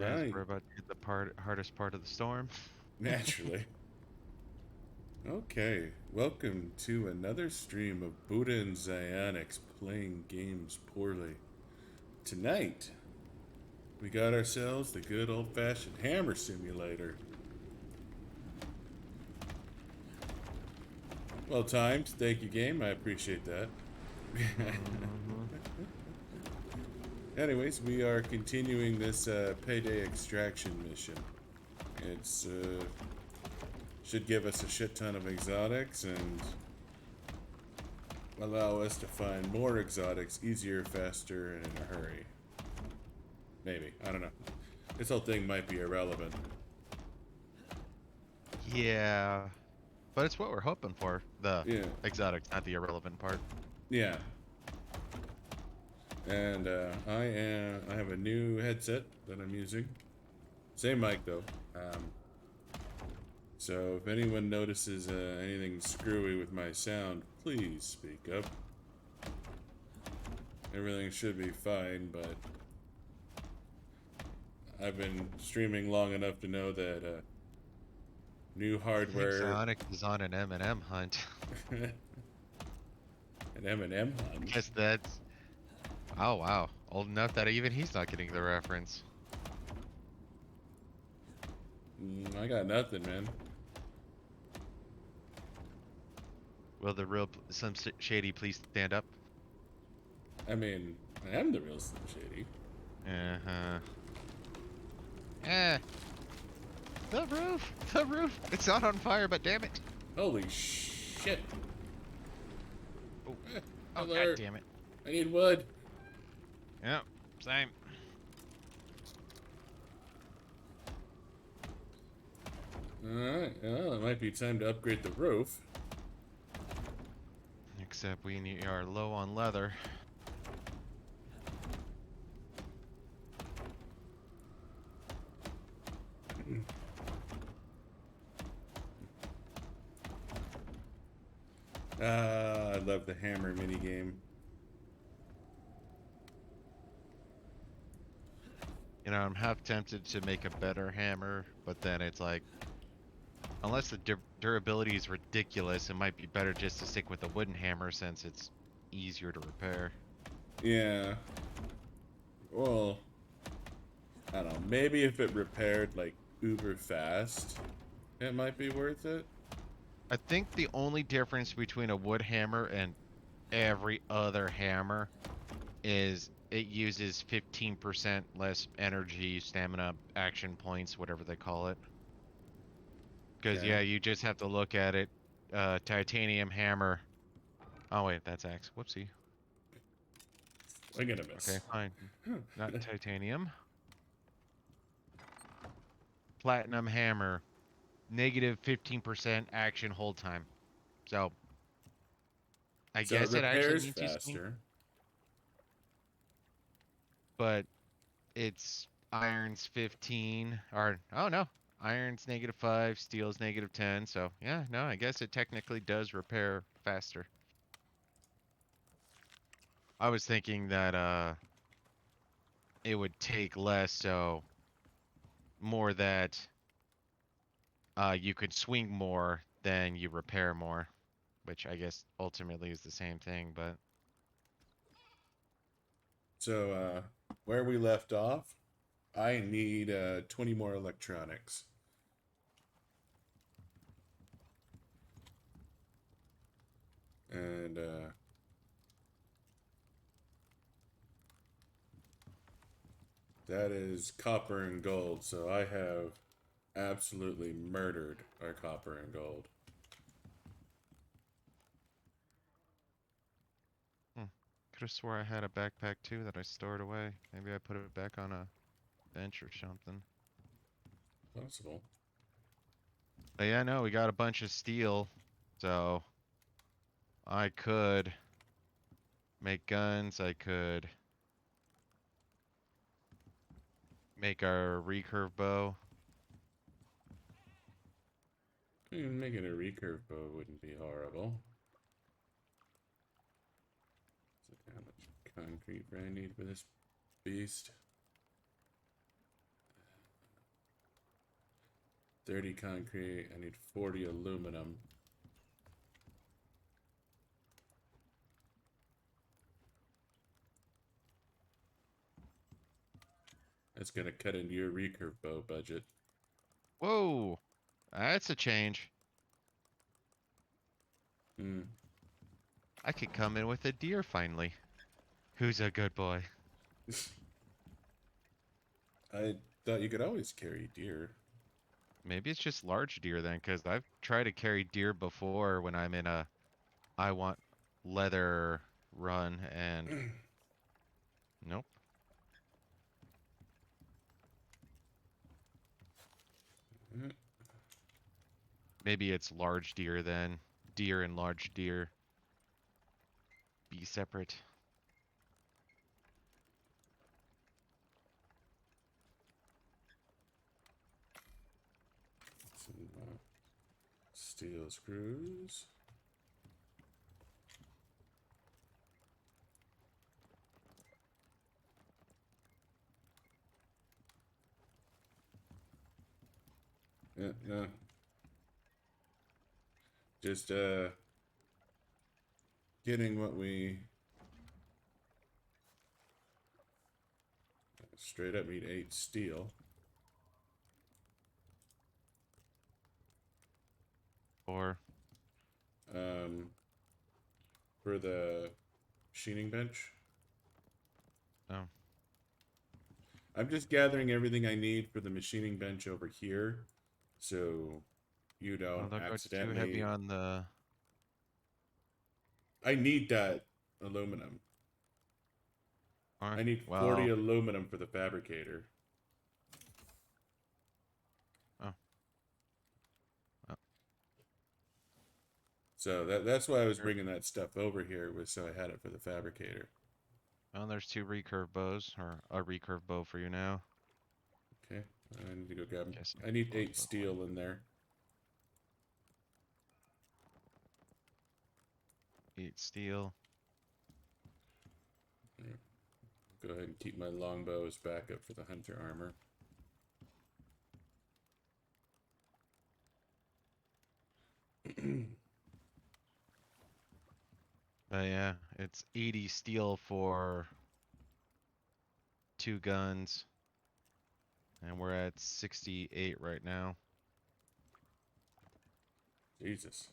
As right. we're about to hit the hardest part of the storm. Naturally. Okay, welcome to another stream of Buddha and Zionics playing games poorly. Tonight, we got ourselves the good old-fashioned hammer simulator. Well timed, thank you game, I appreciate that. Mm-hmm. Anyways, we are continuing this Payday extraction mission. It's should give us a shit ton of exotics and allow us to find more exotics easier, faster, and in a hurry. Maybe. I don't know. This whole thing might be irrelevant. Yeah, but it's what we're hoping for. The Yeah. exotics, not the irrelevant part. Yeah. And I have a new headset that I'm using. Same mic though. So if anyone notices anything screwy with my sound, please speak up. Everything should be fine, but I've been streaming long enough to know that new I think hardware. Psionic is on an M&M hunt. An M&M hunt. Guess that's... Oh, wow. Old enough that even he's not getting the reference. I got nothing, man. Will the real Slim Shady please stand up? I mean, I am the real Slim Shady. Uh-huh. Eh. The roof! The roof! It's not on fire, but damn it! Holy shit! Oh, oh god Alert! damn it. I need wood. Yep, same. Alright, well, it might be time to upgrade the roof. Except we are low on leather. I love the hammer minigame. You know, I'm half tempted to make a better hammer, but then it's like, unless the durability is ridiculous, it might be better just to stick with a wooden hammer since it's easier to repair. Yeah. Well, I don't know. Maybe if it repaired like uber fast, it might be worth it. I think the only difference between a wood hammer and every other hammer is it uses 15% less energy, stamina, action points, whatever they call it. Because, Okay. yeah, you just have to look at it. Titanium hammer. Oh, wait, that's axe. Whoopsie. I'm gonna Okay, miss. fine. Not titanium. Platinum hammer. Negative 15% action hold time. So, I So it guess it actually repairs means you swing, faster. but it's iron's 15, or, oh no, iron's -5, steel's -10, so yeah, no, I guess it technically does repair faster. I was thinking that it would take less, so more that you could swing more than you repair more, which I guess ultimately is the same thing, but So where we left off, I need 20 more electronics. And that is copper and gold. So I have absolutely murdered our copper and gold. could have swore I had a backpack too that I stored away. Maybe I put it back on a bench or something. Possible. But yeah, no, we got a bunch of steel, so I could make guns, I could make our recurve bow. Even making a recurve bow wouldn't be horrible. So how much concrete do I need for this beast? 30 concrete. I need 40 aluminum. That's going to cut into your recurve bow budget. Whoa, that's a change. Hmm. I could come in with a deer finally. Who's a good boy? I thought you could always carry deer. Maybe it's just large deer then, because I've tried to carry deer before when I'm in a I want leather run, and nope. Maybe it's large deer then. Deer and large deer be separate. Some steel screws. Yeah, no. Just getting what we straight up need 8 steel. Or Um, for the machining bench. oh, I'm just gathering everything I need for the machining bench over here, so you oh, don't they'll go too heavy accidentally. on the. I need that aluminum. Or I need 40 well, aluminum for the fabricator. oh, oh, So that's why I was sure. bringing that stuff over here, was so I had it for the fabricator. Well, there's 2 recurve bows, or a recurve bow for you now. Okay, I need to go grab them. Guess I need both 8 of one. steel in there. 8 steel. Go ahead and keep my longbow as backup for the hunter armor. But yeah, it's 80 steel for 2 guns, and we're at 68 right now. Jesus.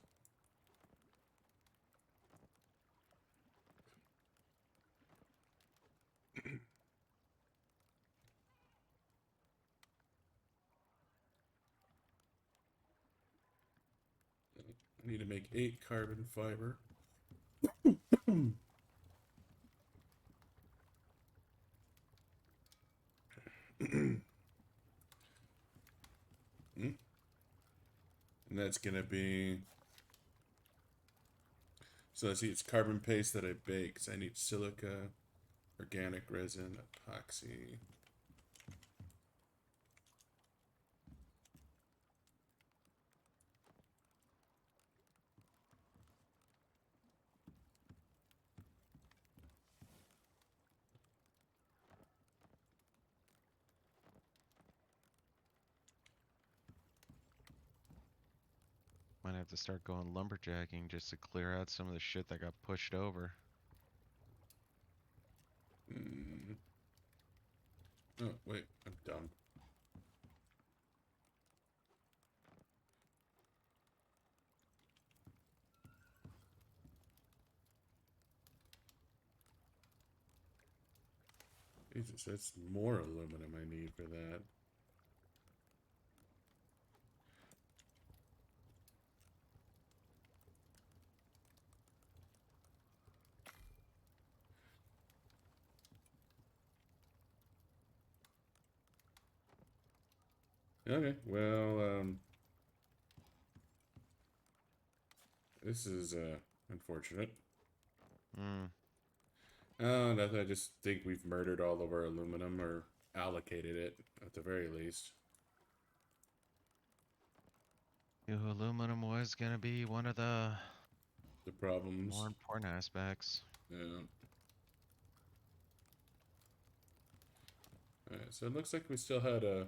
I need to make 8 carbon fiber. And that's gonna be, so let's see, it's carbon paste that I bake. So I need silica, organic resin, epoxy. Might have to start going lumberjacking just to clear out some of the shit that got pushed over. Mm. Oh, wait, I'm dumb. Jesus, that's more aluminum I need for that. Okay, well, this is unfortunate. Hmm. Oh, I just think we've murdered all of our aluminum, or allocated it at the very least. Aluminum was gonna be one of the The more problems. important aspects. Yeah. Alright, so it looks like we still had a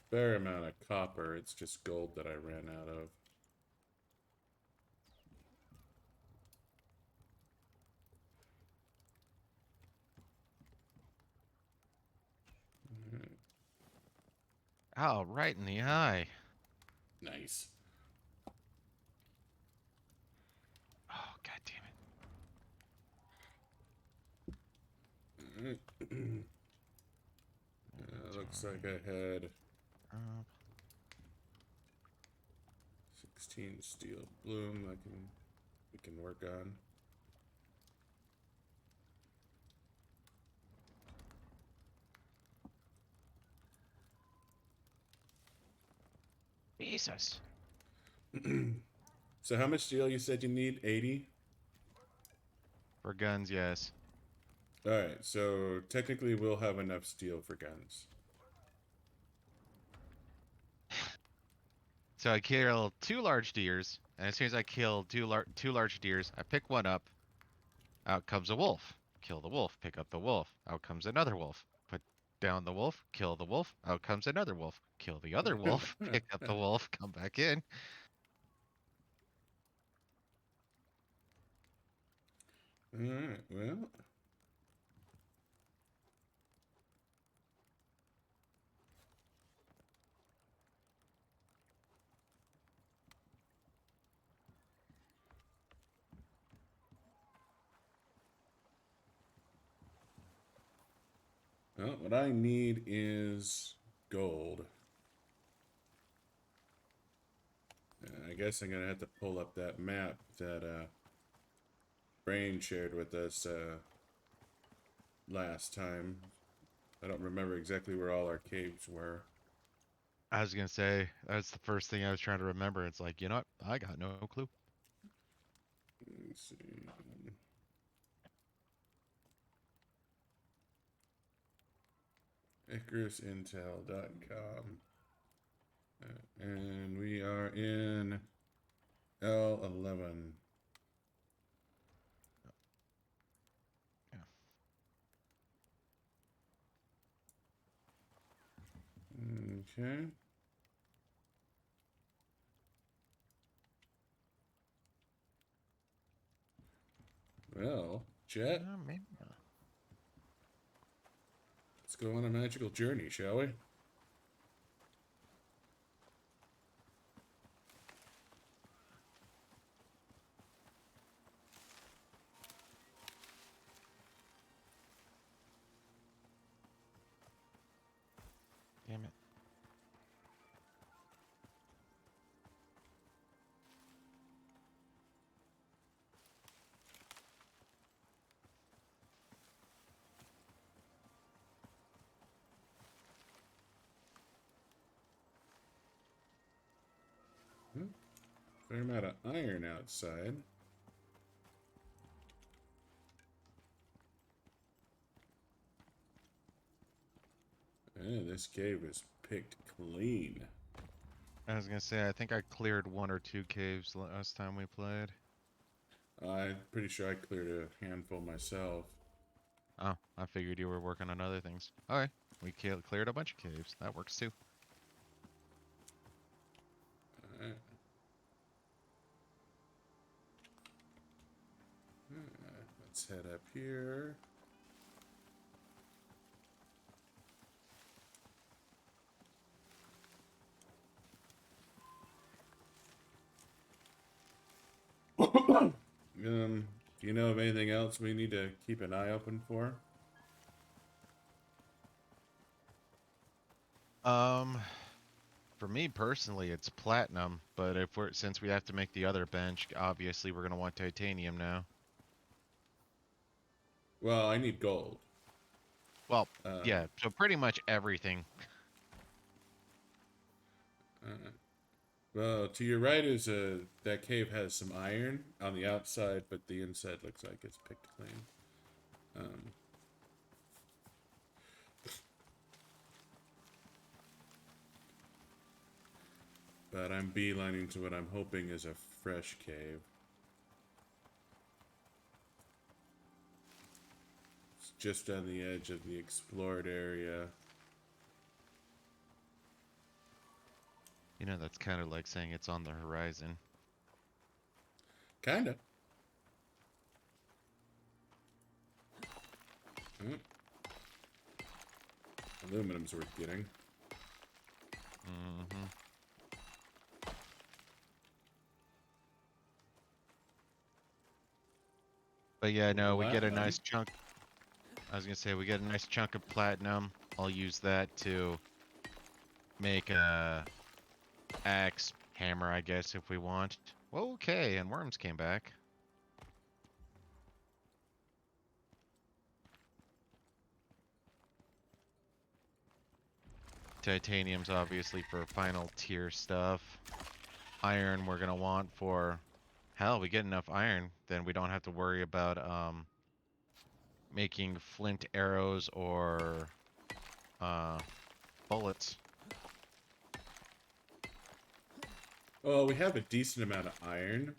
fair amount of copper. It's just gold that I ran out of. Alright, Oh, right in the eye. nice. Oh, god damn Alright. it. Looks like I had Up. 16 steel bloom. We can work on. Jesus. So how much steel you said you need? 80? For guns, yes. Alright, so technically we'll have enough steel for guns. So I kill 2 large deers, and as soon as I kill two large deers, I pick one up. Out comes a wolf. Kill the wolf. Pick up the wolf. Out comes another wolf. Put down the wolf. Kill the wolf. Out comes another wolf. Kill the other wolf. Pick up the wolf. Come back in. Alright, well. Well, what I need is gold. I guess I'm gonna have to pull up that map that Brain shared with us last time. I don't remember exactly where all our caves were. I was gonna say that's the first thing I was trying to remember. It's like, you know what? I got no clue. Let me see. IcarusIntel.com. And we are in L11. Yeah. Okay. Well, Jet, Maybe not. let's go on a magical journey, shall we? Damn it. Fair amount of iron outside. Yeah, this cave is picked clean. I was gonna say I think I cleared 1 or 2 caves last time we played. I'm pretty sure I cleared a handful myself. Oh, I figured you were working on other things. Okay, we cleared a bunch of caves. That works too. Alright. Let's head up here. Do you know of anything else we need to keep an eye open for? Um, for me personally, it's platinum, but if we're since we have to make the other bench, obviously we're gonna want titanium now. Well, I need gold. Well, Uh, yeah, so pretty much everything. uh, well, to your right is that cave has some iron on the outside, but the inside looks like it's picked clean. Um, but I'm beelining to what I'm hoping is a fresh cave. It's just on the edge of the explored area. You know, that's kind of like saying it's on the horizon. Kinda. Hmm. Aluminum's worth getting. Mm-hmm. But yeah, no, we get a Platinum. nice chunk. I was gonna say we get a nice chunk of platinum. I'll use that to make a axe hammer, I guess, if we want. Well, okay, and worms came back. Titanium's obviously for final tier stuff. Iron we're gonna want for hell, we get enough iron, then we don't have to worry about making flint arrows or uh bullets. Well, we have a decent amount of iron.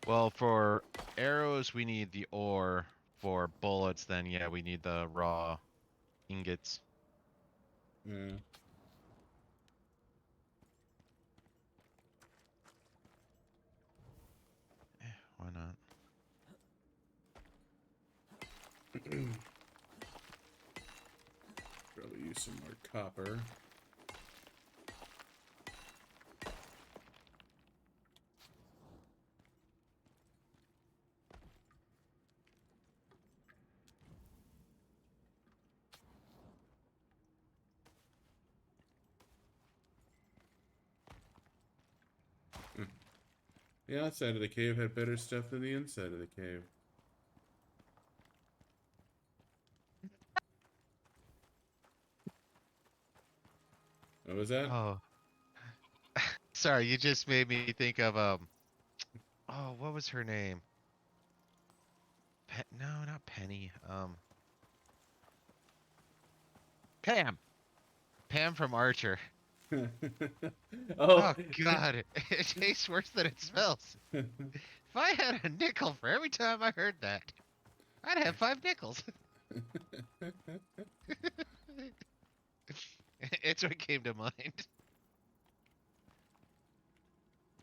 Well, for arrows we need the ore. For bullets, then yeah, we need the raw ingots. Yeah. Why not? Probably use some more copper. The outside of the cave had better stuff than the inside of the cave. What was that? Oh, sorry, you just made me think of oh, what was her name? No, not Penny. Pam. Pam from Archer. Oh. Oh God, it tastes worse than it smells. If I had a nickel for every time I heard that, I'd have 5 nickels. It's what came to mind.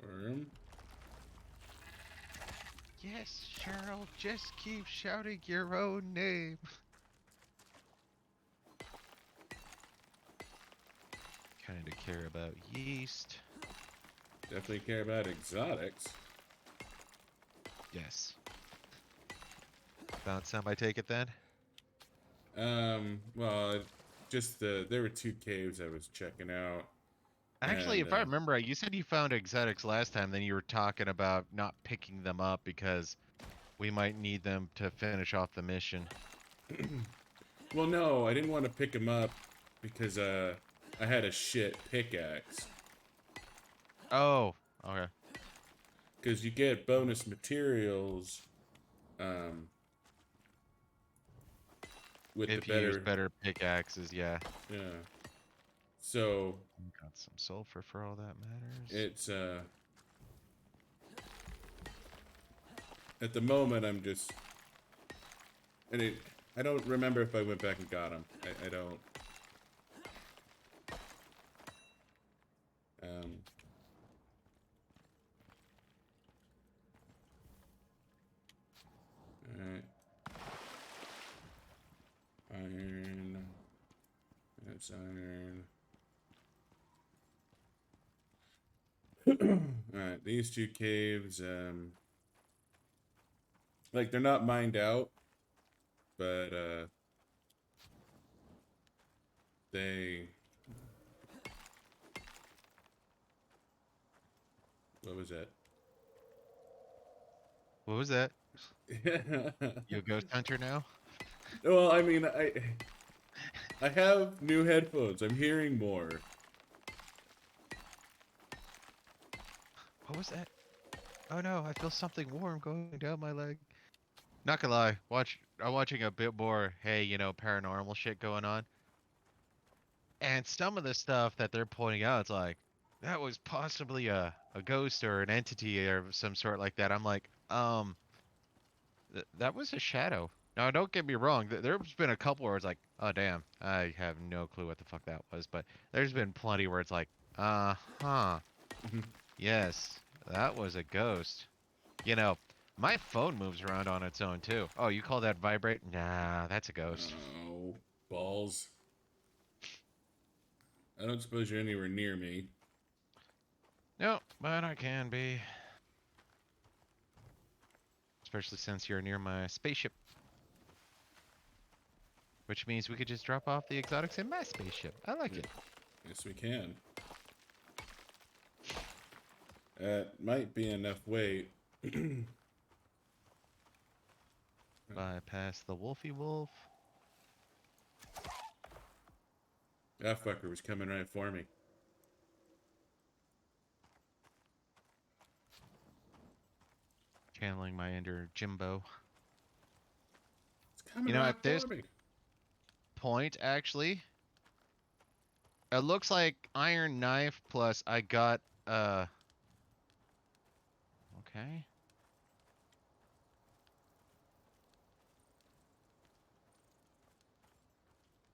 Worm. Yes, Cheryl, just keep shouting your own name. Kinda care about yeast. Definitely care about exotics. Yes. Found some, I take it then? Well, just there were 2 caves I was checking out, Actually, and if I remember right, you said you found exotics last time, then you were talking about not picking them up because we might need them to finish off the mission. well, no, I didn't want to pick them up because I had a shit pickaxe. Oh, okay. Because you get bonus materials, um, with the If you use better, better pickaxes, yeah. yeah. So Got some sulfur for all that matters. it's at the moment I'm just, and I don't remember if I went back and got them. I don't. Um, Alright. Iron. That's iron. Alright, these 2 caves, like, they're not mined out, but, they... What was that? What was that? You a ghost hunter now? Well, I mean, I have new headphones. I'm hearing more. What was that? Oh no, I feel something warm going down my leg. Not gonna lie, I'm watching a bit more, hey, you know, paranormal shit going on. And some of the stuff that they're pointing out, it's like, that was possibly a ghost or an entity or some sort like that. I'm like, that was a shadow. Now, don't get me wrong. There's been a couple where it's like, oh damn, I have no clue what the fuck that was. But there's been plenty where it's like, Uh-huh. Yes, that was a ghost. You know, my phone moves around on its own too. Oh, you call that vibrate? Nah, that's a ghost. Oh, balls. I don't suppose you're anywhere near me. No, but I can be. Especially since you're near my spaceship. Which means we could just drop off the exotics in my spaceship. I like it. Yes, we can. Might be enough weight. Bypass the Wolfie Wolf. That fucker was coming right for me. Channeling my inner Jimbo. It's coming You know, right at this for me. point, actually, it looks like iron knife plus I got, okay.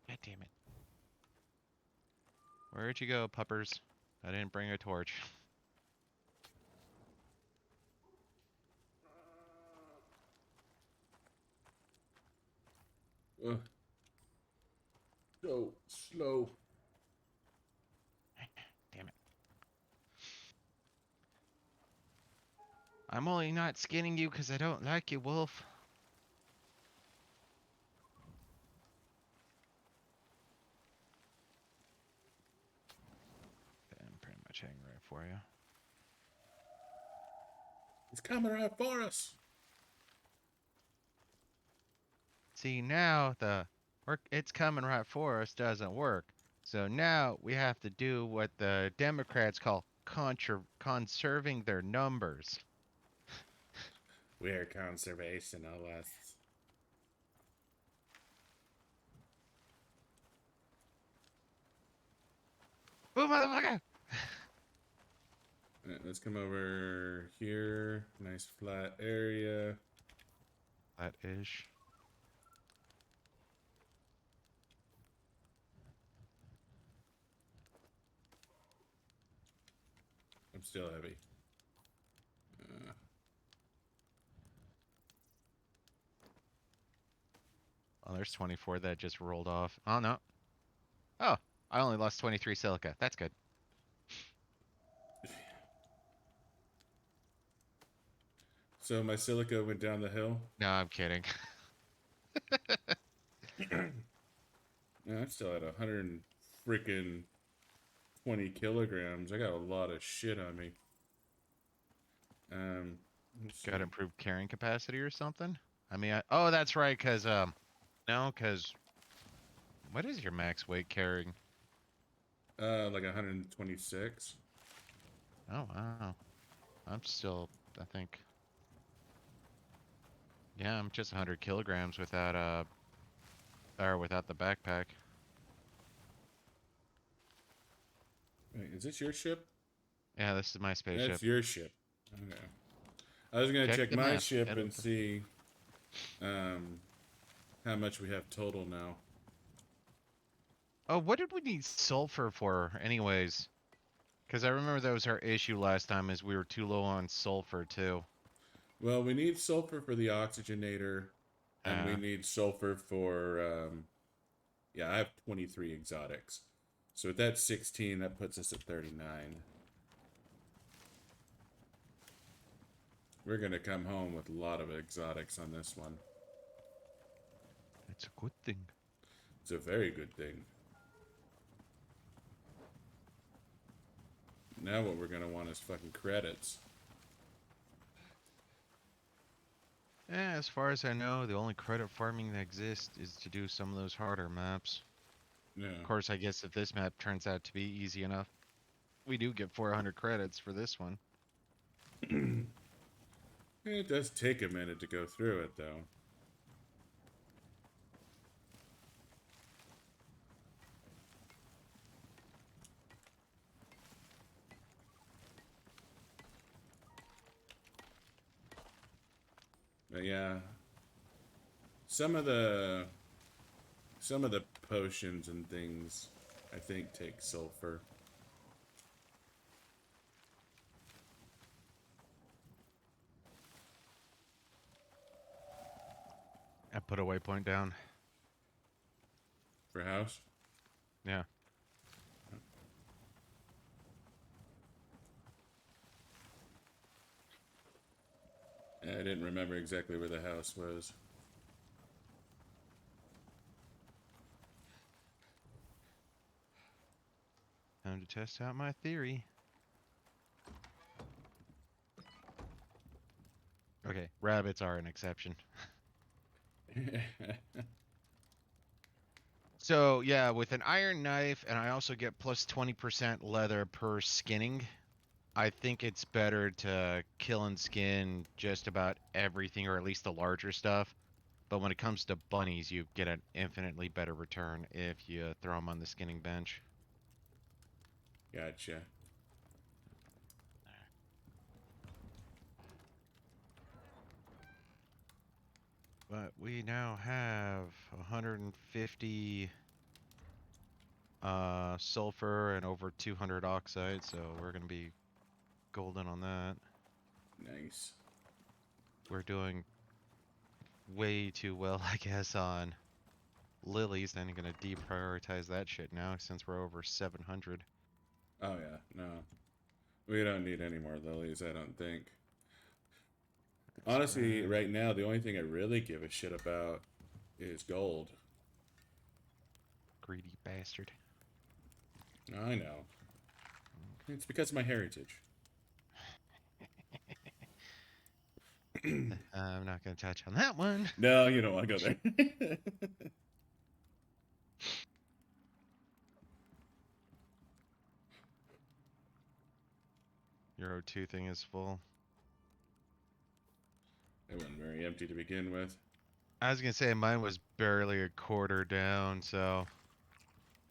God damn it. Where'd you go, puppers? I didn't bring a torch. Ugh. So slow. Damn it. I'm only not skinning you because I don't like you, Wolf. I'm pretty much hanging right for you. It's coming right for us. See, now the work it's coming right for us doesn't work. So now we have to do what the Democrats call conserving their numbers. We're conservationists. Move, motherfucker! Alright, let's come over here. Nice flat area. That ish. I'm still heavy. Oh, there's 24 that just rolled off. Oh, no. Oh, I only lost 23 silica. That's good. So my silica went down the hill. No, I'm kidding. Yeah, I'm still at 100 and freaking 20 kilograms. I got a lot of shit on me. Let's see. Got improved carrying capacity or something? I mean, oh, that's right, because, no, because, what is your max weight carrying? Like 126. Oh, wow. I'm still, I think, yeah, I'm just 100 kilograms without, or without the backpack. Wait, is this your ship? Yeah, this is my spaceship. That's your ship. Okay. I was gonna check the my map. ship and see how much we have total now. Oh, what did we need sulfur for, anyways? Because I remember that was our issue last time, is we were too low on sulfur, too. Well, we need sulfur for the oxygenator, and we Uh, need sulfur for yeah, I have 23 exotics. So with that 16, that puts us at 39. We're gonna come home with a lot of exotics on this one. it's a good thing. It's a very good thing. Now what we're gonna want is fucking credits. Yeah, as far as I know, the only credit farming that exists is to do some of those harder maps. Yeah. Of course, I guess if this map turns out to be easy enough, we do get 400 credits for this one. It does take a minute to go through it, though. But yeah, some of the potions and things, I think, take sulfur. I put a waypoint down. For house? Yeah. I didn't remember exactly where the house was. Time to test out my theory. Okay, rabbits are an exception. So, yeah, with an iron knife, and I also get plus 20% leather per skinning, I think it's better to kill and skin just about everything, or at least the larger stuff. But when it comes to bunnies, you get an infinitely better return if you throw them on the skinning bench. Gotcha. But we now have 150 sulfur and over 200 oxide, so we're going to be golden on that. Nice. We're doing way too well, I guess, on lilies. I'm going to deprioritize that shit now since we're over 700. Oh, yeah. No. We don't need any more lilies, I don't think. That's Honestly, right. right now, the only thing I really give a shit about is gold. Greedy bastard. I know. It's because of my heritage. I'm not going to touch on that one. No, you don't want to go there. Your O2 thing is full. It wasn't very empty to begin with. I was going to say mine was barely a quarter down, so...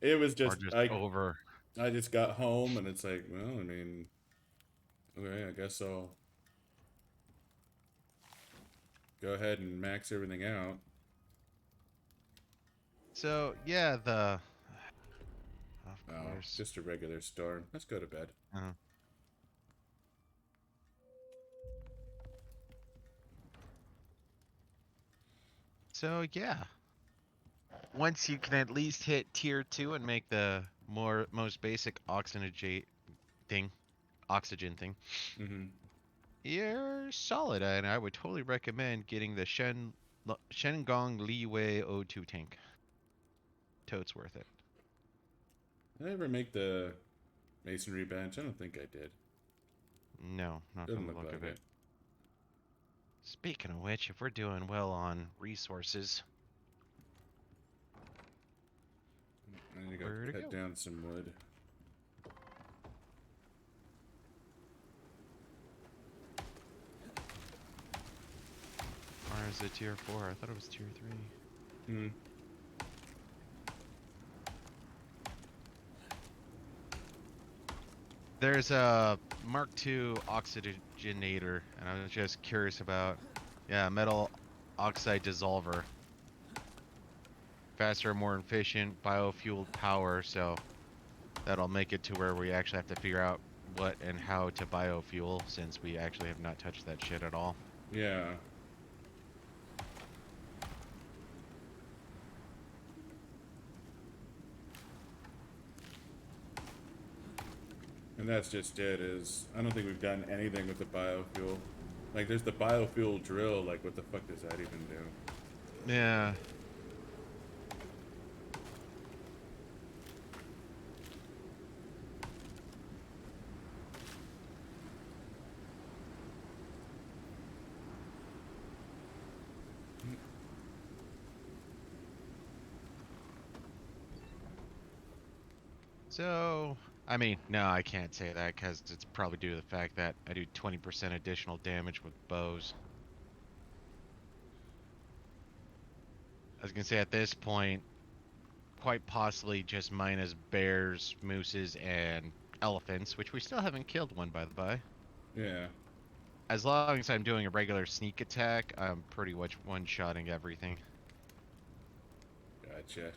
It was Or just, just I over. just got home and it's like, well, I mean, okay, I guess I'll go ahead and max everything out. So, yeah, the... Of Oh, course. just a regular storm. Let's go to bed. So, yeah. Once you can at least hit tier 2 and make the most basic oxygen thing, Mm-hmm. you're solid, and I would totally recommend getting the Shengong Liwei O2 tank. Totes worth it. Did I ever make the masonry bench? I don't think I did. No, not Doesn't from the look look like of it. it. Speaking of which, if we're doing well on resources, I need to where to cut go? down some wood. Or is it tier 4? I thought it was tier 3. Hmm. There's a Mark II oxygenator, and I was just curious about, yeah, metal oxide dissolver. Faster, more efficient, biofueled power, so that'll make it to where we actually have to figure out what and how to biofuel, since we actually have not touched that shit at all. Yeah. And that's just it, is I don't think we've done anything with the biofuel. Like, there's the biofuel drill, like, what the fuck does that even do? Yeah. So, I mean, no, I can't say that because it's probably due to the fact that I do 20% additional damage with bows. I was gonna say at this point, quite possibly just minus bears, mooses, and elephants, which we still haven't killed one, by the by. Yeah. As long as I'm doing a regular sneak attack, I'm pretty much one-shotting everything. Gotcha.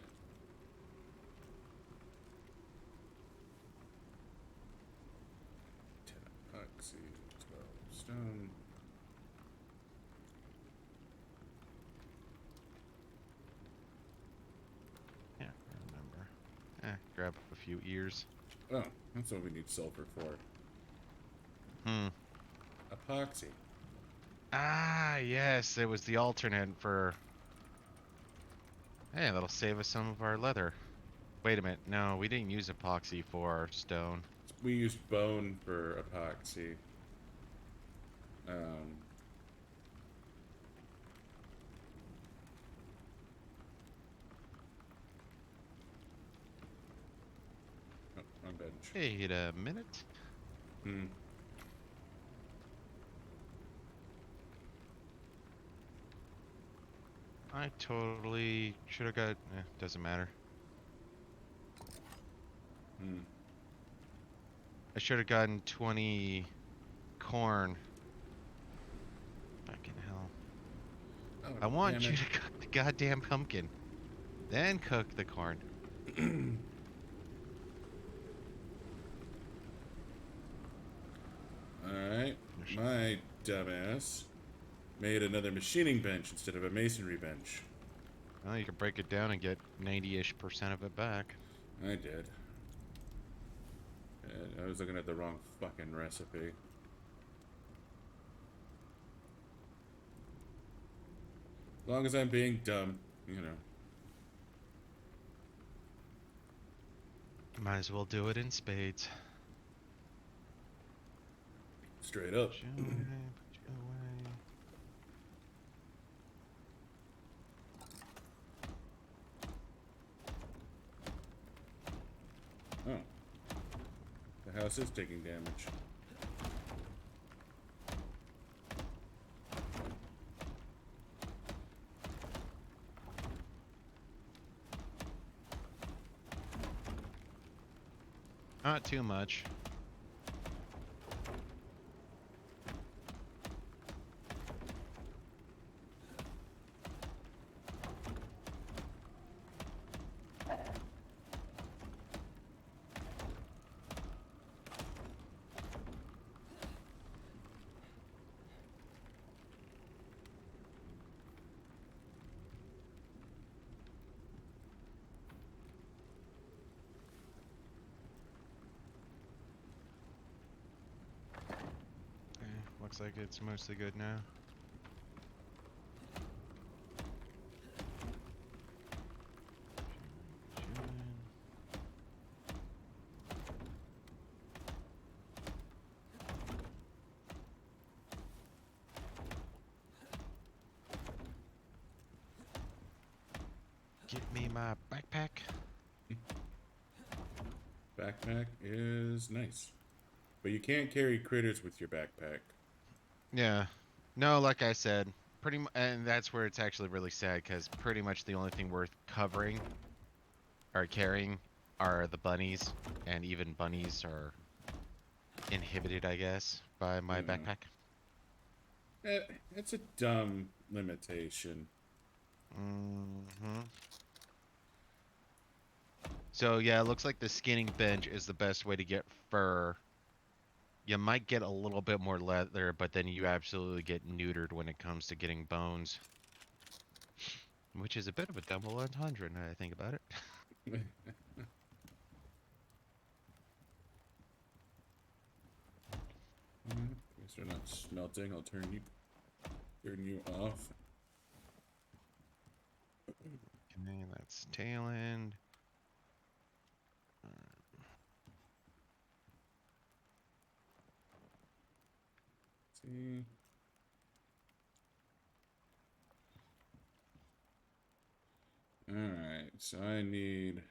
10 epoxy, 12 stone. grab a few ears. Oh, that's what we need sulfur for. Hmm. Epoxy. Ah, yes, it was the alternate for... Hey, that'll save us some of our leather. Wait a minute. No, we didn't use epoxy for our stone. We used bone for epoxy. Um, oh, wrong bench. Wait a minute. Hmm. I totally should have got... doesn't matter. Hmm. I should have gotten 20 corn. Fucking hell. Oh, I want damn you it. to cook the goddamn pumpkin. Then cook the corn. Alright. My dumbass made another machining bench instead of a masonry bench. Well, you can break it down and get 90-ish% of it back. I did. I was looking at the wrong fucking recipe. As long as I'm being dumb, you know. Might as well do it in spades. Straight up. Put you away, put you away. Oh. The house is taking damage. Not too much. Looks like it's mostly good now. Give me my backpack. Backpack is nice. But you can't carry critters with your backpack. Yeah. No, like I said, and that's where it's actually really sad, because pretty much the only thing worth covering or carrying are the bunnies, and even bunnies are inhibited, I guess, by my backpack. It's a dumb limitation. Mm-hmm. So yeah, it looks like the skinning bench is the best way to get fur. You might get a little bit more leather, but then you absolutely get neutered when it comes to getting bones. Which is a bit of a double entendre now that I think about it. Guess they're not smelting. I'll turn you off. Okay, that's tail end. See. Alright, so I need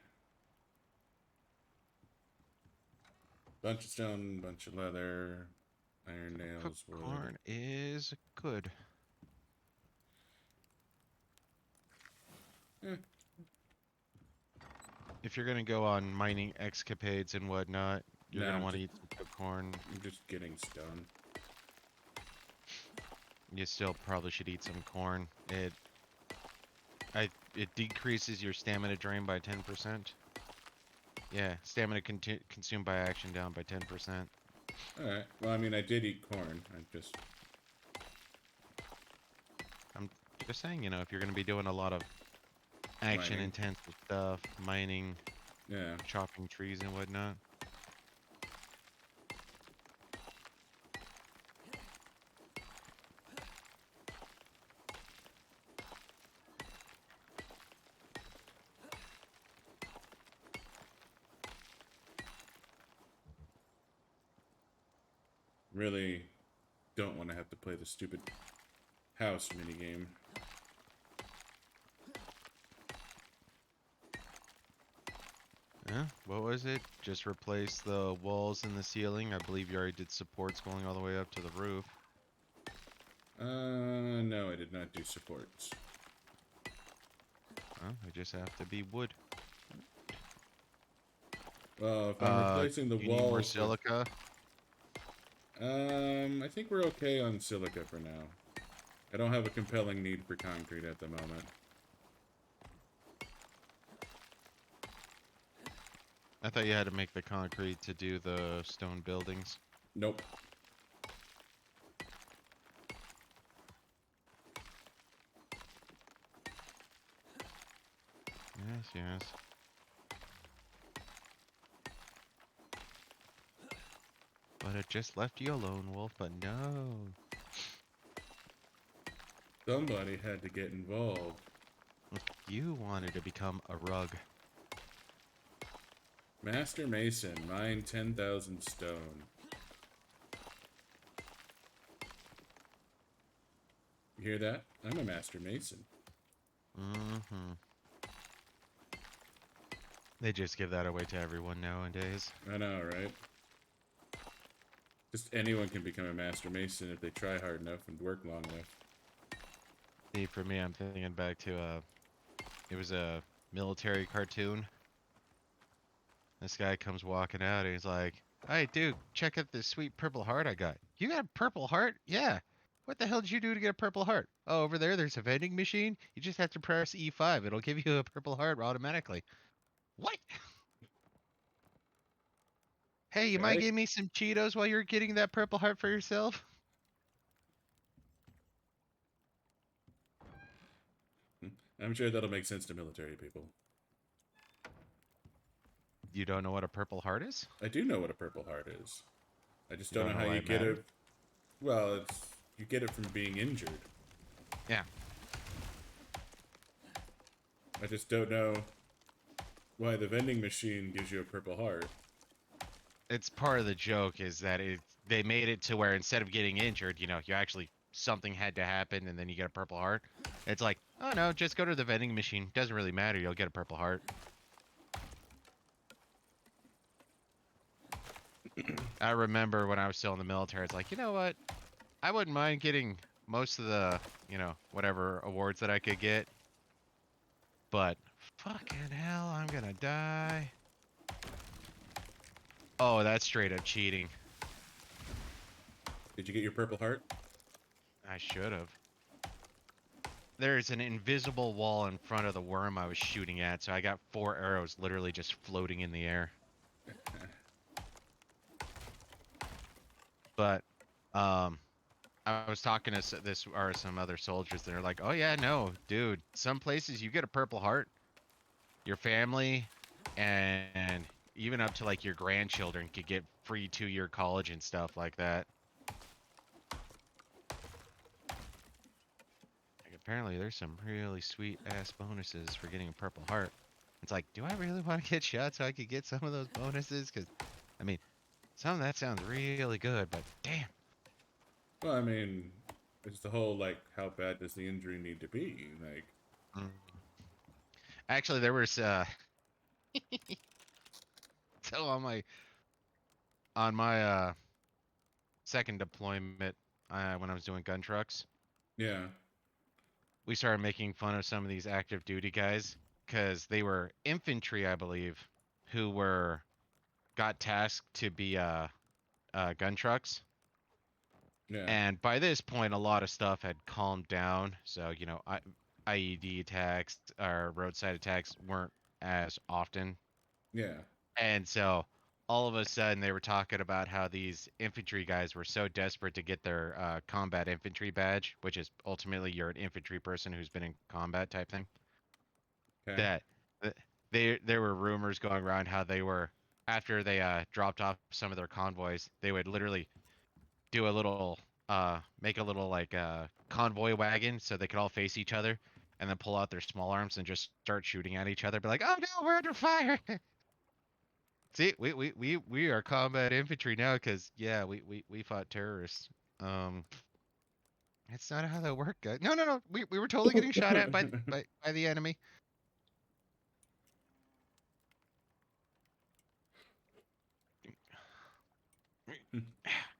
bunch of stone, bunch of leather, iron nails, Cooked wood. corn is good. Eh. If you're gonna go on mining escapades and whatnot, you're Nah, gonna I'm want to just- eat some cooked corn. I'm just getting stone. You still probably should eat some corn. It decreases your stamina drain by 10%. Yeah, stamina consumed by action down by 10%. Alright, well, I mean, I did eat corn. I'm just saying, if you're gonna be doing a lot of action-intensive stuff, mining, Yeah. chopping trees and whatnot. Really don't want to have to play the stupid house minigame. Yeah, what was it? Just replace the walls and the ceiling. I believe you already did supports going all the way up to the roof. No, I did not do supports. Oh, they just have to be wood. Well, if I'm replacing the You need more walls with... silica? I think we're okay on silica for now. I don't have a compelling need for concrete at the moment. I thought you had to make the concrete to do the stone buildings. Nope. Yes, yes. But it just left you alone, Wolf, but no. Somebody had to get involved. You wanted to become a rug. Master Mason, mine 10,000 stone. You hear that? I'm a Master Mason. Mm-hmm. They just give that away to everyone nowadays. I know, right? Just anyone can become a Master Mason if they try hard enough and work long enough. See, for me, I'm thinking back to, it was a military cartoon. This guy comes walking out and he's like, "Hey, dude, check out this sweet purple heart I got." "You got a purple heart?" "Yeah." "What the hell did you do to get a purple heart?" "Oh, over there's a vending machine. You just have to press E5. It'll give you a purple heart automatically." What? Hey, you might Okay? give me some Cheetos while you're getting that purple heart for yourself? I'm sure that'll make sense to military people. You don't know what a purple heart is? I do know what a purple heart is. I just You don't don't know know how why you it get matters? it. Well, it's you get it from being injured. Yeah. I just don't know why the vending machine gives you a purple heart. It's part of the joke is that they made it to where instead of getting injured, you actually something had to happen and then you get a purple heart. It's like, oh no, just go to the vending machine. Doesn't really matter. You'll get a purple heart. I remember when I was still in the military, it's like, you know what? I wouldn't mind getting most of the, whatever awards that I could get. But fucking hell, I'm gonna die. Oh, that's straight up cheating. Did you get your purple heart? I should have. There's an invisible wall in front of the worm I was shooting at, so I got 4 arrows literally just floating in the air. But, I was talking to this or some other soldiers that are like, "Oh yeah, no, dude. Some places you get a purple heart, your family, and even up to like your grandchildren could get free 2-year college and stuff like that." Like, apparently, there's some really sweet ass bonuses for getting a purple heart. It's like, do I really want to get shot so I could get some of those bonuses? Because, I mean, some of that sounds really good, but damn. Well, I mean, it's the whole, like, how bad does the injury need to be? Like, Mm. Actually, there was so on my second deployment, when I was doing gun trucks, yeah, we started making fun of some of these active duty guys because they were infantry, I believe, who were got tasked to be gun trucks. yeah, And by this point, a lot of stuff had calmed down. So, IED attacks or roadside attacks weren't as often. yeah, And so all of a sudden, they were talking about how these infantry guys were so desperate to get their combat infantry badge, which is ultimately you're an infantry person who's been in combat type thing, okay. that there were rumors going around how they were after they dropped off some of their convoys, they would literally do a little make a little like convoy wagon so they could all face each other and then pull out their small arms and just start shooting at each other. Be like, oh no, we're under fire. See, we are combat infantry now because yeah, we fought terrorists. Um, that's not how that worked, guys. No. We were totally getting shot at by the enemy.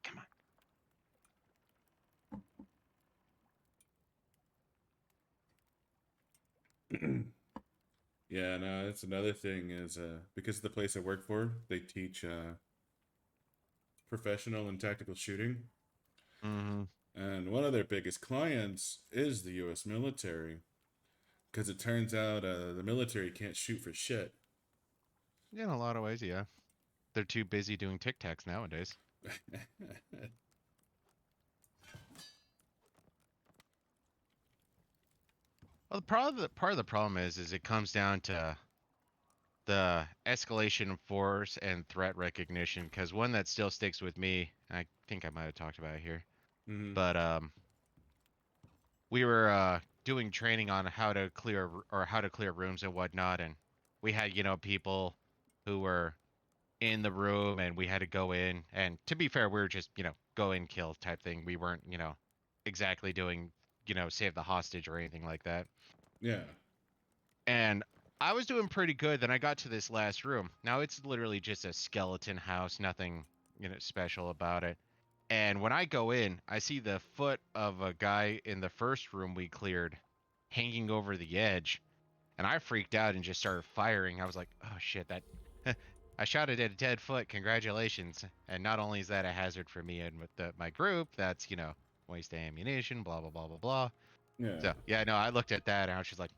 Come Yeah, no, that's another thing is because of the place I work for, they teach professional and tactical shooting. on. And one of their biggest clients is the U.S. military, because it turns out the military can't shoot for shit. Yeah, in a lot of ways, yeah. They're too busy doing Tic Tacs nowadays. Well, part of the problem is it comes down to the escalation of force and threat recognition. Because one that still sticks with me, I think I might have talked about it here, Hmm. but we were doing training on how to clear rooms and whatnot, and we had people who were in the room, and we had to go in. And to be fair, we were just go in, kill type thing. We weren't exactly doing save the hostage or anything like that. Yeah. And I was doing pretty good. Then I got to this last room. Now it's literally just a skeleton house, nothing, special about it. And when I go in, I see the foot of a guy in the first room we cleared hanging over the edge. And I freaked out and just started firing. I was like, oh shit, that I shot it at a dead foot. Congratulations. And not only is that a hazard for me and with my group, that's, waste of ammunition, blah, blah, blah, blah, blah. Yeah. So yeah, no, I looked at that and I was just like,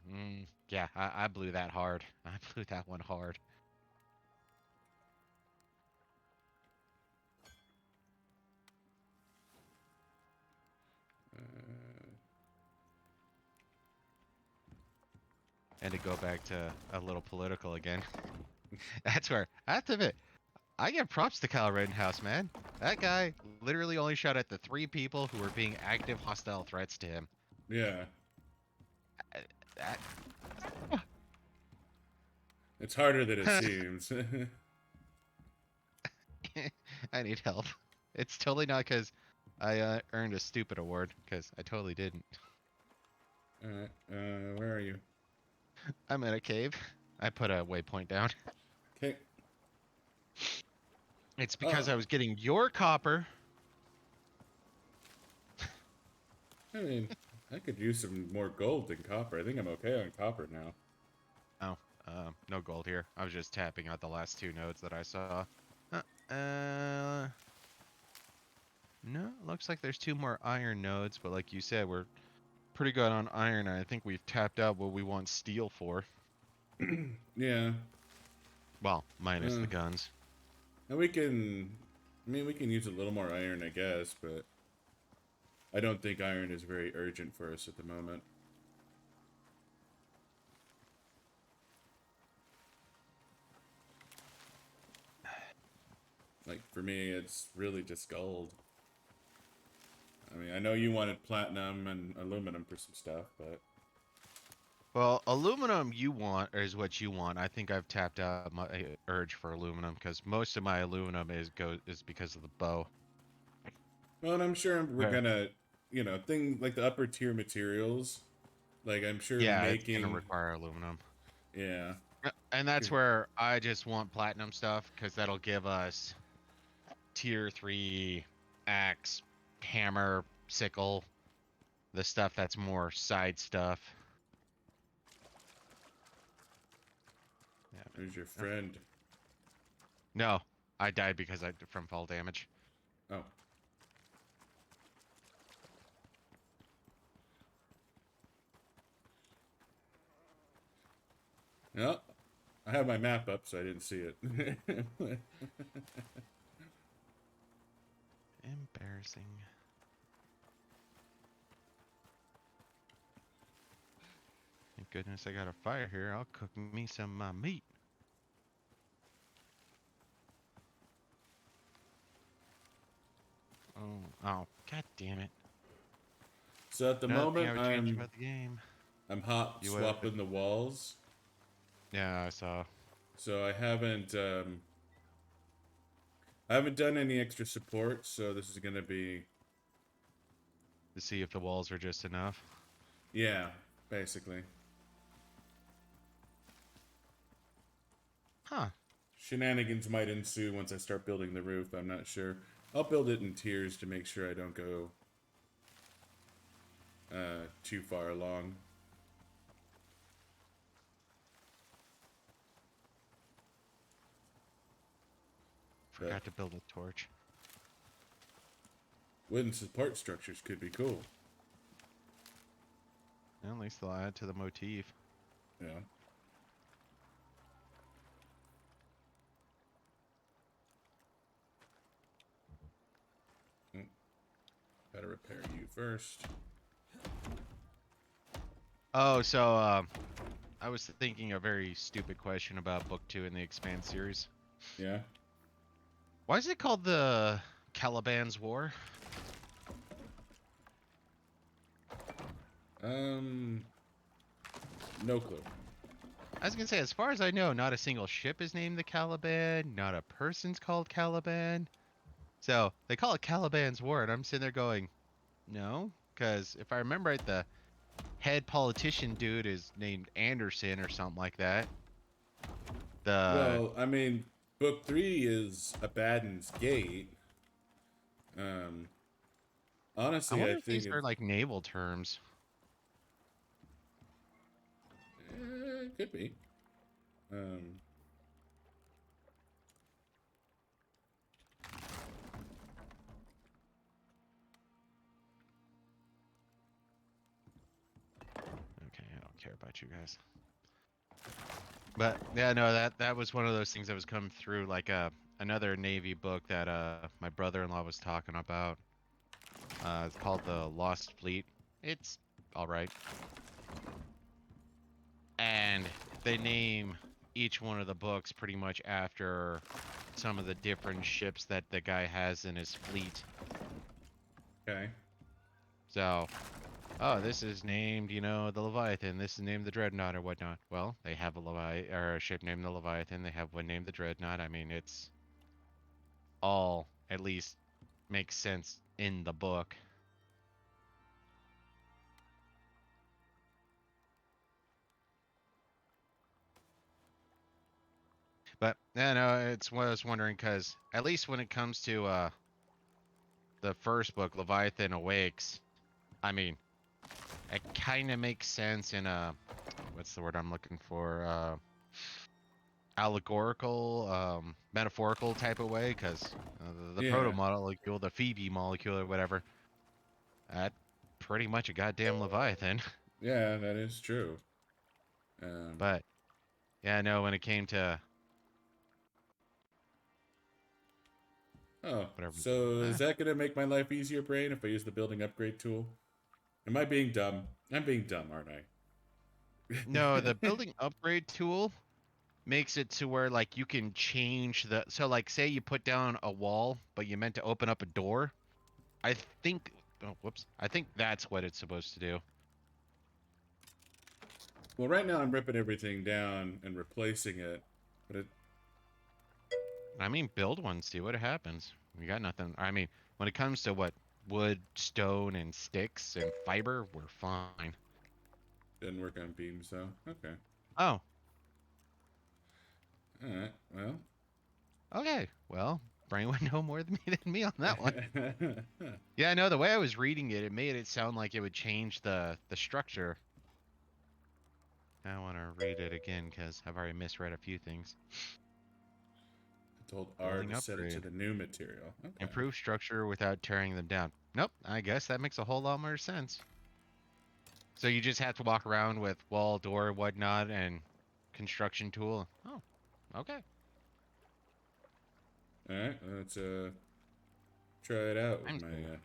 yeah, I blew that hard. I blew that one hard. Uh, And to go back to a little political again, that's where I have to admit, I give props to Kyle Rittenhouse, man. That guy literally only shot at the 3 people who were being active hostile threats to him. yeah. Uh, That, It's harder than it seems. I need help. It's totally not because I earned a stupid award, because I totally didn't. Alright, where are you? I'm in a cave. I put a waypoint down. Okay. It's because Oh, I was getting your copper. I mean, I could use some more gold than copper. I think I'm okay on copper now. Oh, no gold here. I was just tapping out the last 2 nodes that I saw. Uh, no, looks like there's 2 more iron nodes, but like you said, we're pretty good on iron. I think we've tapped out what we want steel for. Yeah. Well, minus Uh, the guns. and we can, I mean, we can use a little more iron, I guess, but I don't think iron is very urgent for us at the moment. Like, for me, it's really just gold. I mean, I know you wanted platinum and aluminum for some stuff, but Well, aluminum you want is what you want. I think I've tapped out my urge for aluminum because most of my aluminum is because of the bow. well, and I'm sure we're Right. gonna, things like the upper tier materials. Like, I'm sure Yeah, it's gonna making, require aluminum. yeah, And that's where I just want platinum stuff because that'll give us tier 3 axe, hammer, sickle, the stuff that's more side stuff. Yeah. who's your Oh, friend? no, I died because I from fall damage. Oh, no, I have my map up, so I didn't see it. Thank goodness I got a fire here. I'll cook me some meat. Oh, god damn it. So at the Another thing I moment, would change about the game. I'm hot You would. swapping the walls. Yeah, I saw. So I haven't done any extra support. So this is gonna be, To see if the walls are just enough. yeah, basically. Huh. Shenanigans might ensue once I start building the roof. I'm not sure. I'll build it in tiers to make sure I don't go too far along. But Forgot to build a torch. wooden support structures could be cool. Well, at least they'll add to the motif. Yeah. Mm, Gotta repair you first. Oh, so I was thinking a very stupid question about book 2 in the Expand series. Yeah. Why is it called the Calibans War? No clue. I was gonna say, as far as I know, not a single ship is named the Caliban, not a person's called Caliban. So they call it Caliban's War, and I'm sitting there going, no, because if I remember right, the head politician dude is named Anderson or something like that. The Well, I mean, book 3 is Abaddon's Gate. Um, I Honestly, I wonder if think these are like naval terms. it could be. Um, Okay, I don't care about you guys. But yeah, no, that was one of those things that was coming through like another Navy book that my brother-in-law was talking about. It's called The Lost Fleet. It's all right. And they name each one of the books pretty much after some of the different ships that the guy has in his fleet. okay. So, oh, this is named, the Leviathan. This is named the Dreadnought or whatnot. Well, they have a ship named the Leviathan. They have one named the Dreadnought. I mean, it's all at least makes sense in the book. But yeah, no, it's what I was wondering because at least when it comes to the first book, Leviathan Awakes, I mean, it kind of makes sense in a what's the word I'm looking for? Allegorical, metaphorical type of way, because the proto Yeah. molecule, the Phoebe molecule or whatever, that pretty much a goddamn Leviathan. Yeah, that is true. But yeah, no, when it came to Oh, whatever, so is eh, that gonna make my life easier, Brain, if I use the building upgrade tool? Am I being dumb? I'm being dumb, aren't no, the I? building upgrade tool makes it to where like you can change the so like say you put down a wall, but you meant to open up a door. I think, oh, whoops, I think that's what it's supposed to do. Well, right now I'm ripping everything down and replacing it, but I mean, build one, see what happens. We got nothing. I mean, when it comes to what wood, stone, and sticks and fiber, we're fine. didn't work on beams, though. Okay. Oh, All right. Well. okay. Well, Brain would know more than me on that one. Yeah, I know the way I was reading it, it made it sound like it would change the structure. I want to read it again because I've already misread a few things. I told R Building to set it to upgrade. the new material. Okay. Improve structure without tearing them down. Nope, I guess that makes a whole lot more sense. So you just have to walk around with wall, door, whatnot, and construction tool. Oh, okay. All right. Let's try it out with I'm my cool.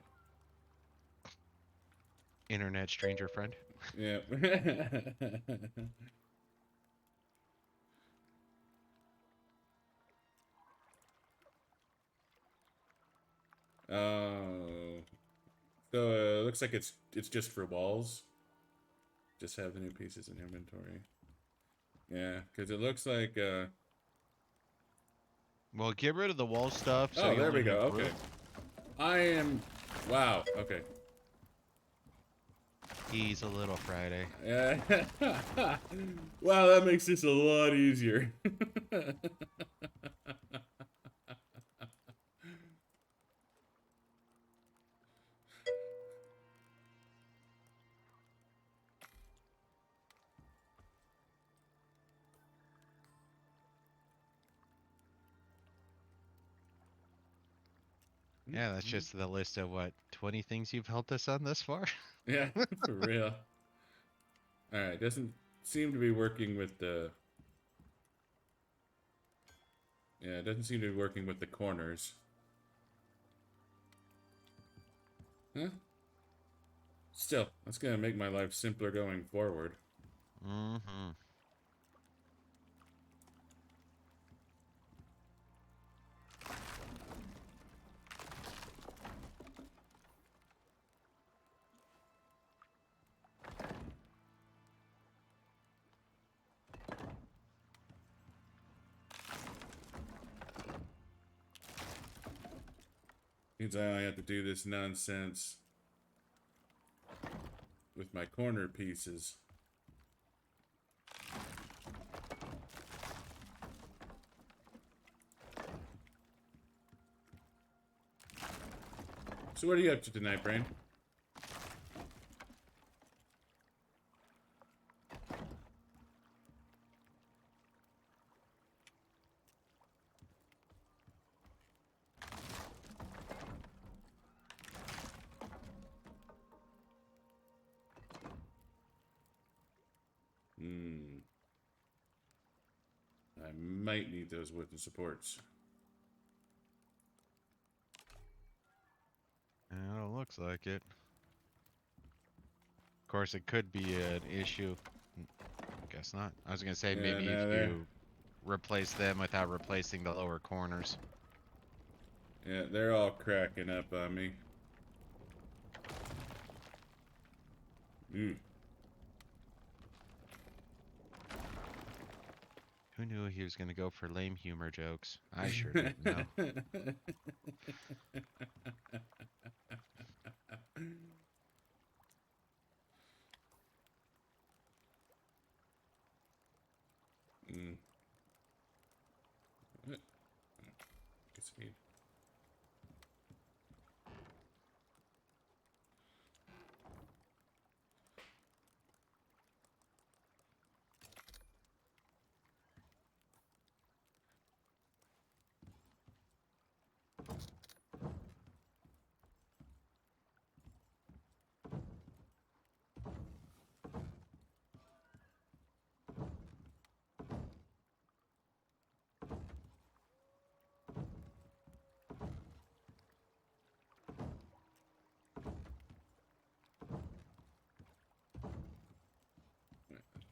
Internet stranger friend. Yeah. Oh. So looks like it's just for walls. Just have the new pieces in inventory. Yeah, because it looks like Well, get rid of the wall stuff so oh, you there we only go. have Okay. roof. I am wow. Okay. He's a little Friday. Yeah. Wow, that makes this a lot easier. Yeah, that's just the list of what 20 things you've helped us on this far. Yeah, for real. All right, doesn't seem to be working with the. Yeah, it doesn't seem to be working with the corners. Huh? Still, that's gonna make my life simpler going forward. Mm-hmm. Means I only have to do this nonsense with my corner pieces. So what are you up to tonight, Brain? Hmm. I might need those wooden supports. Yeah, it looks like it. Of course, it could be an issue. Guess not. I was gonna say Yeah, maybe if no, you replace them without replacing the lower corners. they're all cracking up on me. Mm. Who knew he was gonna go for lame humor jokes? I sure didn't know. Mm. What? Guess I need.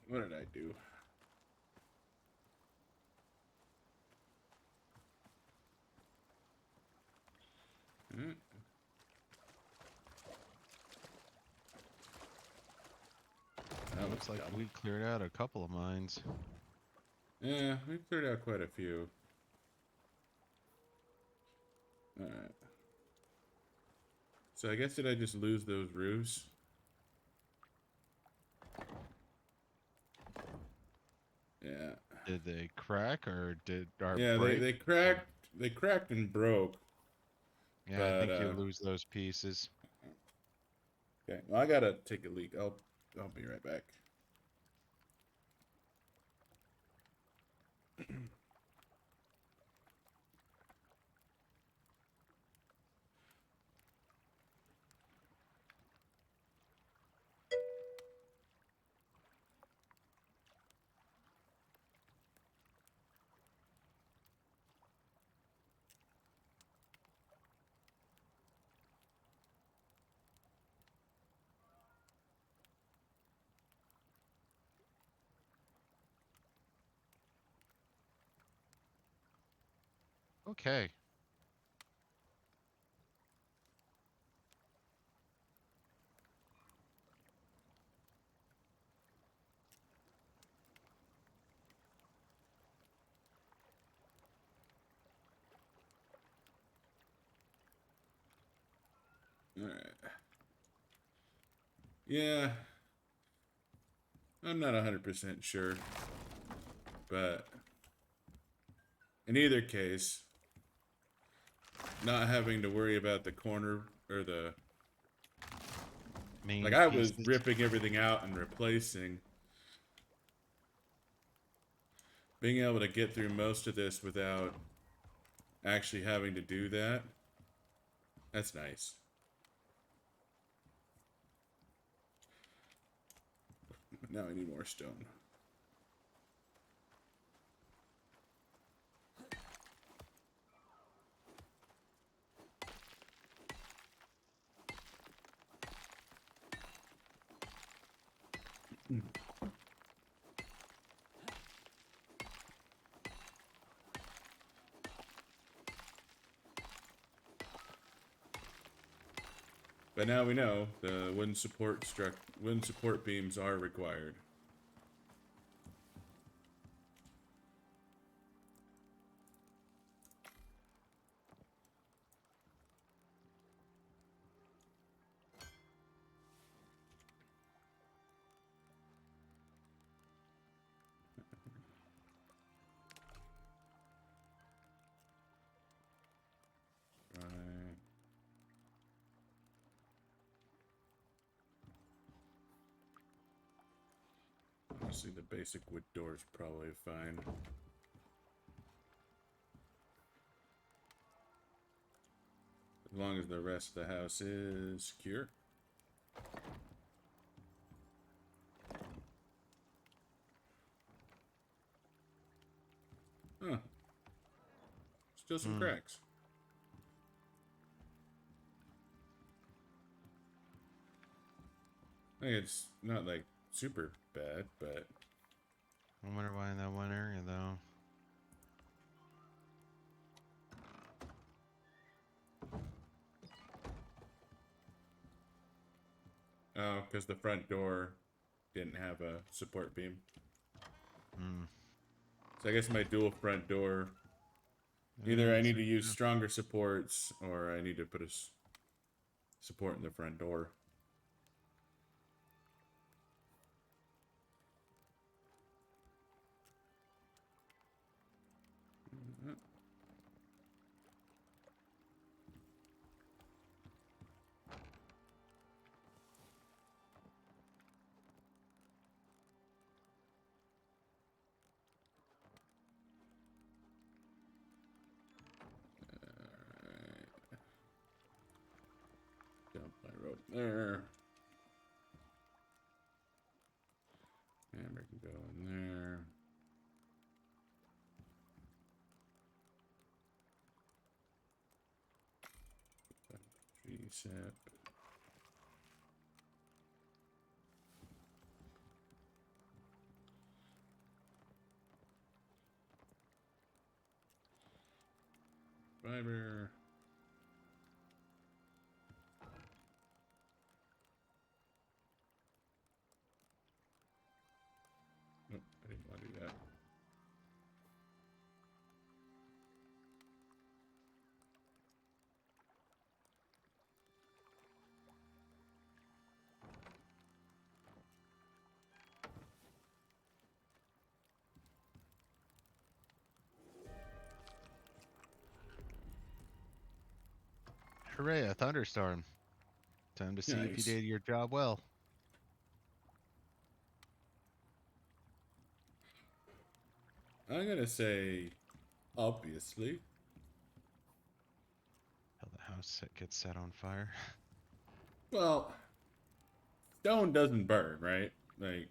What did I do? Mm. That was Looks like dumb. we cleared out a couple of mines. Yeah, we cleared out quite a few. Alright. So I guess did I just lose those roofs? Yeah. Did they crack or Yeah, break? they cracked and broke. Yeah, I But think you lose those pieces. okay. Well, I gotta take a leak. I'll be right back. Okay. All right. Yeah, I'm not 100% sure, but in either case, not having to worry about the corner or the like Main I was pieces. ripping everything out and replacing. Being able to get through most of this without actually having to do that, that's nice. But now I need more stone. But now we know the wind support beams are required. Right. Honestly, the basic wood door is probably fine. As long as the rest of the house is secure. Huh. Still some Hmm. cracks. I think it's not like super bad, but I wonder why in that one area though. oh, because the front door didn't have a support beam. Hmm. So I guess my dual front door, either I Alright, need so to use yeah. stronger supports or I need to put a support in the front door. Dump my rope there. Hammer can go in there. Tree sap. Fiber. Nope, I didn't want to do that. Hooray, a thunderstorm. Time to see if you Nice. did your job well. I'm gonna say, obviously. How the house gets set on fire. Well, stone doesn't burn, right? Like,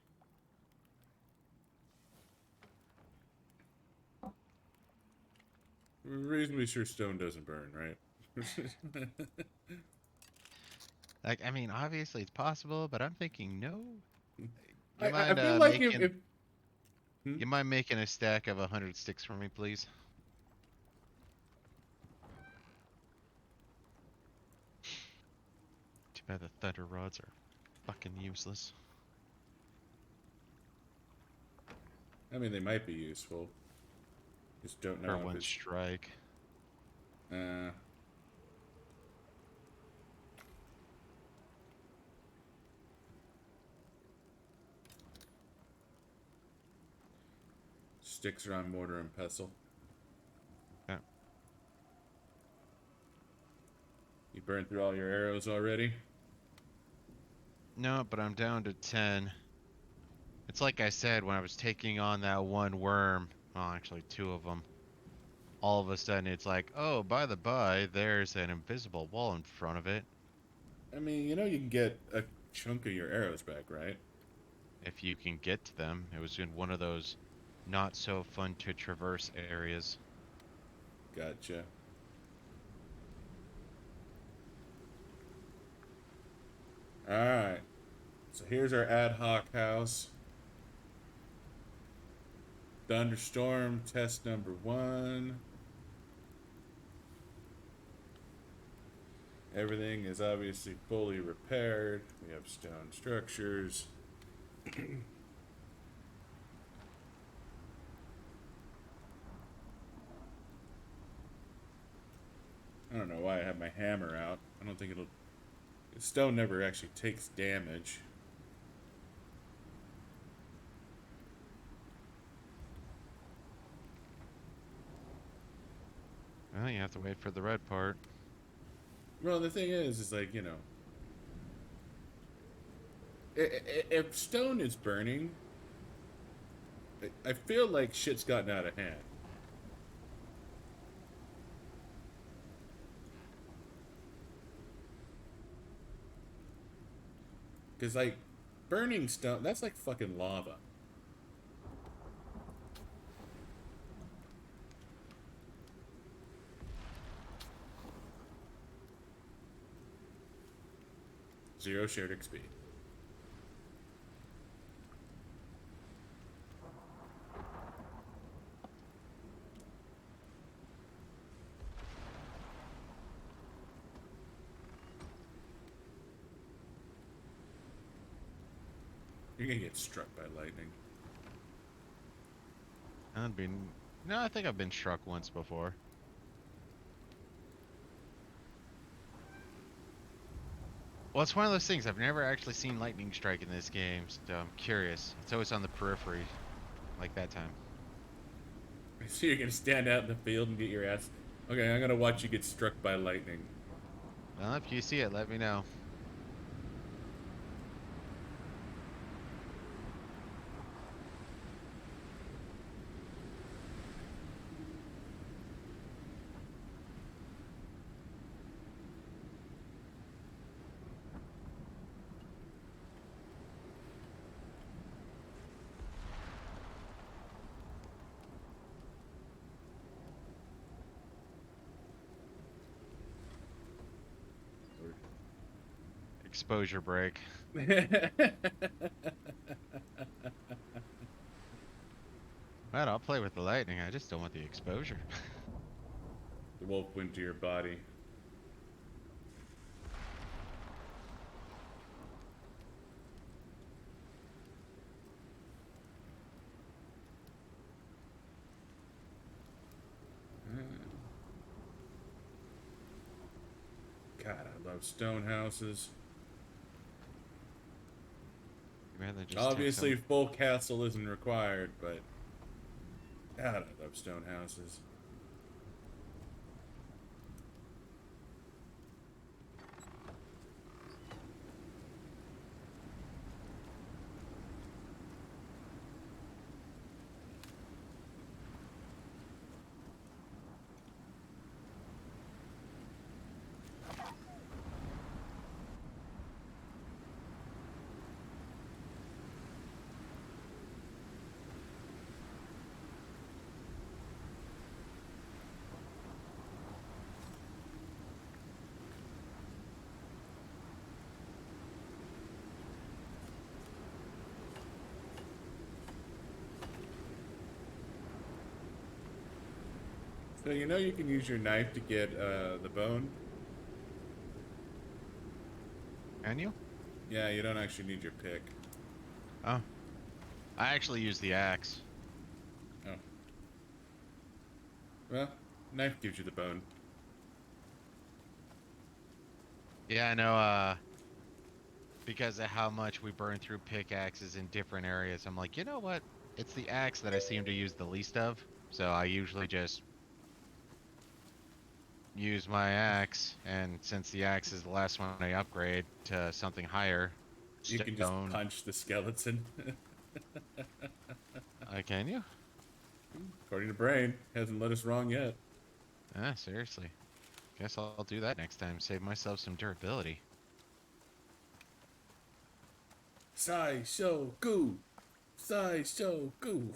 we're reasonably sure stone doesn't burn, right? Like, I mean, obviously it's possible, but I'm thinking no. You I mind feel like making hmm? you mind making a stack of 100 sticks for me, please? bad the thunder rods are fucking useless. I mean, they might be useful. Just don't For know if one it's. strike. Uh, Sticks are on mortar and pestle. Yeah. You burned through all your arrows already? No, but I'm down to 10. It's like I said when I was taking on that one worm. Well, actually, two of them. All of a sudden, it's like, oh, by the by, there's an invisible wall in front of it. I mean, you know you can get a chunk of your arrows back, right? If you can get to them. It was in one of those not so fun to traverse areas. Gotcha. Alright. So here's our ad hoc house. Thunderstorm test number 1. Everything is obviously fully repaired. We have stone structures. I don't know why I have my hammer out. I don't think it'll... Stone never actually takes damage. Well, you have to wait for the red part. Well, the thing is like, you know... If stone is burning, I feel like shit's gotten out of hand. Because, like, burning stone, that's like fucking lava. Zero shared XP. You're gonna get struck by lightning. I've been... No, I think I've been struck once before. Well, it's one of those things. I've never actually seen lightning strike in this game, so I'm curious. It's always on the periphery, like that time. So you're gonna stand out in the field and get your ass... Okay, I'm gonna watch you get struck by lightning. Well, if you see it, let me know. Exposure break. Well, I'll play with the lightning. I just don't want the exposure. The wolf went to your body. God, I love stone houses. Rather just Obviously, take some... full castle isn't required, but God, I love stone houses. So you know you can use your knife to get the bone? Can you? Yeah, you don't actually need your pick. Oh, I actually use the axe. Oh. Well, knife gives you the bone. Yeah, I know. Because of how much we burn through pickaxes in different areas, I'm like, you know what? It's the axe that I seem to use the least of. So I usually just use my axe, and since the axe is the last one I upgrade to something higher, You can just stone. punch the skeleton. Can you? According to Brain, hasn't led us wrong yet. Ah, seriously. Guess I'll do that next time. Save myself some durability. Sai Sho Gu! Sai Sho Gu!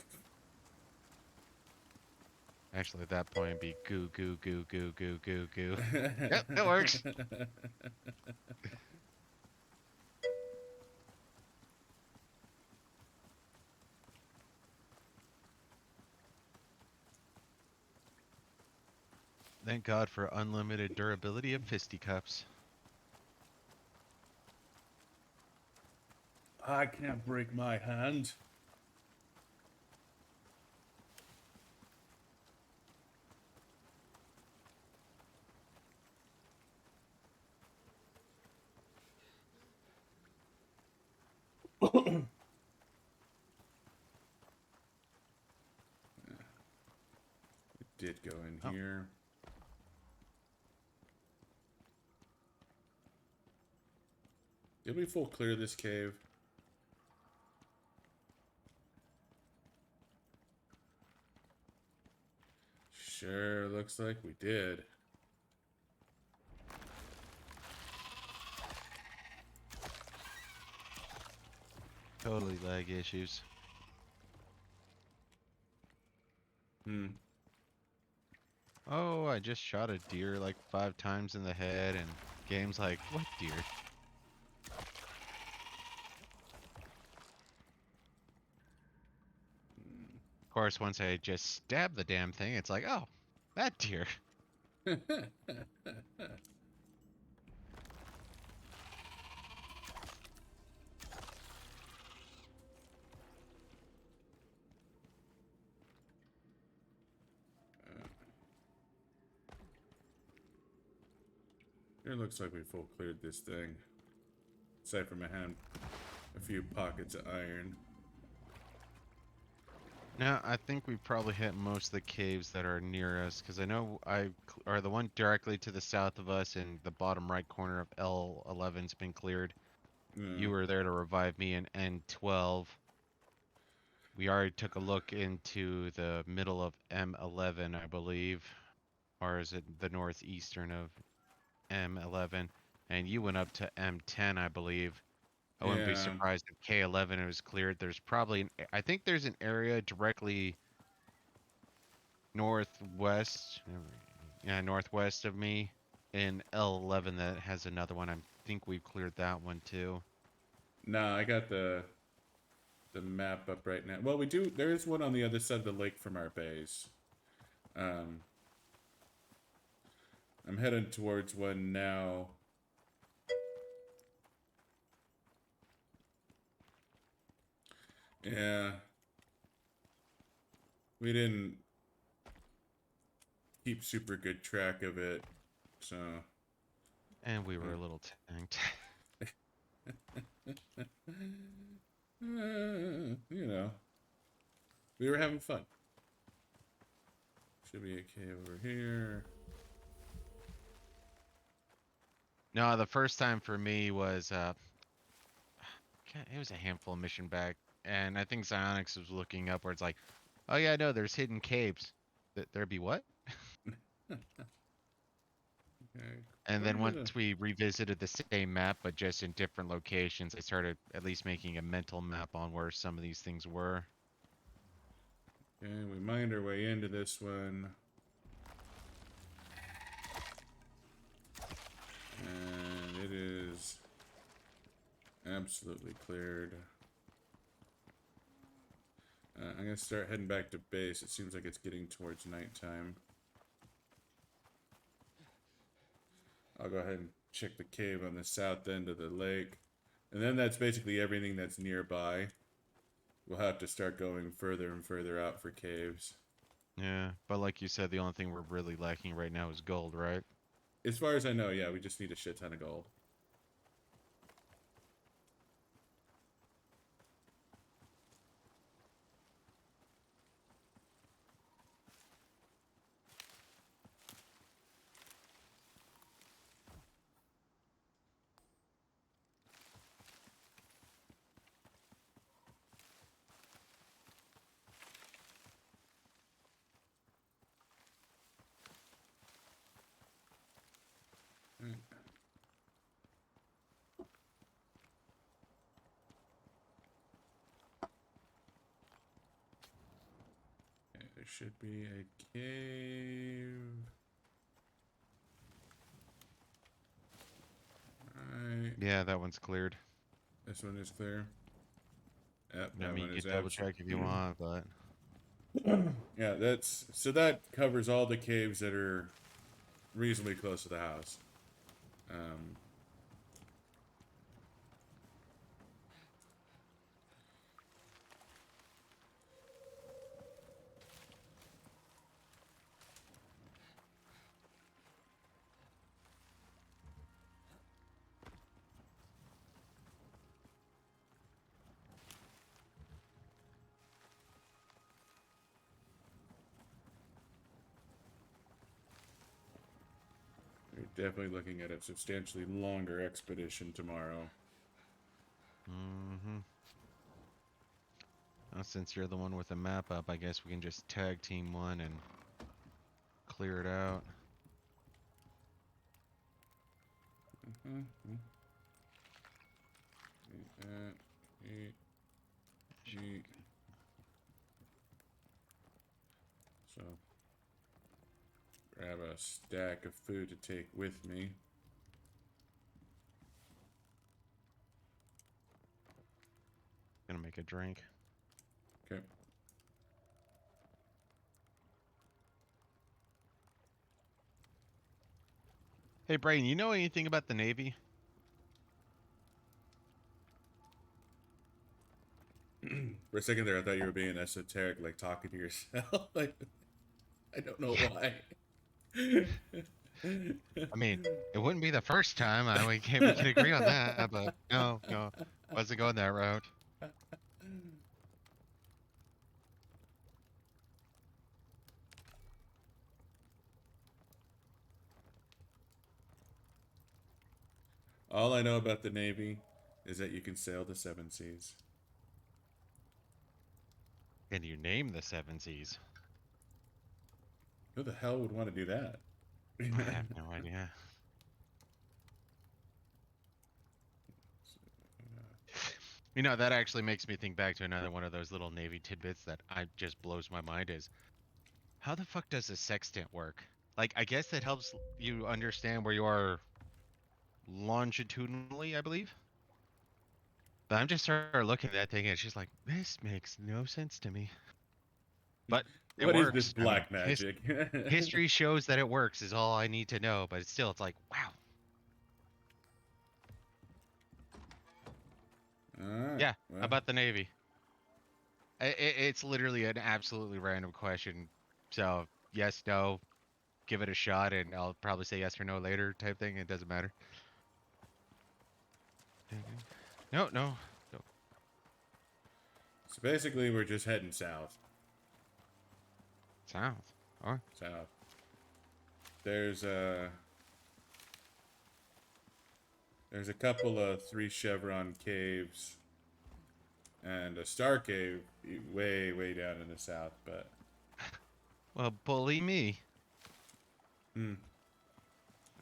Actually, at that point, it'd be goo, goo, goo, goo, goo, goo, goo. Yep, it works. Thank God for unlimited durability of fisticuffs. I can't break my hand. It did go in Oh, here. Did we full clear this cave? Sure looks like we did. totally lag issues. Hmm. Oh, I just shot a deer like 5 times in the head, and game's like, what deer? Of course, once I just stab the damn thing, it's like, oh, that deer. It looks like we full cleared this thing. Aside from a few pockets of iron. No, I think we probably hit most of the caves that are near us, because I know or the one directly to the south of us in the bottom right corner of L11's been cleared. Yeah. You were there to revive me in N12. We already took a look into the middle of M11, I believe. Or is it the northeastern of M11? And you went up to M10, I believe. I wouldn't be Yeah. surprised if K11 was cleared. There's probably I think there's an area directly northwest, yeah, northwest of me in L11 that has another one. I think we've cleared that one too. Nah, I got the map up right now. Well, we do. There is one on the other side of the lake from our base. Um, I'm heading towards one now. Yeah, we didn't keep super good track of it, so And we were a little tanked. you know, we were having fun. Should be okay over here. No, the first time for me was it was a handful of mission back, and I think Psionics was looking upwards like, oh yeah, no, there's hidden caves. There be what? Okay, And then according to once the we revisited the same map, but just in different locations, I started at least making a mental map on where some of these things were. okay, we mined our way into this one, and it is absolutely cleared. I'm gonna start heading back to base. It seems like it's getting towards nighttime. I'll go ahead and check the cave on the south end of the lake. And then that's basically everything that's nearby. We'll have to start going further and further out for caves. Yeah, but like you said, the only thing we're really lacking right now is gold, right? As far as I know, yeah, we just need a shit ton of gold. Right. Okay, there should be a cave. Alright. Yeah, that one's cleared. This one is clear. Yep, I that mean, one you is could double check if you want, but Yeah, that's so that covers all the caves that are reasonably close to the house. Um, we're definitely looking at a substantially longer expedition tomorrow. mm-hmm. Well, since you're the one with the map up, I guess we can just tag team one and clear it out. Mm-hmm. Eat. So, grab a stack of food to take with me. Gonna make a drink. Okay. Hey, Brain, you know anything about the Navy? For a second there, I thought you were being esoteric, like talking to yourself. Like, I don't know why. I mean, it wouldn't be the first time. We can agree on that, but no, wasn't going that route. All I know about the Navy is that you can sail the seven seas. Can you name the seven seas? Who the hell would want to do that? I have no idea. You know, that actually makes me think back to another one of those little Navy tidbits that just blows my mind is how the fuck does a sextant work? Like, I guess it helps you understand where you are longitudinally, I believe. But I'm just started looking at that thing and it's just like, this makes no sense to me. But it What is this works. I mean, black magic? history shows that it works is all I need to know, but still, it's like, wow. Alright. Yeah, Well, how about the Navy? It's literally an absolutely random question. So, yes, no, give it a shot, and I'll probably say yes or no later type thing. It doesn't matter. No. so basically, we're just heading south. South. Oh, South. There's a couple of 3 chevron caves and a star cave way down in the south, but well, bully me. hmm,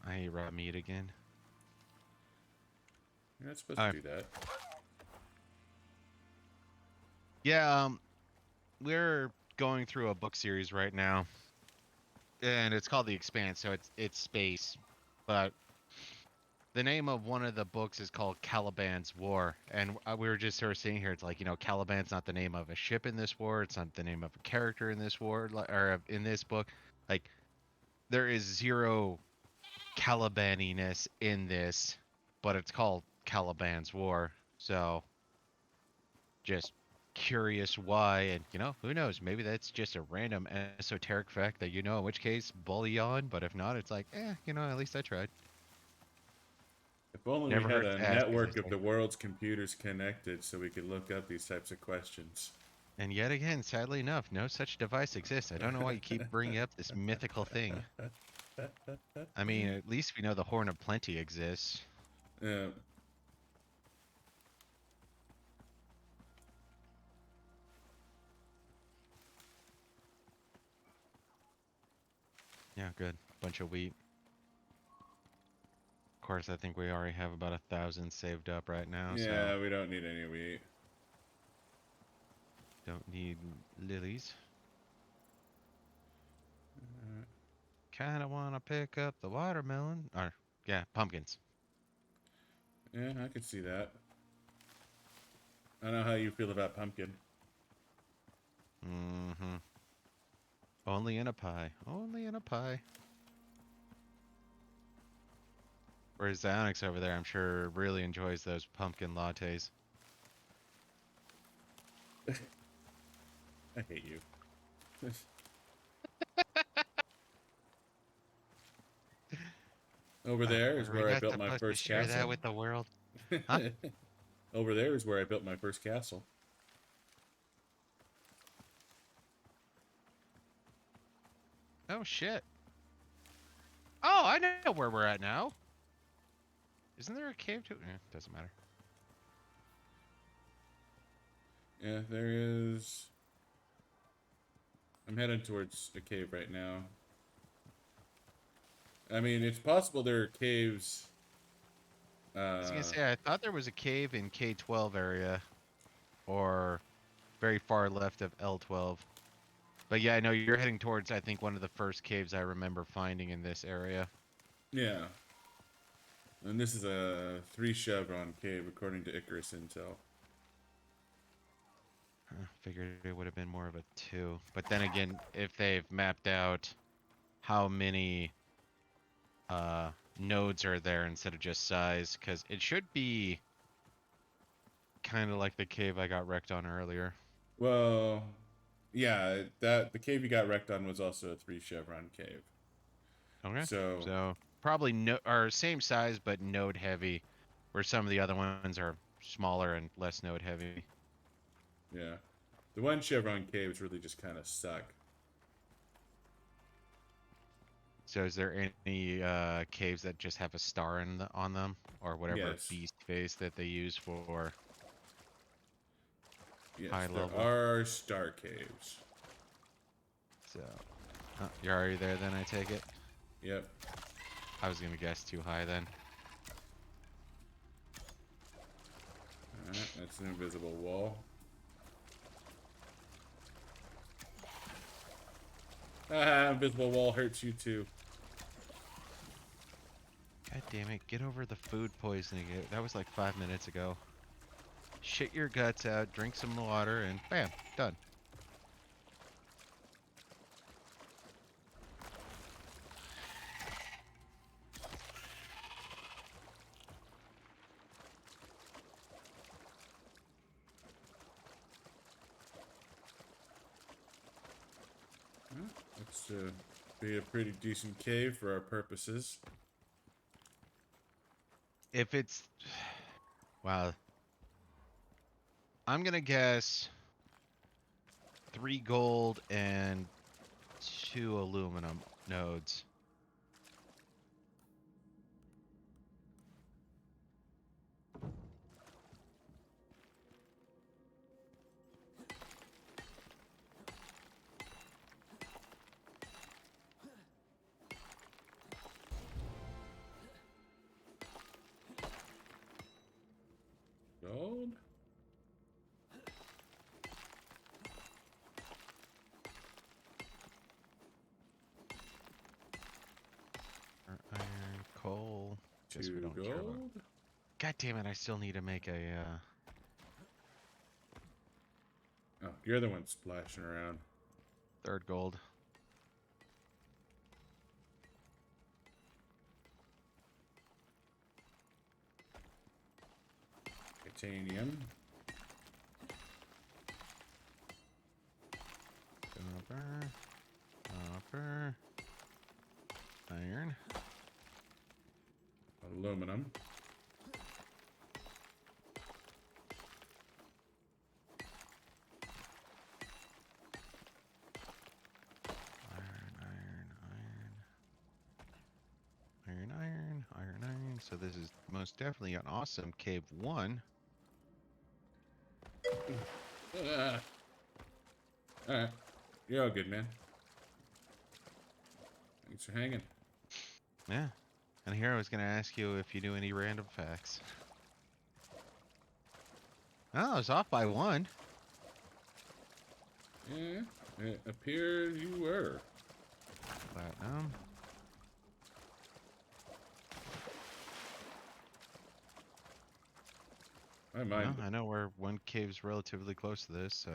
I ate raw meat again. you're not supposed to do that. Yeah, we're going through a book series right now, and it's called The Expanse, so it's space, but the name of one of the books is called Calibans War, and we were just sort of sitting here. It's like, Caliban's not the name of a ship in this war. It's not the name of a character in this war, or in this book. Like, there is zero Calibaniness in this, but it's called Caliban's War. So just curious why, and who knows? Maybe that's just a random esoteric fact that in which case bully on. But if not, it's like, at least I tried. If only we Never had hurts a to ask, as network they of say. the world's computers connected so we could look up these types of questions. And yet again, sadly enough, no such device exists. I don't know why you keep bringing up this mythical thing. I mean, at least we know the Horn of Plenty exists. Yeah. Yeah, good. Bunch of wheat. Of course, I think we already have about 1,000 saved up right now, so Yeah, we don't need any wheat. don't need lilies. Kinda wanna pick up the watermelon. Or, yeah, pumpkins. Yeah, I could see that. I know how you feel about pumpkin. Mm-hmm. Only in a pie. Only in a pie. Whereas Onyx over there, I'm sure, really enjoys those pumpkin lattes. I hate you. Over there is Are we where I not built my supposed to first share that castle. with the world? Huh? Over there is where I built my first castle. Oh, shit. Oh, I know where we're at now. Isn't there a cave too? Doesn't matter. Yeah, there is. I'm heading towards a cave right now. I mean, it's possible there are caves. I was gonna say, I thought there was a cave in K12 area, or very far left of L12. But yeah, I know you're heading towards, I think, one of the first caves I remember finding in this area. Yeah. And this is a 3 chevron cave, according to Icarus intel. Figured it would have been more of a 2. But then again, if they've mapped out how many nodes are there instead of just size, because it should be kind of like the cave I got wrecked on earlier. Well, yeah, that the cave you got wrecked on was also a 3 chevron cave. Okay. So, So probably no or same size but node heavy, where some of the other ones are smaller and less node heavy. yeah. The 1 chevron caves really just kind of suck. So is there any caves that just have a star on them, or whatever Yes. beast face that they use for Yes, high there level? are star caves. So you're already there then, I take it? Yep. I was gonna guess too high then. Alright, that's an invisible wall. Ah, invisible wall hurts you too. God damn it, get over the food poisoning. That was like 5 minutes ago. Shit your guts out, drink some water, and bam, done. Looks to be a pretty decent cave for our purposes. If it's... Wow. I'm gonna guess 3 gold and 2 aluminum nodes. Gold? Iron, coal. Guess we 2 don't care about... gold? God damn it, I still need to make a, Oh, you're the one splashing around. 3rd gold. titanium. Copper. Copper. Iron. Aluminum. Iron. So this is most definitely an awesome cave 1. Alright. You're all good, man. Thanks for hanging. Yeah. And here I was going to ask you if you knew any random facts. Oh, I was off by 1. Yeah, it appeared you were. Platinum. I mind. Well, I know where one cave's relatively close to this, so.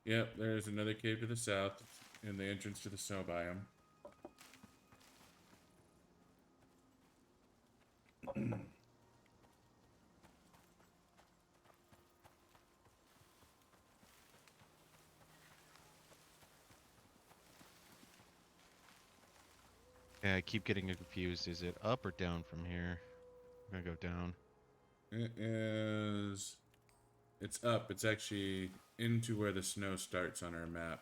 Yep, there's another cave to the south in the entrance to the snow biome. Yeah, I keep getting confused. Is it up or down from here? I'm gonna go down. It is. It's up. It's actually into where the snow starts on our map.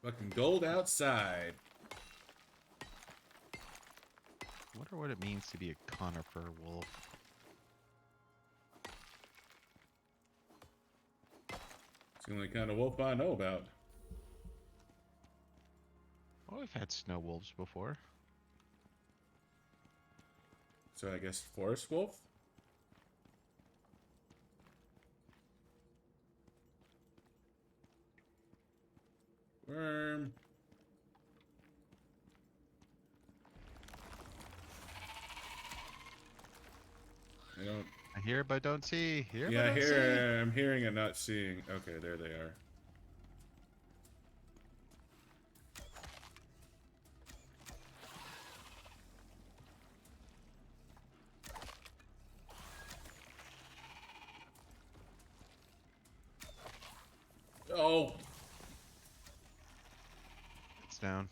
Fucking gold outside. I wonder what it means to be a conifer wolf. It's the only kind of wolf I know about. Oh, we've had snow wolves before. So I guess forest wolf? Worm. I don't. I hear but don't see. Hear Yeah, but don't see. I'm hearing and not seeing. Okay, there they are. Oh! It's down.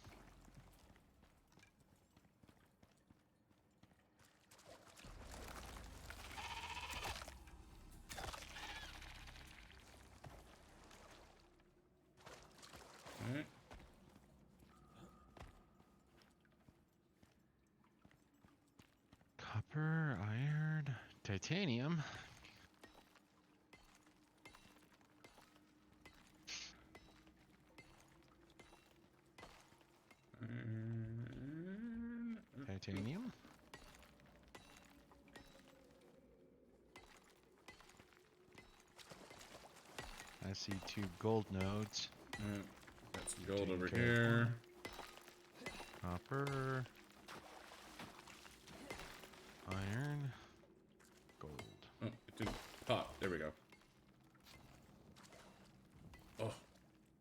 Alright. Copper, iron, titanium. Titanium. I see 2 gold nodes. Got some gold over Okay. here. Copper. Iron. Gold. Oh, it didn't pop. There we go. Oh,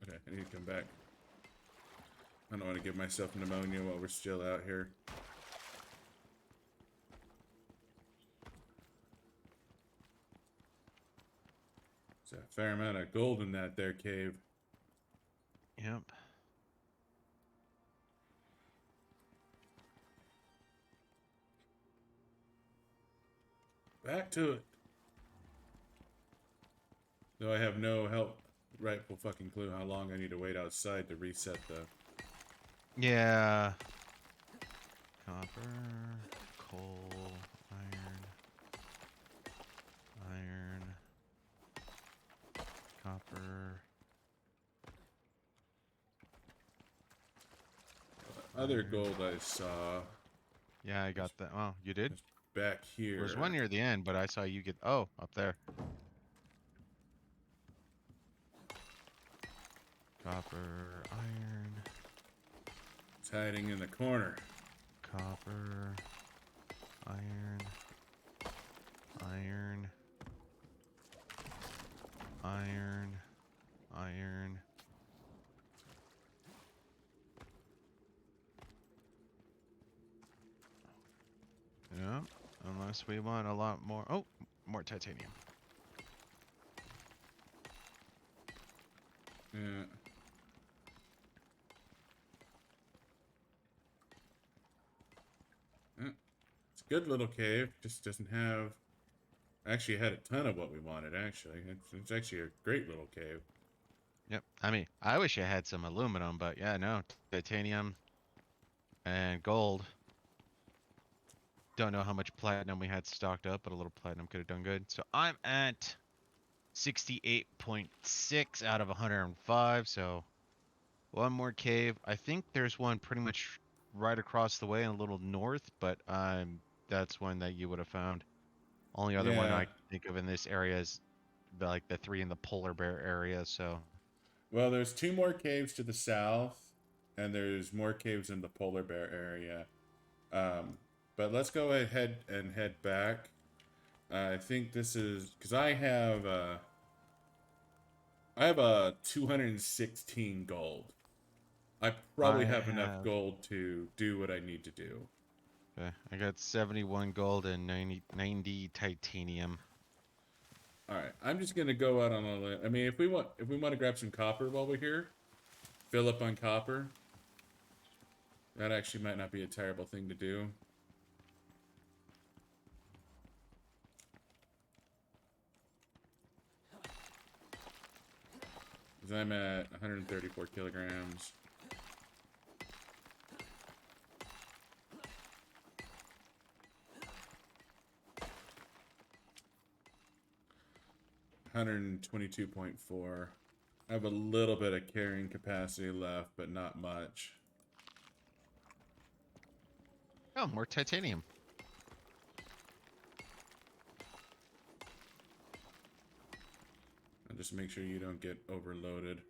okay. I need to come back. I don't want to give myself pneumonia while we're still out here. There's a fair amount of gold in that there cave. Yep. Back to it. Though I have no rightful fucking clue how long I need to wait outside to reset the... Yeah. Copper, coal, iron, copper. Other gold I saw Yeah, I got that. Oh, you did? back here. There was one near the end, but I saw you get. Oh, up there. Copper, iron, It's hiding in the corner. copper, iron, iron, iron. Unless we want a lot more. Oh, more titanium. Yeah. It's a good little cave. Just doesn't have. Actually, it had a ton of what we wanted. Actually, it's actually a great little cave. Yep. I mean, I wish I had some aluminum, but yeah, no. Titanium and gold. Don't know how much platinum we had stocked up, but a little platinum could have done good. So I'm at 68.6 out of 105. So one more cave. I think there's one pretty much right across the way and a little north, but that's one that you would have found. Only other one Yeah. I can think of in this area is like the three in the polar bear area. So Well, there's two more caves to the south, and there's more caves in the polar bear area. Um, but let's go ahead and head back. I think this is because I have a 216 gold. I I probably have enough have gold to do what I need to do. okay, I got 71 gold and 90 titanium. All right, I'm just gonna go out on a limb. I mean, if we want to grab some copper while we're here, fill up on copper. That actually might not be a terrible thing to do. 'Cause I'm at 134 kilograms. $122.4. I have a little bit of carrying capacity left, but not much. Oh, more titanium. And just make sure you don't get overloaded.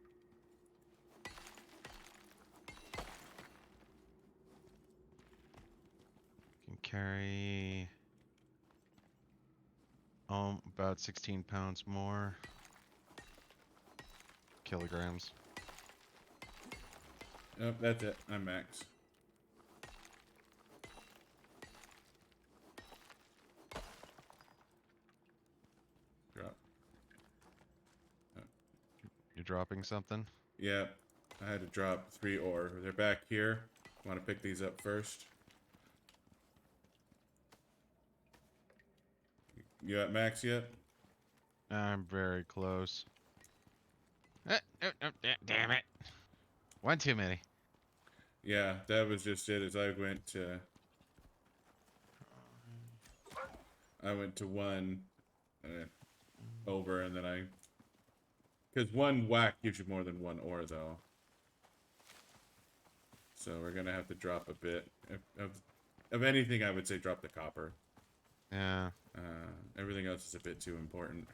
Can carry about 16 pounds more. Kilograms. Yep, that's it. I'm max. Drop. You're dropping something? Yep. I had to drop 3 ore. They're back here. Want to pick these up first? You at max yet? I'm very close. Damn it. One too many. Yeah, that was just it. As I went to one over, and then because one whack gives you more than one ore, though. So we're gonna have to drop a bit of anything. I would say drop the copper. Yeah. Everything else is a bit too important.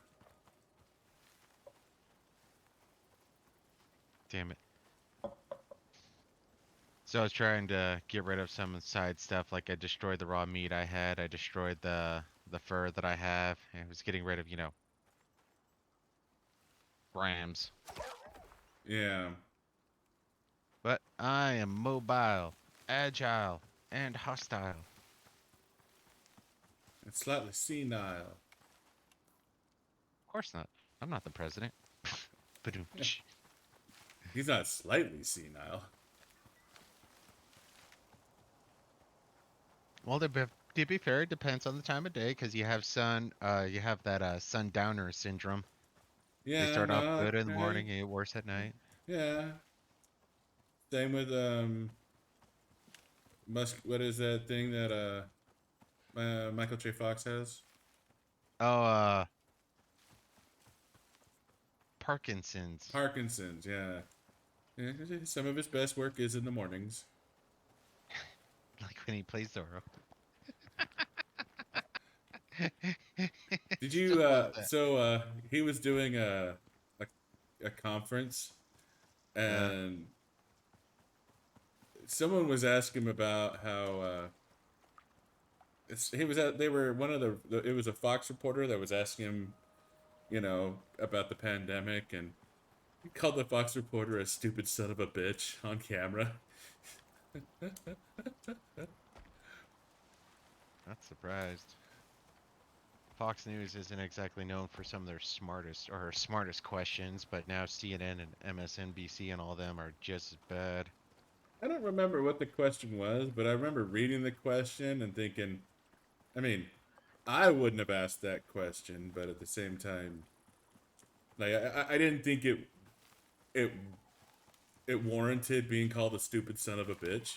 Damn it. So I was trying to get rid of some side stuff, like I destroyed the raw meat I had, I destroyed the fur that I have, and I was getting rid of, grams. Yeah. But I am mobile, agile, and hostile. It's slightly senile. Of course not. I'm not the president. Ba-doom-tsh. He's not slightly senile. Well, to be fair, it depends on the time of day, because you have you have that sundowner syndrome. They Yeah, start off no, good in the right? morning and get worse at night. Yeah. Same with What is that thing that Michael J. Fox has? Oh, Parkinson's. Parkinson's. Yeah. Yeah, some of his best work is in the mornings. Like when he plays Zorro. Did Still you? love that. He was doing a conference, Yeah. and someone was asking him about how he was at. They were one of it was a Fox reporter that was asking him, about the pandemic, and he called the Fox reporter a stupid son of a bitch on camera. Not surprised. Fox News isn't exactly known for some of their smartest questions, but now CNN and MSNBC and all them are just as bad. I don't remember what the question was, but I remember reading the question and thinking, I mean, I wouldn't have asked that question, but at the same time, like I didn't think it it warranted being called a stupid son of a bitch.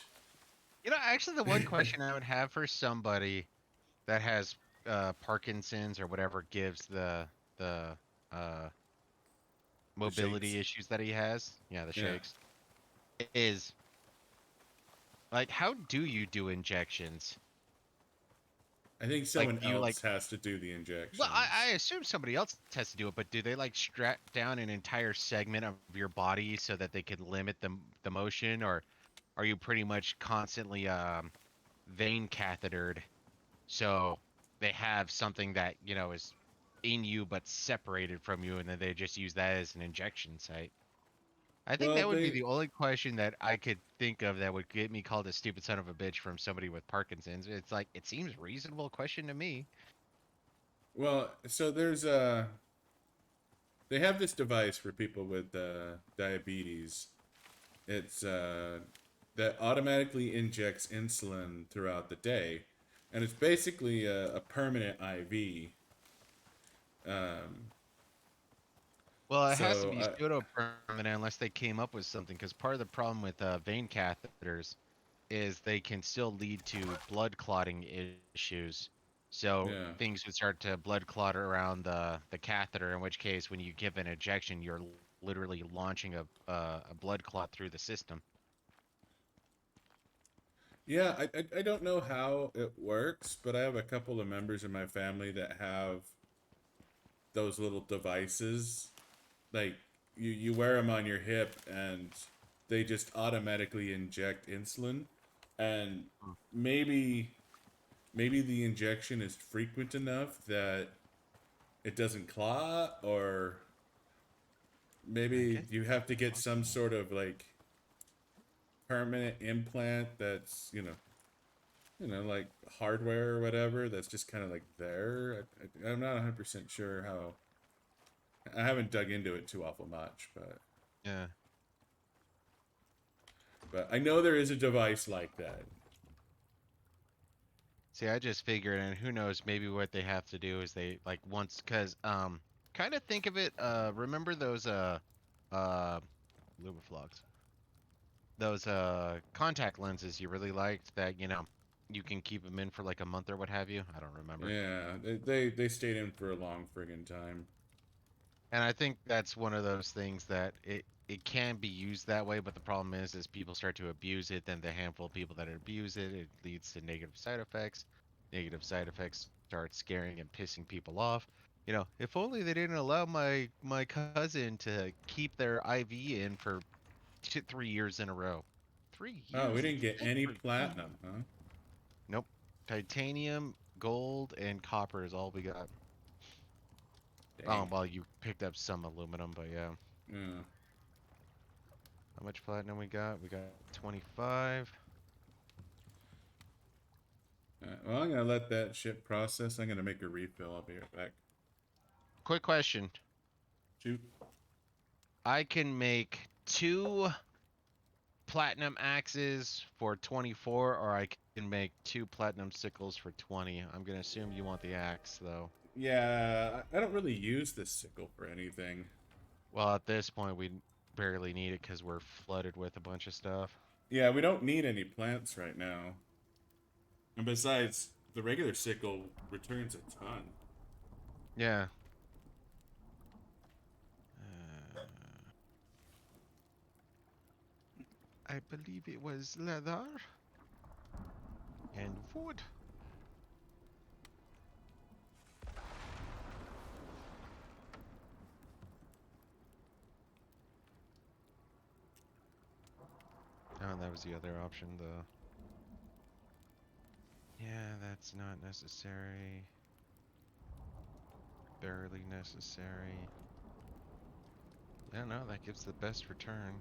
Actually, the one question I would have for somebody that has Parkinson's or whatever gives the uh, The shakes. mobility issues that he has, yeah, the Yeah. shakes, is like, how do you do injections? I think Like, someone do you like else has to do the Well, I injections. assume somebody else has to do it, but do they like strap down an entire segment of your body so that they can limit the motion, or are you pretty much constantly vein cathetered so they have something that is in you but separated from you, and then they just use that as an injection site? I think Well, that would be they the only question that I could think of that would get me called a stupid son of a bitch from somebody with Parkinson's. It's like it seems reasonable question to me. so there's they have this device for people with diabetes. It's that automatically injects insulin throughout the day, and it's basically a permanent IV. Um, Well, it has to so be pseudo permanent unless they came up with something. Because part of the problem with vein catheters is they can still lead to blood clotting issues. So yeah, things would start to blood clot around the catheter. In which case, when you give an injection, you're literally launching a blood clot through the system. yeah. I don't know how it works, but I have a couple of members in my family that have those little devices. Like you wear them on your hip, and they just automatically inject insulin, and Hmm. maybe maybe the injection is frequent enough that it doesn't clot, or I maybe guess you that's have to get some possible. sort of like permanent implant that's like hardware or whatever that's just kind of like there. I'm not 100% sure how. I haven't dug into it too awful much, Yeah. but I know there is a device like that. See, I just figured, and who knows, maybe what they have to do is they like once, cause kind of think of it. Remember those uh, Lumiflogs? Those contact lenses you really liked that you can keep them in for like a month or what have you. I don't remember. Yeah, they stayed in for a long friggin' time. And I think that's one of those things that it can be used that way, but the problem is people start to abuse it. Then the handful of people that abuse it, it leads to negative side effects. Negative side effects start scaring and pissing people off. If only they didn't allow my cousin to keep their IV in for 3 years in a row. Three Oh, we years didn't is get good any for you. platinum, huh? Nope. Titanium, gold, and copper is all we got. Oh, Dang. well, you picked up some aluminum, but yeah. Yeah. How much platinum we got? We got 25. Well, I'm gonna let that shit process. I'm gonna make a refill. I'll be right back. Quick question. Shoot. I can make two platinum axes for 24, or I can make two platinum sickles for 20. I'm gonna assume you want the axe, though. Yeah, I don't really use this sickle for anything. Well, at this point, we barely need it because we're flooded with a bunch of stuff. Yeah, we don't need any plants right now. And besides, the regular sickle returns a ton. Yeah. Uh, I believe it was leather and wood. Oh, that was the other option, though. Yeah, that's not necessary. Barely necessary. Yeah, no, that gives the best return.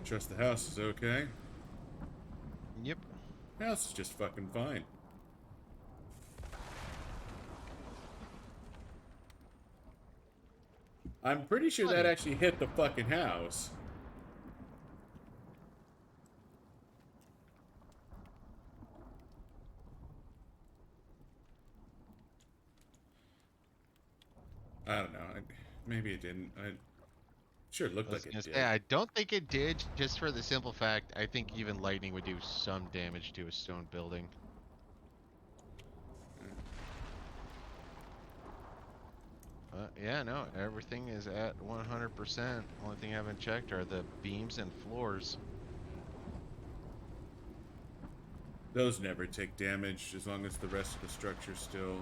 Trust the house is okay. Yep. House is just fucking fine. I'm pretty sure that Plenty. actually hit the fucking house. I don't know. Maybe it didn't. Sure I looked was like it gonna say, did. I don't think it did, just for the simple fact, I think even lightning would do some damage to a stone building. Yeah, no, everything is at 100%. Only thing I haven't checked are the beams and floors. Those never take damage as long as the rest of the structure's still.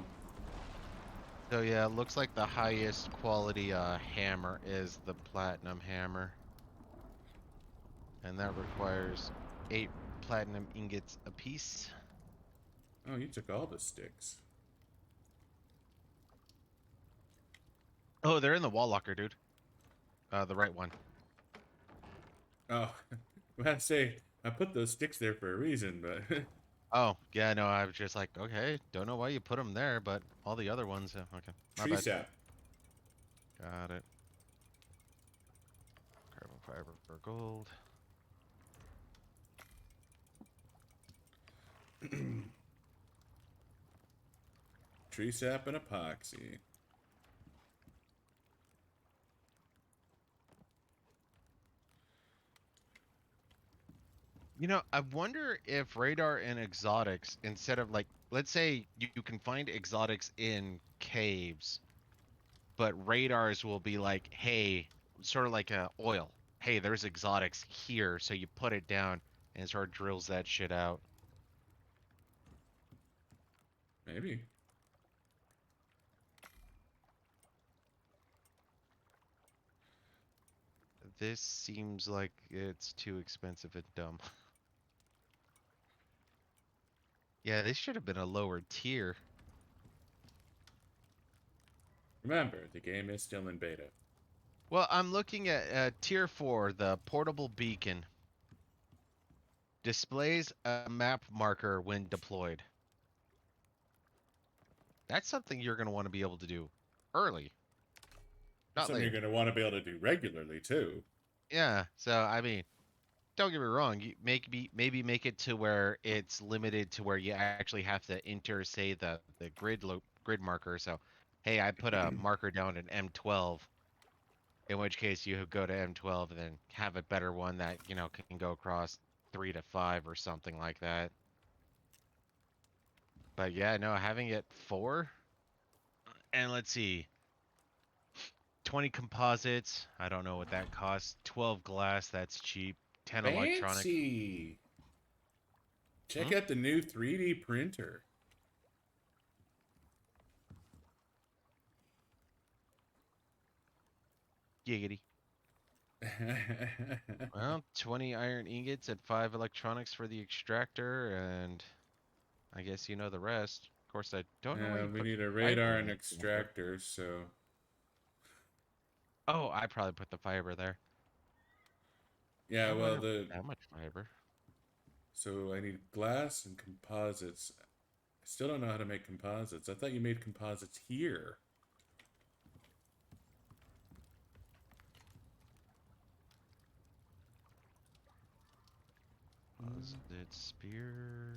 So yeah, it looks like the highest quality hammer is the platinum hammer. And that requires 8 platinum ingots apiece. Oh, you took all the sticks. Oh, they're in the wall locker, dude. The right one. Oh, I say I put those sticks there for a reason, but Oh, yeah, no, I was just like, okay, don't know why you put them there, but all the other ones, okay, my tree bad. sap. Got it. Carbon fiber for gold. Tree sap and epoxy. You know, I wonder if radar and exotics, instead of like, let's say you can find exotics in caves, but radars will be like, hey, sort of like a oil. Hey, there's exotics here, so you put it down and it sort of drills that shit out. Maybe. This seems like it's too expensive and dumb. Yeah, this should have been a lower tier. Remember, the game is still in beta. Well, I'm looking at tier 4, the portable beacon. Displays a map marker when deployed. That's something you're going to want to be able to do early, It's not something you're later. going to want to be able to do regularly, too. Yeah, so I mean, don't get me wrong, you maybe make it to where it's limited to where you actually have to enter, say, the grid marker. So, hey, I put a marker down in M12, in which case you go to M12 and then have a better one that, can go across 3 to 5 or something like that. But yeah, no, having it 4, and let's see, 20 composites, I don't know what that costs. 12 glass, that's cheap. 10 electronic. Fancy! Check Hmm? out the new 3D printer. Giggity. Well, 20 iron ingots at 5 electronics for the extractor, and I guess you know the rest. Of course, I don't know why you We put need a radar fiber in and the extractor. extractor, so... Oh, I probably put the fiber there. Yeah, I well, wonder the... how much fiber. So I need glass and composites. I still don't know how to make composites. I thought you made composites here. Positive spear.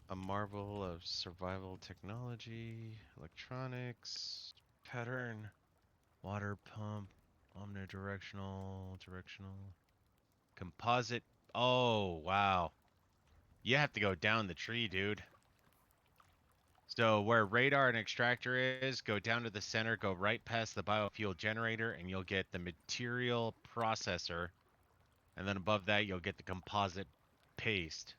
A marvel of survival technology, electronics, pattern, water pump, omnidirectional, directional, composite. Oh, wow. You have to go down the tree, dude. So where radar and extractor is, go down to the center, go right past the biofuel generator, and you'll get the material processor. And then above that, you'll get the composite paste.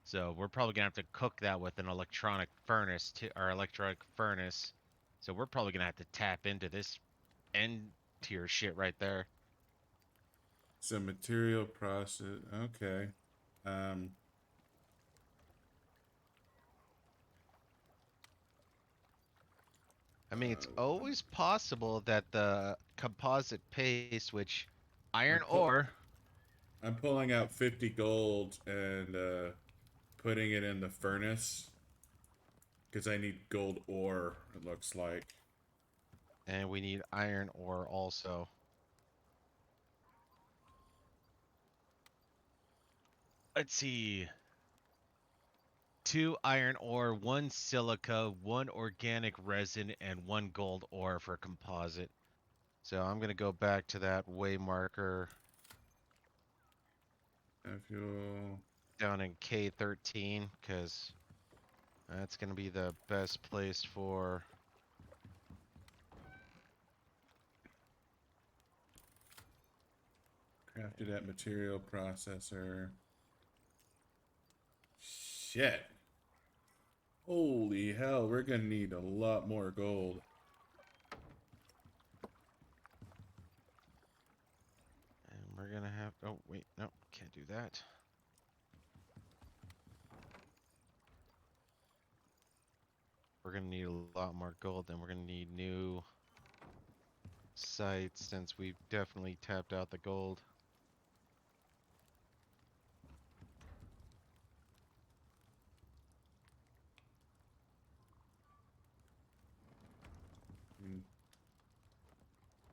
So we're probably gonna have to cook that with an electronic furnace or electric furnace. So we're probably gonna have to tap into this end tier shit right there. So material process. Okay. Um, I mean, it's always possible that the composite paste, which I'm iron pu- ore. I'm pulling out 50 gold and putting it in the furnace because I need gold ore. It looks like. And we need iron ore also. Let's see. 2 iron ore, 1 silica, 1 organic resin, and 1 gold ore for composite. So I'm going to go back to that way marker Fuel. down in K13 because that's going to be the best place for... Crafted at material processor. Shit. Holy hell, we're gonna need a lot more gold. And we're going to have... Oh, wait. No, can't do that. We're going to need a lot more gold. Then we're going to need new sites since we've definitely tapped out the gold. Mm,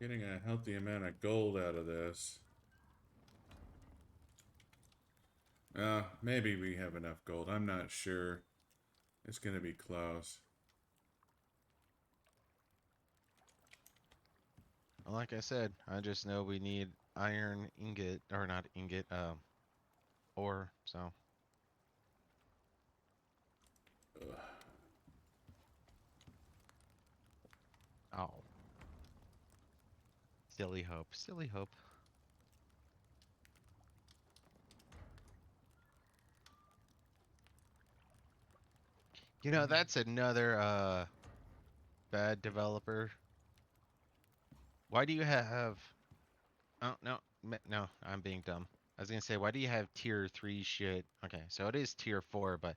Getting a healthy amount of gold out of this. Maybe we have enough gold. I'm not sure. It's gonna be close. Well, like I said, I just know we need iron ingot, or not ingot, ore, so. Ugh. Oh. Silly hope, silly hope. You know, that's another, bad developer. Why do you have... Oh, no, no, I'm being dumb. I was gonna say, why do you have tier 3 shit? Okay, so it is tier 4, but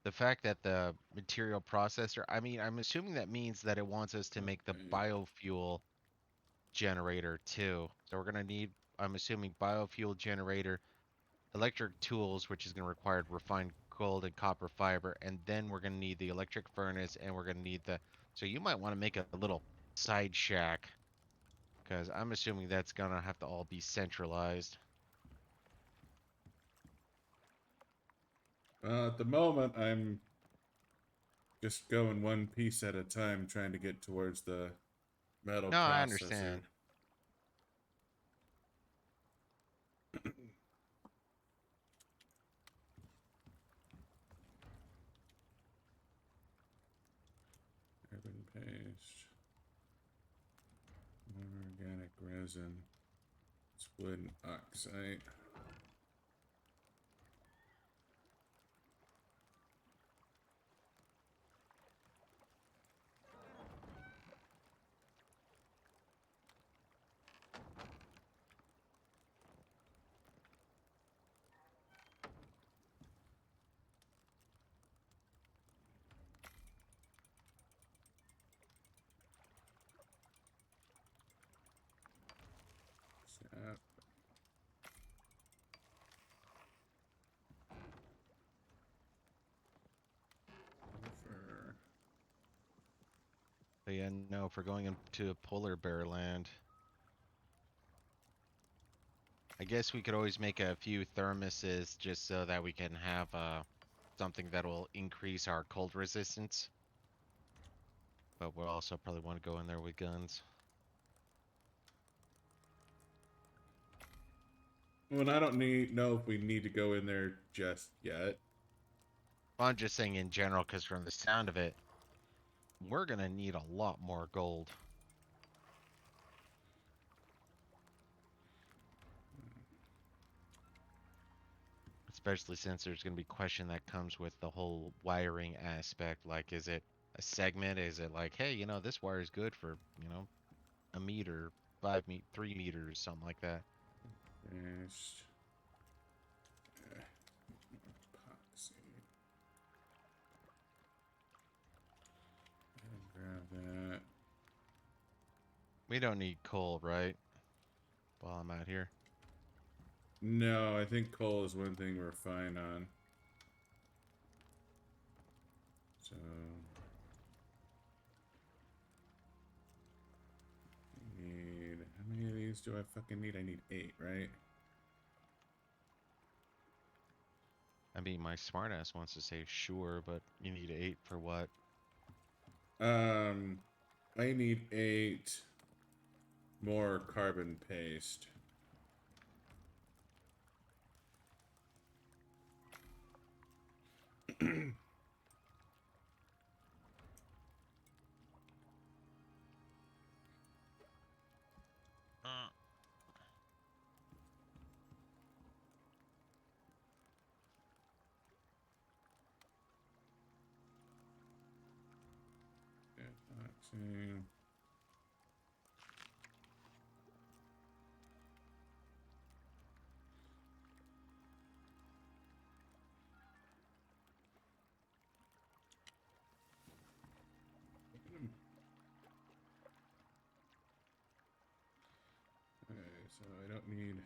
the fact that the material processor, I mean, I'm assuming that means that it wants us to make the Okay. biofuel generator too. So we're gonna need, I'm assuming, biofuel generator, electric tools, which is gonna require refined gold and copper fiber, and then we're gonna need the electric furnace, and we're gonna need the... So you might want to make a little side shack, because I'm assuming that's gonna have to all be centralized. At the moment, I'm just going one piece at a time, trying to get towards the metal No, I processor. understand. Carbon paste. More organic resin. It's wood and oxide. Sap. Sulfur. But yeah, no, if we're going into polar bear land, I guess we could always make a few thermoses just so that we can have something that will increase our cold resistance. But we'll also probably want to go in there with guns. Well, I don't know if we need to go in there just yet. I'm just saying in general, because from the sound of it, we're gonna need a lot more gold. Especially since there's gonna be question that comes with the whole wiring aspect. Like, is it a segment? Is it like, hey, you know, this wire is good for, you know, a meter, 3 meters, something like that. Finished. Epoxy. And grab that. We don't need coal, right? While I'm out here. No, I think coal is one thing we're fine on. So need how many of these do I fucking need? I need 8, right? I mean, my smartass wants to say sure, but you need 8 for what? I need 8 more carbon paste. Uh, Oxy. Okay, so I don't need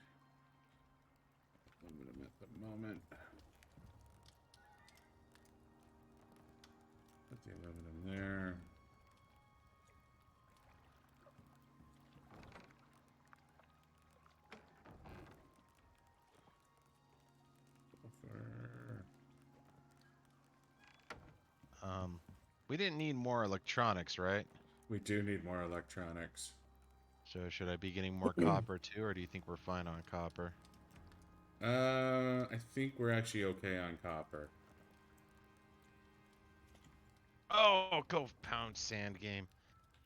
aluminum at the moment. Put the aluminum there. Buffer. we didn't need more electronics, right? We do need more electronics. So should I be getting more copper too, or do you think we're fine on copper? I think we're actually okay on copper. Oh, go pound sand game.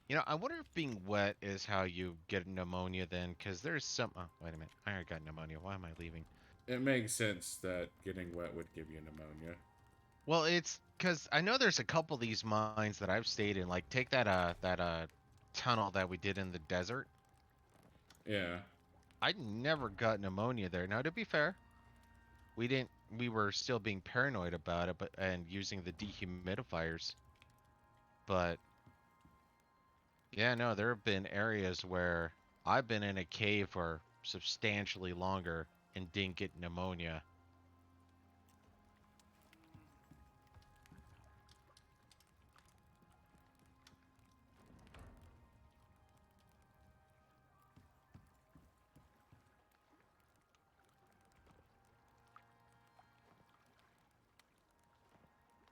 You know, I wonder if being wet is how you get pneumonia then, because there's some... Oh, wait a minute. I already got pneumonia. Why am I leaving? It makes sense that getting wet would give you pneumonia. Well, it's because I know there's a couple of these mines that I've stayed in. Like, take that tunnel that we did in the desert. Yeah. I never got pneumonia there. Now, to be fair, we were still being paranoid about it, but and using the dehumidifiers. But yeah, no, there have been areas where I've been in a cave for substantially longer and didn't get pneumonia.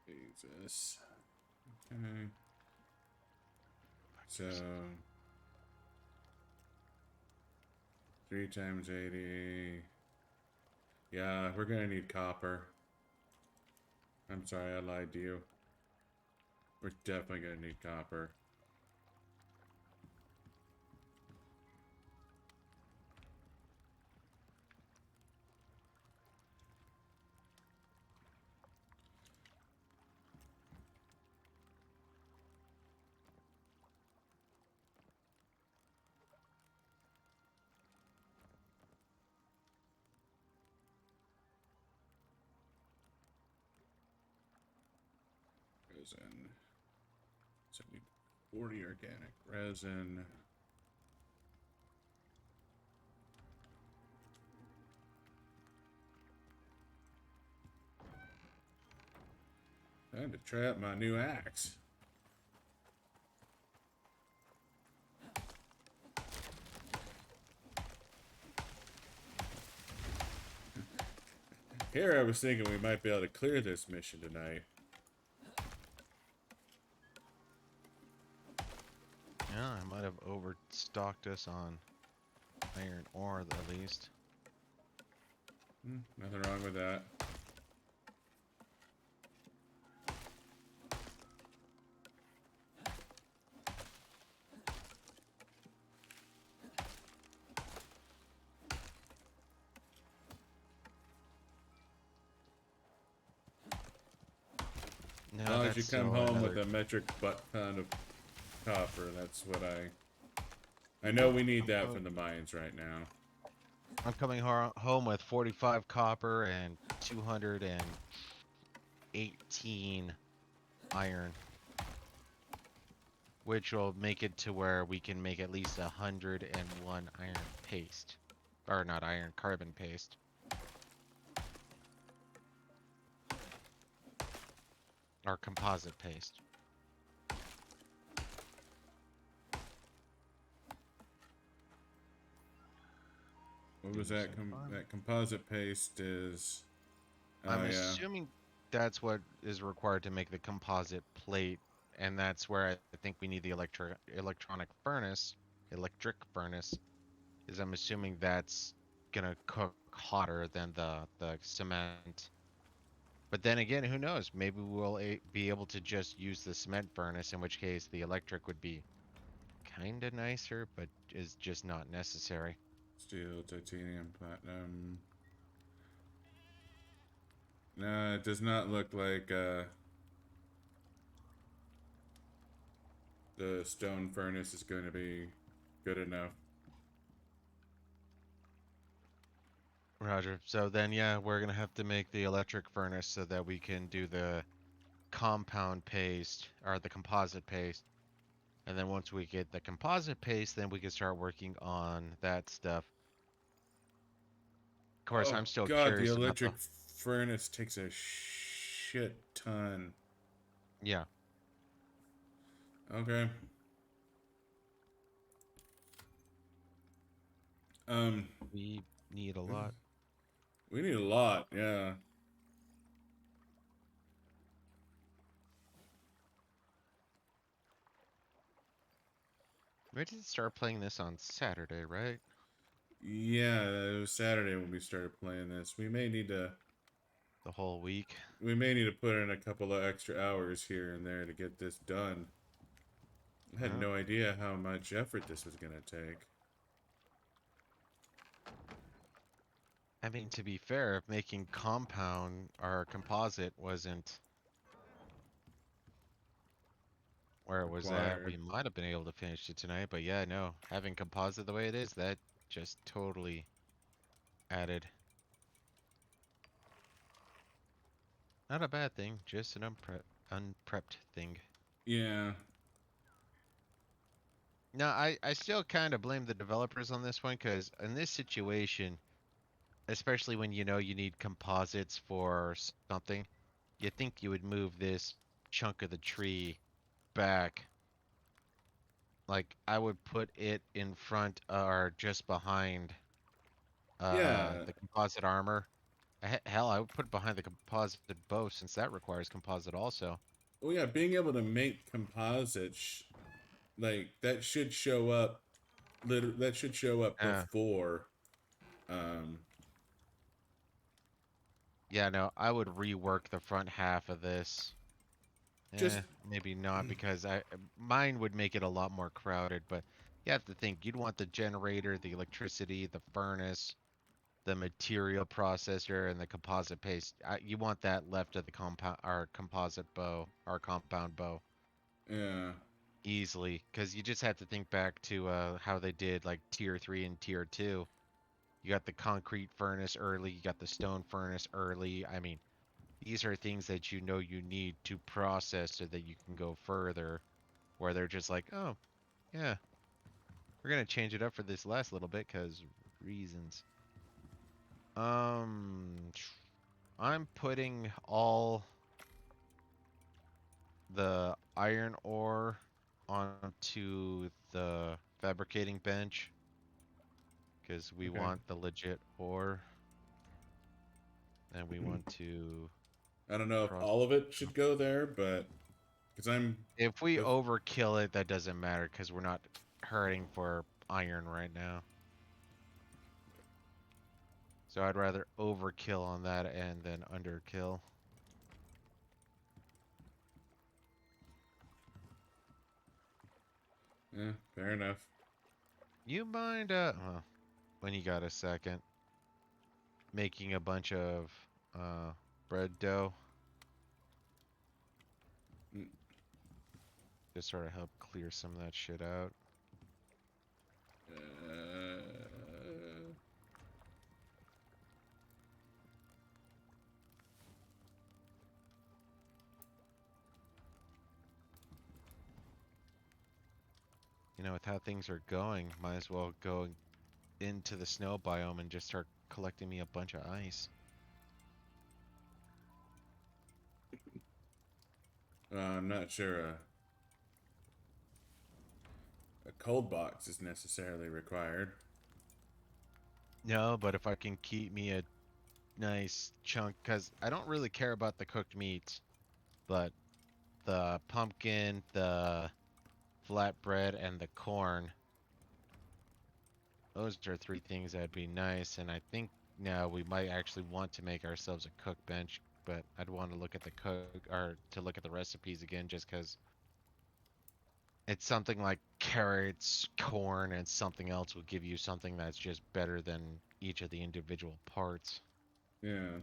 Jesus. Okay. So 3 times 80. Yeah, we're gonna need copper. I'm sorry, I lied to you. We're definitely gonna need copper. Resin. So we need 40 organic resin. Time to try out my new axe. Here I was thinking we might be able to clear this mission tonight. Yeah, I might have overstocked us on iron ore at least. Nothing wrong with that. No, As long as that's you come still home another... with a metric butt ton of copper, that's what I know we need that from the mines right now. I'm coming home with 45 copper and 218 iron. which will make it to where we can make at least 101 iron paste. Or not iron, carbon paste. Or composite paste. What was that? That composite paste is. I'm Oh yeah. assuming that's what is required to make the composite plate, and that's where I think we need the electric furnace, is I'm assuming that's gonna cook hotter than the cement. But then again, who knows? Maybe we'll be able to just use the cement furnace, in which case the electric would be kind of nicer, but is just not necessary. Steel, titanium, platinum. No, it does not look like the stone furnace is going to be good enough. Roger. So then, yeah, we're gonna have to make the electric furnace so that we can do the compound paste or the composite paste. And then once we get the composite paste, then we can start working on that stuff. Of course, Oh I'm still god, the curious about the electric furnace takes a shit ton. yeah. Okay. Um, We need a lot. we need a lot, yeah. We did start playing this on Saturday, right? Yeah, it was Saturday when we started playing this. We may need to The whole week. put in a couple of extra hours here and there to get this done. I had Yeah. no idea how much effort this was gonna take. I mean, to be fair, if making compound or composite wasn't where it was at, we Required. might have been able to finish it tonight. But yeah, no, having composite the way it is, that just totally added. Not a bad thing, just an unprepped thing. Yeah. No, I still kind of blame the developers on this one because in this situation, especially when you know you need composites for something, you think you would move this chunk of the tree back. Like I would put it in front or just behind Yeah. the composite armor. Hell, I would put it behind the composite bow since that requires composite also. Well, yeah, being able to make composites, like, that should show up, that should show up Yeah. before, um, Yeah, no, I would rework the front half of this. just, Maybe not because mine would make it a lot more crowded, but you have to think you'd want the generator, the electricity, the furnace, the material processor, and the composite paste. You want that left of the compound or composite bow or compound bow yeah, easily, because you just have to think back to how they did like tier 3 and tier 2. You got the concrete furnace early, you got the stone furnace early. I mean, these are things that you know you need to process so that you can go further, where they're just like, oh, yeah, we're gonna change it up for this last little bit because reasons. Um, I'm putting all the iron ore onto the fabricating bench because we okay. want the legit ore and we want to I don't know if process. all of it should go there, but, because If we overkill it, that doesn't matter because we're not hurting for iron right now. So I'd rather overkill on that end than underkill. yeah, fair enough. You mind, well, when you got a second, making a bunch of bread dough? Mm, Just sort of help clear some of that shit out. Uh, You know, with how things are going, might as well go into the snow biome and just start collecting me a bunch of ice. I'm not sure a cold box is necessarily required. No, but if I can keep me a nice chunk, because I don't really care about the cooked meats, but the pumpkin, the flatbread, and the corn, those are three things that'd be nice. And I think now we might actually want to make ourselves a cook bench, but I'd want to look at the cook or to look at the recipes again, just because it's something like carrots, corn, and something else will give you something that's just better than each of the individual parts. Yeah.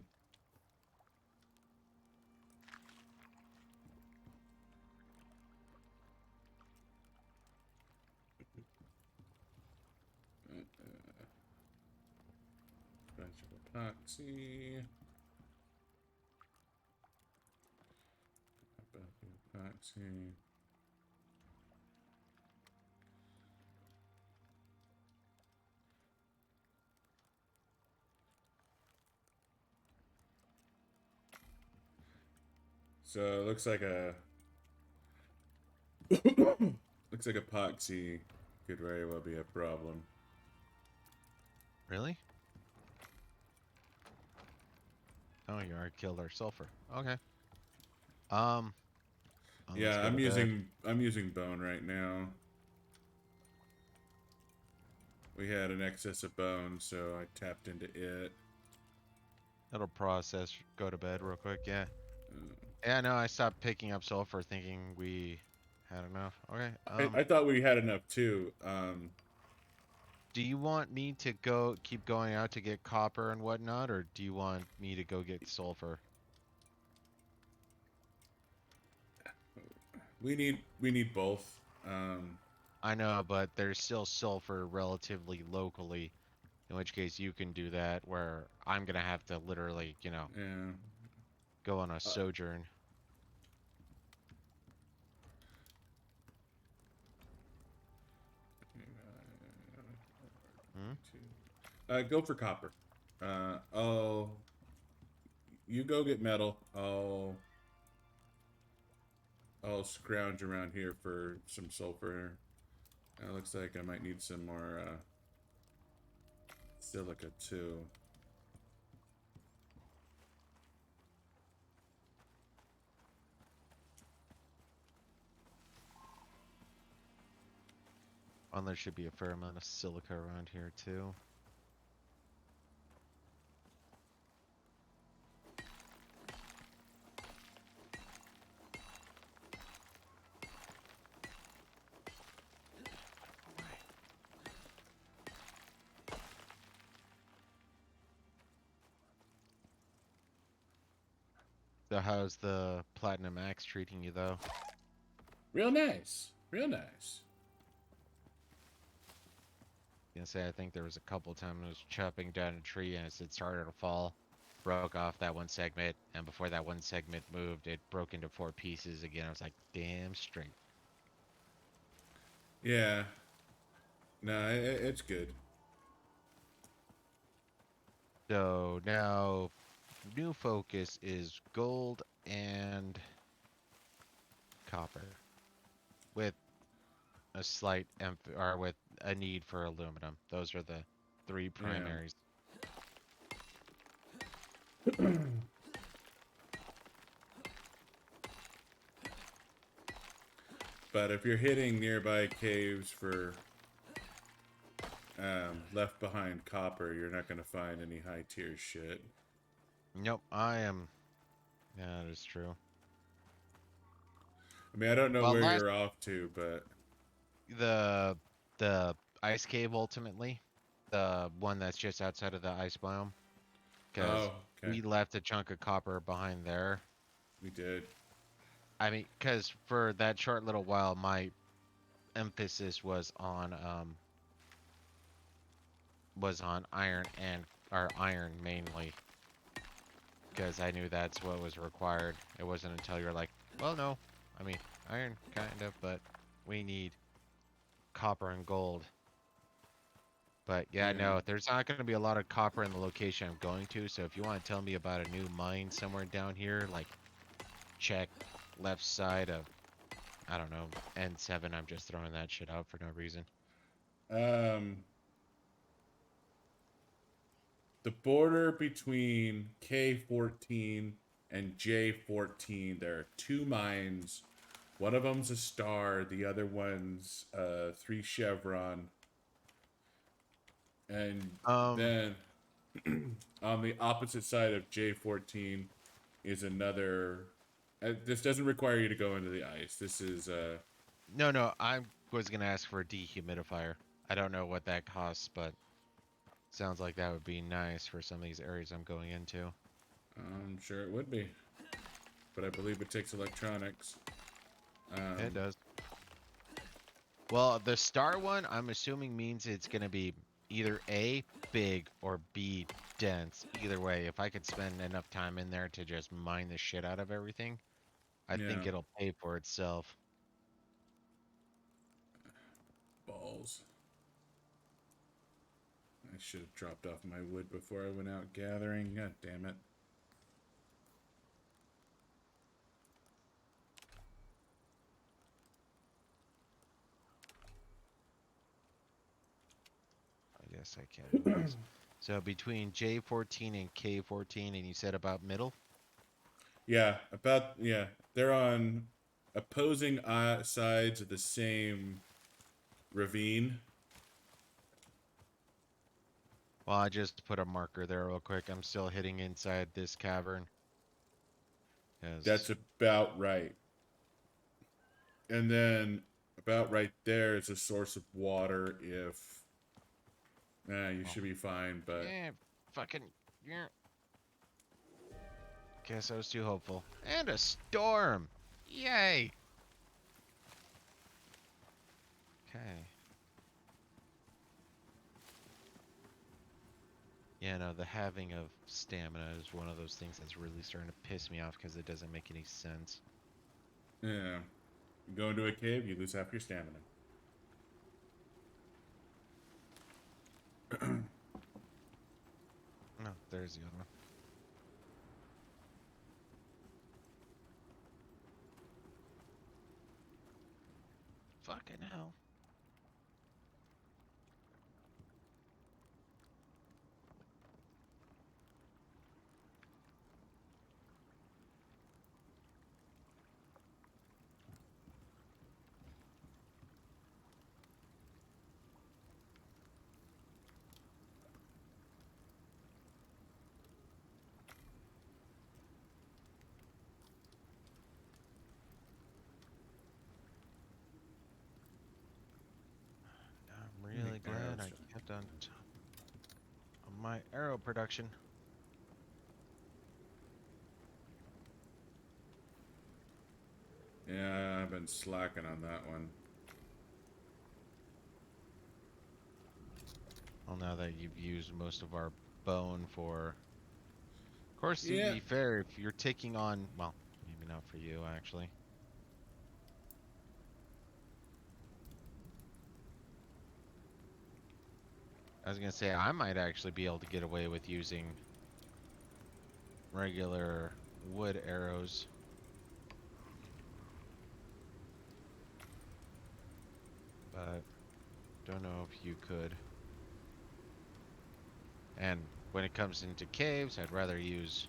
Bunch of epoxy. Epoxy. So it looks like a looks like epoxy could very well be a problem. Really? Oh, you already killed our sulfur. Okay. Well, let's Yeah, go to bed. I'm using bone right now. We had an excess of bone, so I tapped into it. It'll process. Go to bed real quick. Yeah. Uh, Yeah, no, I stopped picking up sulfur thinking we had enough. Okay. I thought we had enough too. Do you want me to go keep going out to get copper and whatnot, or do you want me to go get sulfur? We need both. I know, but there's still sulfur relatively locally, in which case you can do that, where I'm gonna have to literally, Yeah. go on a sojourn. Hmm? Go for copper. Oh, you go get metal. I'll scrounge around here for some sulfur. Looks like I might need some more silica too. And there should be a fair amount of silica around here too. So how's the Platinum Axe treating you though? Real nice. Real nice. Gonna say I think there was a couple times I was chopping down a tree and as it started to fall, broke off that one segment, and before that one segment moved, it broke into four pieces again. I was like, damn straight. Yeah. No, it's good. So now, new focus is gold and copper, with a slight or with a need for aluminum. Those are the three Yeah. primaries. But if you're hitting nearby caves for left behind copper, you're not going to find any high tier shit. Nope, I am. Yeah, that is true. I mean, I don't know Well, where last you're off to, but the the ice cave ultimately, the one that's just outside of the ice biome, because oh, okay, we left a chunk of copper behind there. we did. I mean, because for that short little while, my emphasis was on iron and or iron mainly, because I knew that's what was required. It wasn't until you're like, well, no, I mean, iron kind of, but we need copper and gold. But yeah, Yeah. no, there's not going to be a lot of copper in the location I'm going to. So if you want to tell me about a new mine somewhere down here, like check left side of, I don't know, N7, I'm just throwing that shit out for no reason. Um, the border between K14 and J14, there are two mines. One of them's a star, the other one's 3 chevron. And Um, then on the opposite side of J14 is another. This doesn't require you to go into the ice. This is no, I was going to ask for a dehumidifier. I don't know what that costs, but sounds like that would be nice for some of these areas I'm going into. I'm sure it would be, but I believe it takes electronics. It does. Well, the star one, I'm assuming means it's going to be either A, big, or B, dense. Either way, if I could spend enough time in there to just mine the shit out of everything, I Yeah, think it'll pay for itself. balls. I should have dropped off my wood before I went out gathering. God damn it. I guess I can do this. So between J14 and K14, and you said about middle? Yeah, they're on opposing sides of the same ravine. Well, I just put a marker there real quick. I'm still hitting inside this cavern. That's 'Cause about right. And then about right there is a source of water if you oh, should be fine, but yeah, fucking, yeah. Guess I was too hopeful. And a storm! Yay! Okay. Yeah, no, the having of stamina is one of those things that's really starting to piss me off because it doesn't make any sense. yeah. You go into a cave, you lose half your stamina. No, there's the other one. Fucking hell. I'm How many really glad arrows I do I kept on top of my arrow production. Yeah, I've been slacking on that one. Well, now that you've used most of our bone for... Of course, to Yeah. be fair, if you're taking on... Well, maybe not for you, actually. I was gonna say, I might actually be able to get away with using regular wood arrows. But don't know if you could. And when it comes into caves, I'd rather use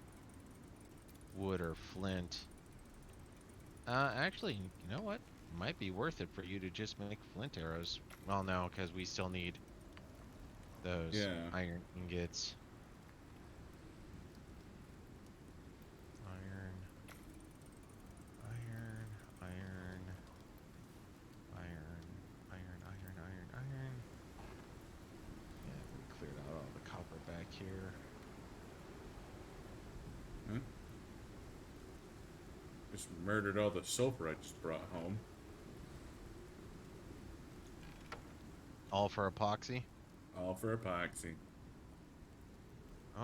wood or flint. Actually, you know what? Might be worth it for you to just make flint arrows. Well, no, because we still need those Yeah. iron ingots. Iron, iron, iron, iron, iron. Yeah, we cleared out all the copper back here. Huh? Just murdered all the sulfur I just brought home. All for epoxy? All for epoxy.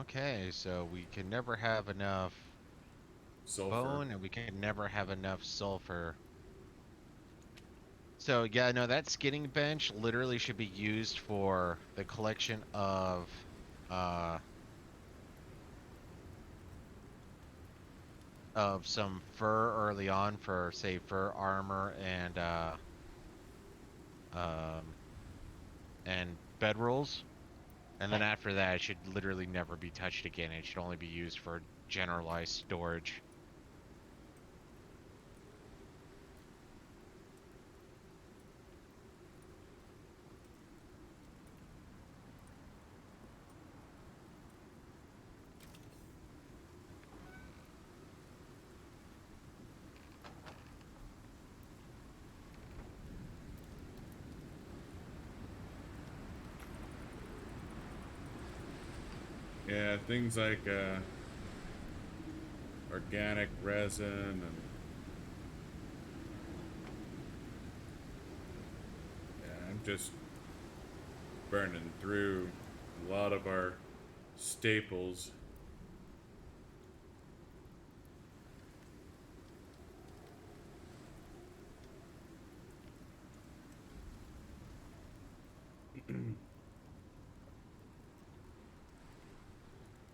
Okay, so we can never have enough Sulfur. bone and we can never have enough sulfur. So yeah, no, that skinning bench literally should be used for the collection uh of some fur early on for say fur armor um and bedrolls. And then after that it should literally never be touched again. It should only be used for generalized storage. Yeah, things like organic resin and yeah, I'm just burning through a lot of our staples.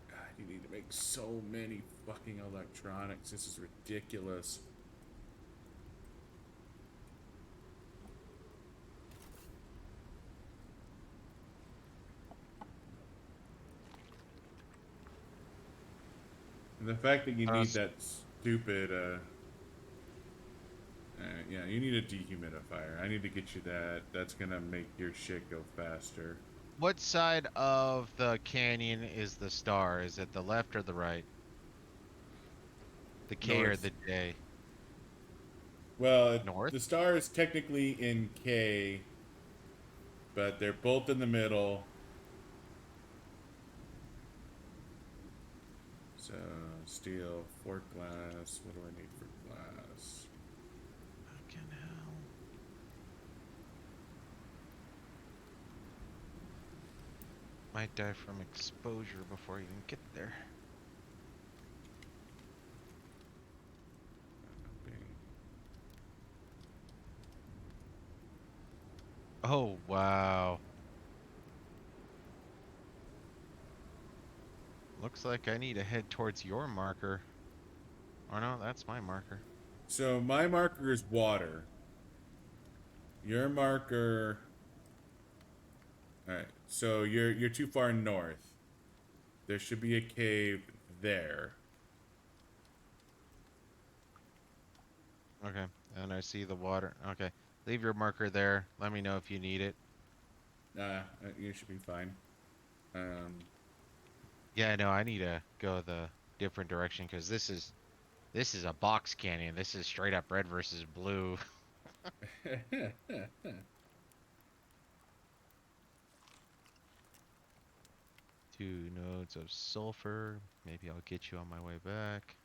God, you need to make so many fucking electronics. This is ridiculous. And the fact that you need that stupid, yeah, you need a dehumidifier. I need to get you that. That's gonna make your shit go faster. What side of the canyon is the star? Is it the left or the right? The K or North. the J? Well, North? the star is technically in K, but they're both in the middle. So, steel, fork glass. What do I need for glass? Fucking hell. Might die from exposure before you even get there. Oh, wow. Looks like I need to head towards your marker. Or no, that's my marker. So, my marker is water. Your marker. All right. So you're too far north. There should be a cave there. Okay, and I see the water. Okay, leave your marker there. Let me know if you need it. You should be fine. Um, Yeah, no, I need to go the different direction because this is a box canyon. This is straight up red versus blue. 2 nodes of sulfur. Maybe I'll get you on my way back.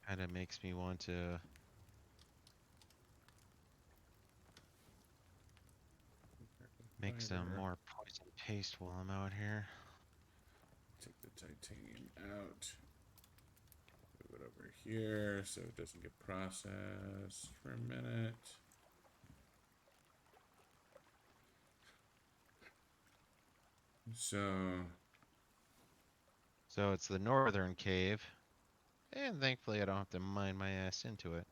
Kinda makes me want to make some more poison paste while I'm out here. take the titanium out. Move it over here so it doesn't get processed for a minute. So So it's the northern cave, and thankfully I don't have to mine my ass into it.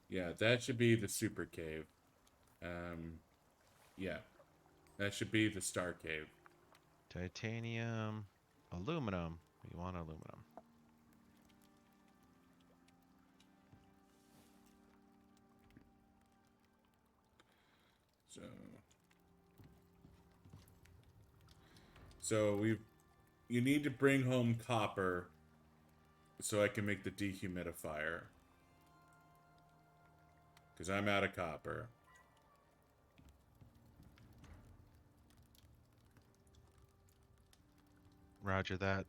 yeah, that should be the super cave. Yeah, that should be the star cave. Titanium, aluminum. We want aluminum. So so we you need to bring home copper so I can make the dehumidifier. Because I'm out of copper. Roger that.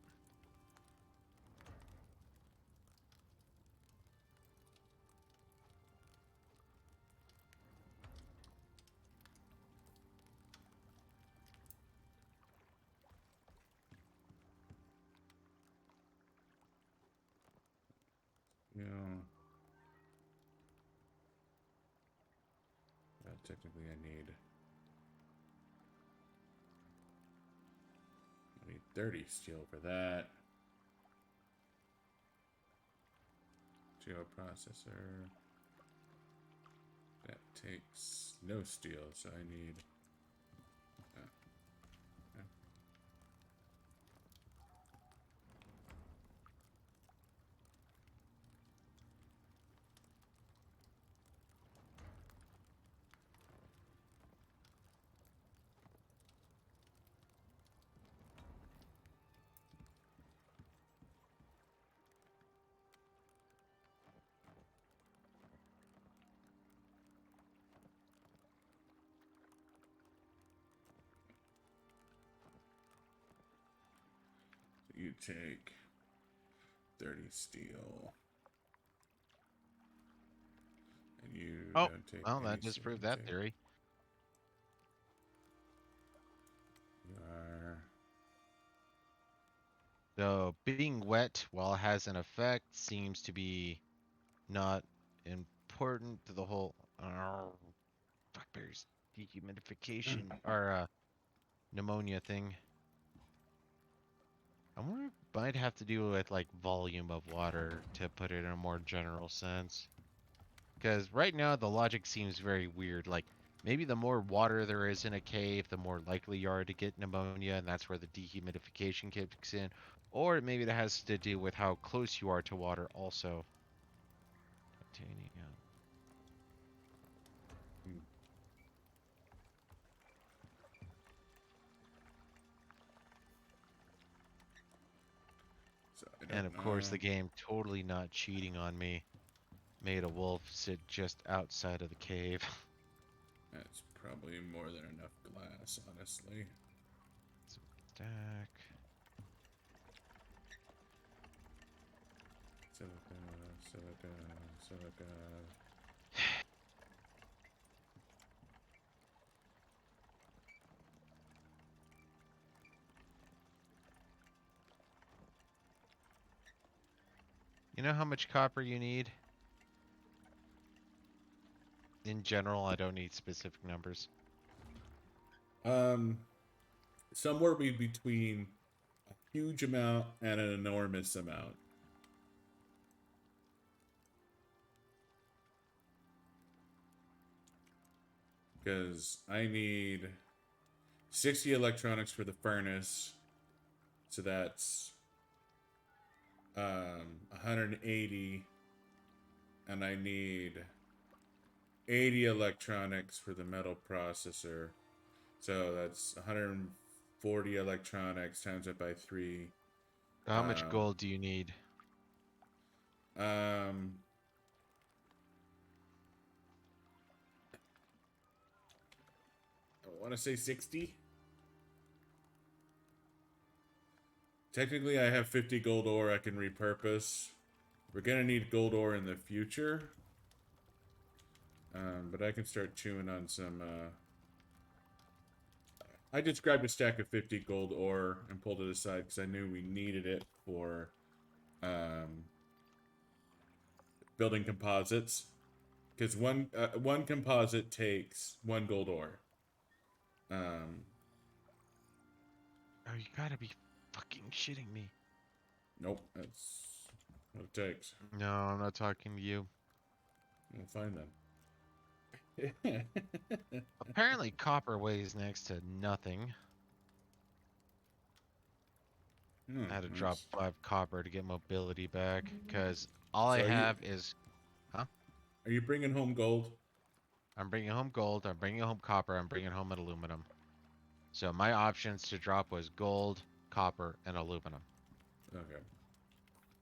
technically I need 30 steel for that. Geoprocessor. That takes no steel, so I need. Yeah. So you take 30 steel. And you Oh, don't take well, any that just steel. proved You that take. theory. You are. So being wet while it has an effect seems to be not important to the whole fuckberries dehumidification or pneumonia thing. I wonder if it might have to do with like volume of water to put it in a more general sense. Because right now the logic seems very weird. Like maybe the more water there is in a cave, the more likely you are to get pneumonia, and that's where the dehumidification kicks in. Or maybe that has to do with how close you are to water also. Titanium. Hmm. So I And don't of course the know. game, totally not cheating on me, made a wolf sit just outside of the cave. That's probably more than enough glass, honestly. Stack. Silica, silica, silica. You know how much copper you need? In general, I don't need specific numbers. Um, somewhere between a huge amount and an enormous amount. Because I need 60 electronics for the furnace. So that's 180. And I need 80 electronics for the metal processor. So that's 140 electronics times it by 3. How much Um, gold do you need? um, I want to say 60. Technically, I have 50 gold ore I can repurpose. We're going to need gold ore in the future. But I can start chewing on some. I just grabbed a stack of 50 gold ore and pulled it aside because I knew we needed it for um, building composites. Because one composite takes 1 gold ore. Um, Oh, you gotta be fucking shitting me. nope, that's what it takes. No, I'm not talking to you. We'll find them. Apparently, copper weighs next to nothing. Hmm, I had to drop nice. 5 copper to get mobility back, because all I So have is... Huh? are you bringing home gold? I'm bringing home gold, I'm bringing home copper, I'm bringing home an aluminum. So my options to drop was gold, copper, and aluminum. Okay.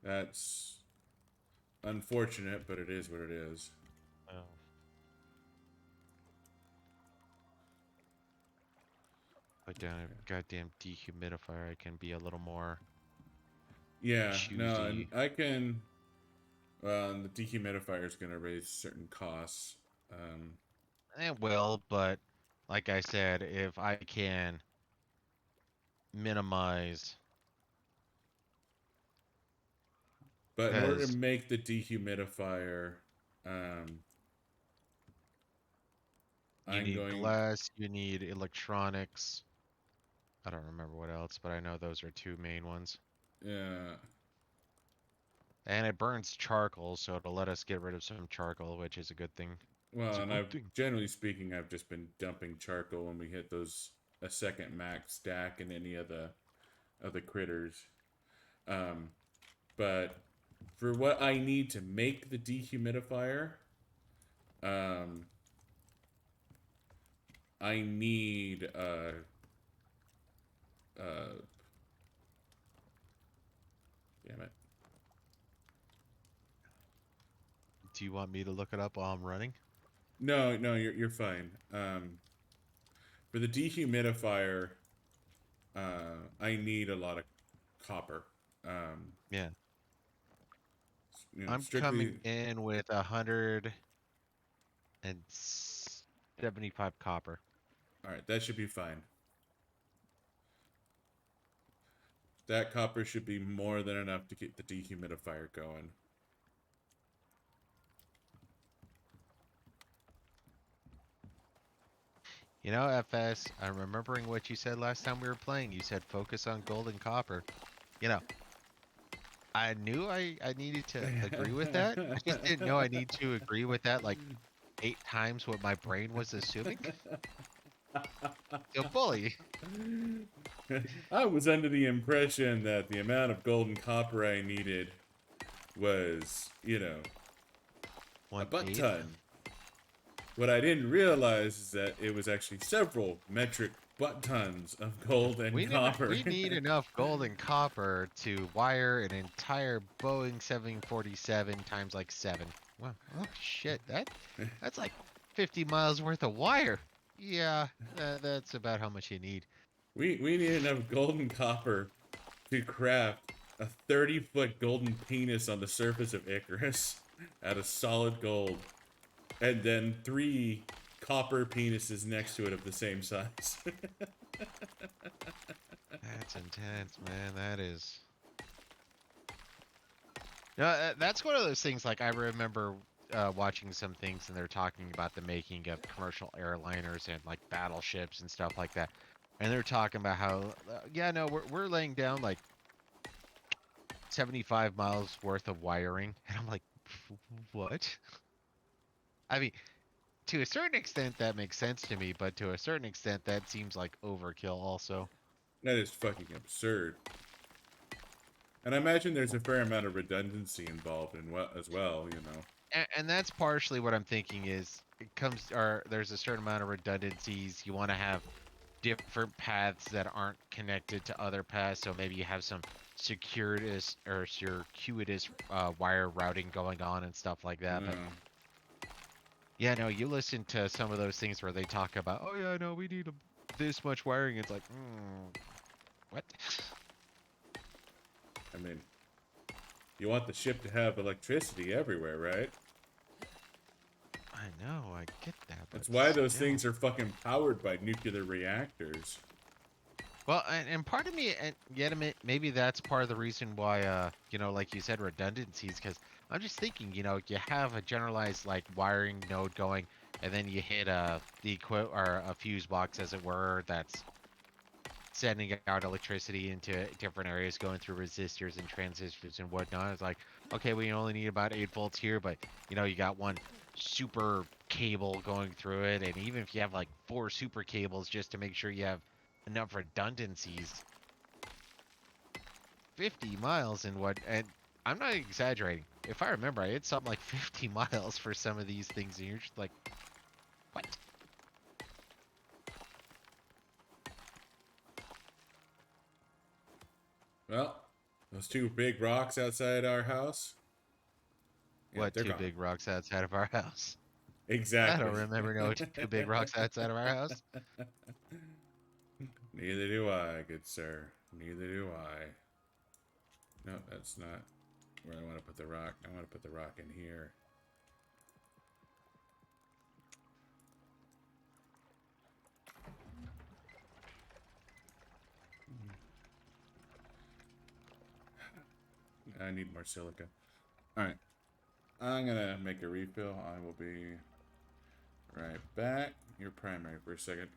That's unfortunate, but it is what it is. Oh. Put down a goddamn dehumidifier, I can be a little more Yeah, no, and choosy. I can. Well, the dehumidifier is going to raise certain costs. It will, but like I said, if I can minimize, But in order to because make the dehumidifier, um, You I'm need going. glass, you need electronics. I don't remember what else, but I know those are two main ones. Yeah. And it burns charcoal, so it'll let us get rid of some charcoal, which is a good thing. It's Well, a and good I've thing. generally speaking, I've just been dumping charcoal when we hit those a second max stack and any of the critters. Um, but for what I need to make the dehumidifier, um, I need uh, damn it. Do you want me to look it up while I'm running? No, no, you're fine. For the dehumidifier, I need a lot of copper. Um, Yeah. you know, I'm coming strictly. in with 175 copper. All right, that should be fine. That copper should be more than enough to get the dehumidifier going. You know, FS, I'm remembering what you said last time we were playing. You said focus on gold and copper. You know, I knew I needed to agree with that. I just didn't know I need to agree with that like 8 times what my brain was assuming. So bully. I was under the impression that the amount of gold and copper I needed was, a One butt eighth. ton. What I didn't realize is that it was actually several metric butt tons of gold and copper. We need enough gold and copper to wire an entire Boeing 747 times like 7. Well, oh shit, that's like 50 miles worth of wire. Yeah, that's about how much you need. We need enough gold and copper to craft a 30-foot golden penis on the surface of Icarus out of solid gold. And then 3 copper penises next to it of the same size. That's intense, man. That is. No, that's one of those things. Like I remember watching some things, and they're talking about the making of commercial airliners and like battleships and stuff like that. And they're talking about how, yeah, no, we're laying down like 75 miles worth of wiring, and I'm like, what? I mean, to a certain extent, that makes sense to me, but to a certain extent, that seems like overkill, also. That is fucking absurd. And I imagine there's a fair amount of redundancy involved in as well. And that's partially what I'm thinking is it comes or there's a certain amount of redundancies. You want to have different paths that aren't connected to other paths, so maybe you have some circuitous wire routing going on and stuff like that. But Yeah. yeah, no, you listen to some of those things where they talk about, oh yeah, no, we need this much wiring. It's like, what? I mean, you want the ship to have electricity everywhere, right? I know, I get that, but That's why those still. things are fucking powered by nuclear reactors. Well, and part of me, and yet maybe that's part of the reason why, like you said, redundancies. Because I'm just thinking, you have a generalized like wiring node going, and then you hit or a fuse box, as it were, that's sending out electricity into different areas, going through resistors and transistors and whatnot. It's like, okay, we only need about 8 volts here, but you got one super cable going through it, and even if you have like 4 super cables just to make sure you have enough redundancies, 50 miles and I'm not exaggerating. If I remember, I had something like 50 miles for some of these things, and you're just like, what? Well, those 2 big rocks outside our house, yeah, What they're two gone. big rocks outside of our house? I don't Exactly. remember no two big rocks outside of our house. Neither do I, good sir. Neither do I. No, that's not where I want to put the rock. I want to put the rock in here. I need more silica. Alright. I'm gonna make a refill. I will be right back. your primary for a second.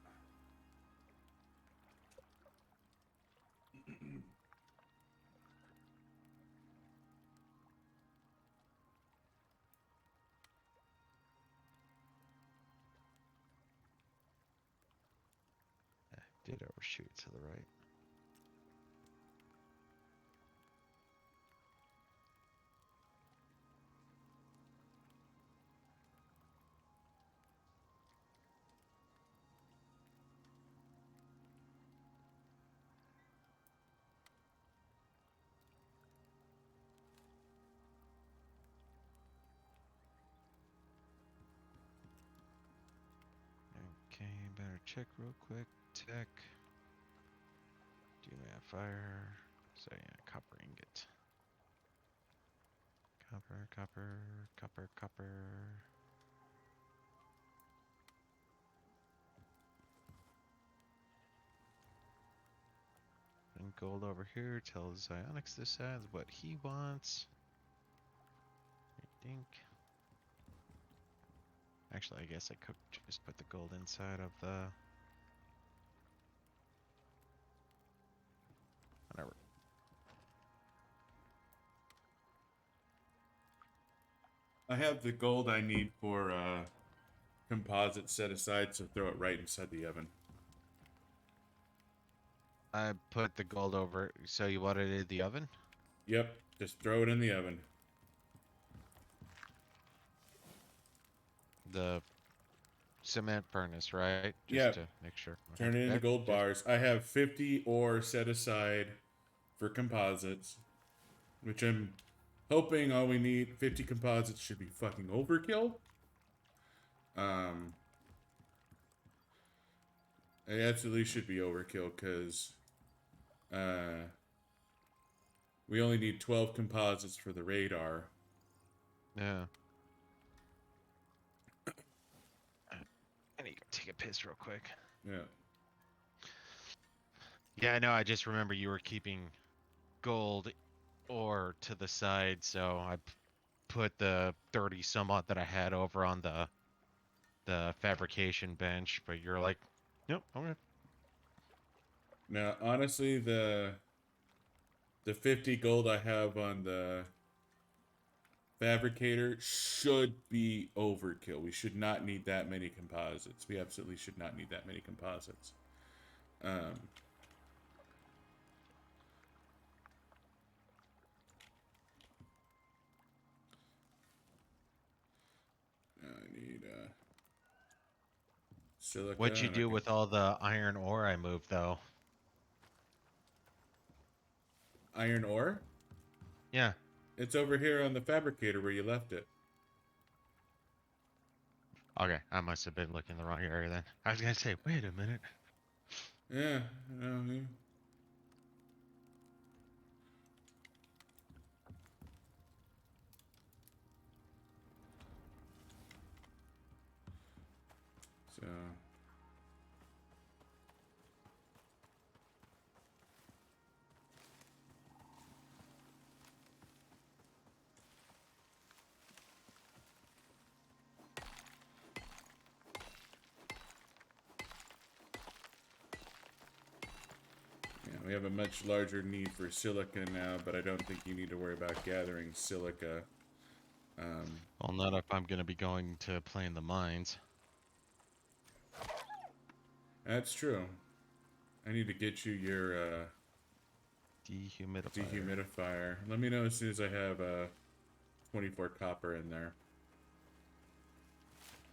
Did overshoot to the right. Okay, better check real quick. Tech. Do we have fire? So yeah, copper ingot. Copper, copper, copper, copper. And gold over here tells Ionix this has what he wants. I think. Actually, I guess I could just put the gold inside of the. Whatever. I have the gold I need for composite set aside, so throw it right inside the oven. I put the gold over. So you wanted it in the oven? Yep, just throw it in the oven. The cement furnace, right? Just Yep. to make sure. Turn it into Yep, gold bars. I have 50 ore set aside for composites, which I'm hoping all we need 50 composites should be fucking overkill. It absolutely should be overkill because we only need 12 composites for the radar. Yeah. I need to go take a piss real quick. Yeah. Yeah, I know. I just remember you were keeping gold ore to the side, so I put the 30 some odd that I had over on the fabrication bench. But you're like, nope, okay. Now, honestly, the 50 gold I have on the fabricator should be overkill. We should not need that many composites. We absolutely should not need that many composites. I need silica. What'd you do with all the iron ore I moved, though? Iron ore? Yeah. It's over here on the fabricator where you left it. Okay, I must have been looking the wrong area then. I was gonna say, wait a minute. Yeah. So. We have a much larger need for silica now, but I don't think you need to worry about gathering silica. Well, not if I'm gonna be going to play in the mines. That's true. I need to get you your Dehumidifier. Let me know as soon as I have 24 copper in there.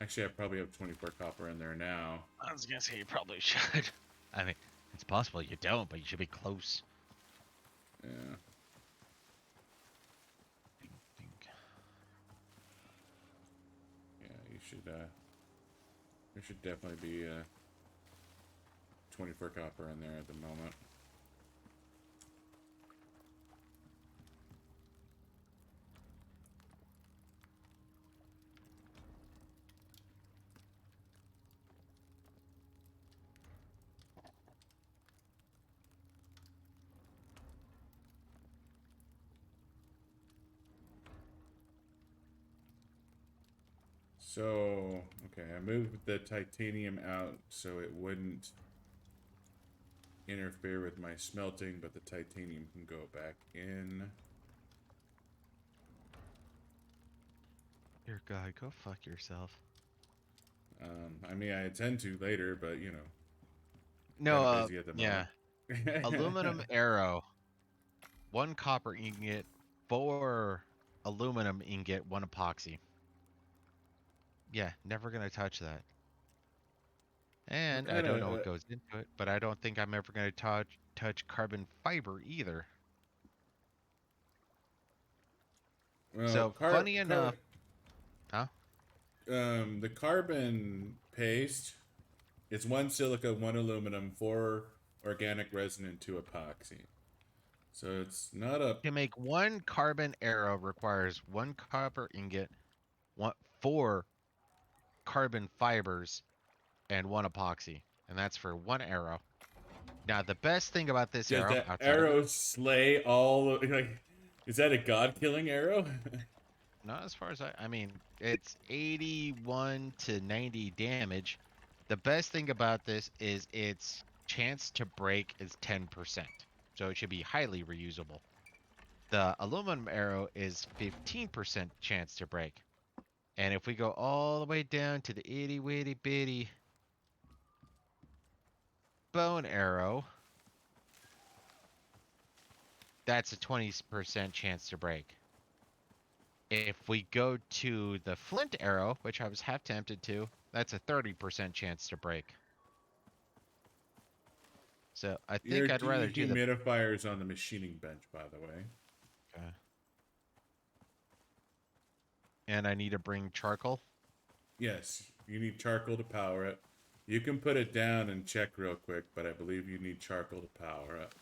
Actually, I probably have 24 copper in there now. I was gonna say you probably should. I mean, it's possible you don't, but you should be close. Yeah. Yeah, you should. There should definitely be 24 copper in there at the moment. So, okay, I moved the titanium out so it wouldn't interfere with my smelting, but the titanium can go back in. Dear God, go fuck yourself. I mean, I intend to later, but you know, No, kind of busy at the yeah. moment. Aluminum arrow, 1 copper ingot, 4 aluminum ingot, 1 epoxy. Yeah, never gonna touch that. What And I kind don't know what of goes into it, but I don't think I'm ever gonna touch carbon fiber either. well, So funny enough, huh? the carbon paste is 1 silica, 1 aluminum, 4 organic resin, and 2 epoxy. So it's not a To make 1 carbon arrow requires 1 copper ingot, 4 carbon fibers, and 1 epoxy, and that's for 1 arrow. Now, the best thing about this does arrow, that outside of it, arrow slay all like? Is that a god killing arrow? not as far as I mean, it's 81 to 90 damage. The best thing about this is its chance to break is 10%, so it should be highly reusable. The aluminum arrow is 15% chance to break. And if we go all the way down to the itty witty bitty bone arrow, that's a 20% chance to break. If we go to the flint arrow, which I was half tempted to, that's a 30% chance to break. So I Your think I'd rather do the. dehumidifier is on the machining bench, by the way. Okay. And I need to bring charcoal. Yes, you need charcoal to power it. You can put it down and check real quick, but I believe you need charcoal to power it.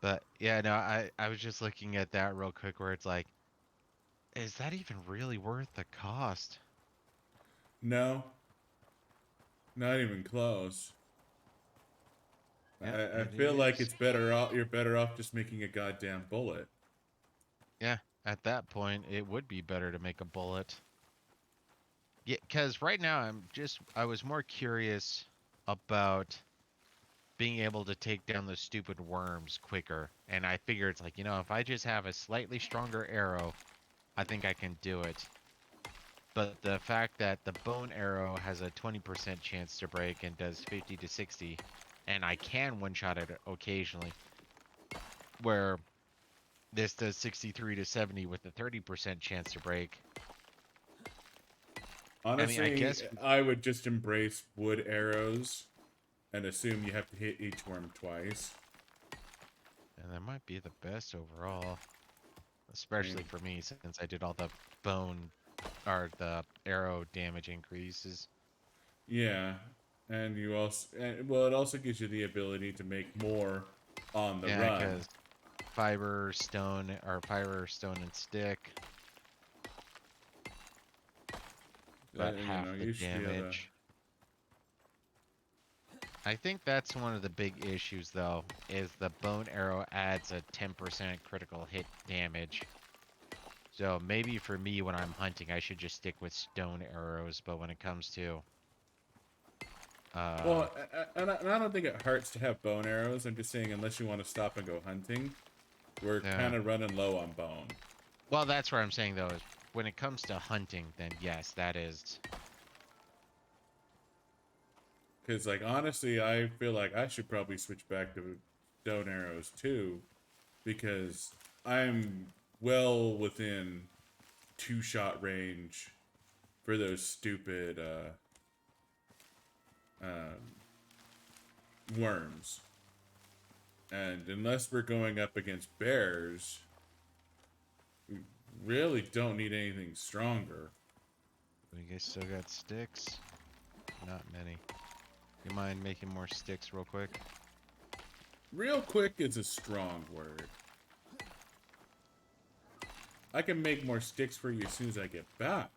But yeah, no, I was just looking at that real quick where it's like, is that even really worth the cost? No, not even close. Yeah, I it feel like is. it's better off. You're better off just making a goddamn bullet. Yeah, at that point, it would be better to make a bullet. Yeah, because right now I was more curious about being able to take down the stupid worms quicker. And I figure it's like, if I just have a slightly stronger arrow, I think I can do it. But the fact that the bone arrow has a 20% chance to break and does 50 to 60, and I can one-shot it occasionally, where this does 63 to 70 with a 30% chance to break. I mean, I Honestly, guess, I would just embrace wood arrows and assume you have to hit each worm twice. and that might be the best overall, I mean, especially for me since I did all the bone or the arrow damage increases. yeah, and you also, well, it also gives you the ability to make more on the Yeah, run. because fiber, stone, or fiber, stone, and stick, about You half know, the you should be able to. damage. I think that's one of the big issues, though, is the bone arrow adds a 10% critical hit damage. So maybe for me, when I'm hunting, I should just stick with stone arrows. But when it comes to, uh, Well, and I don't think it hurts to have bone arrows. I'm just saying, unless you want to stop and go hunting, we're yeah. kind of running low on bone. Well, that's where I'm saying though, is when it comes to hunting, then yes, that is. Because, like, honestly, I feel like I should probably switch back to stone arrows too, because I'm well within 2-shot range for those stupid worms. And unless we're going up against bears, we really don't need anything stronger. You guys still got sticks? Not many. You mind making more sticks real quick? Real quick is a strong word. I can make more sticks for you as soon as I get back.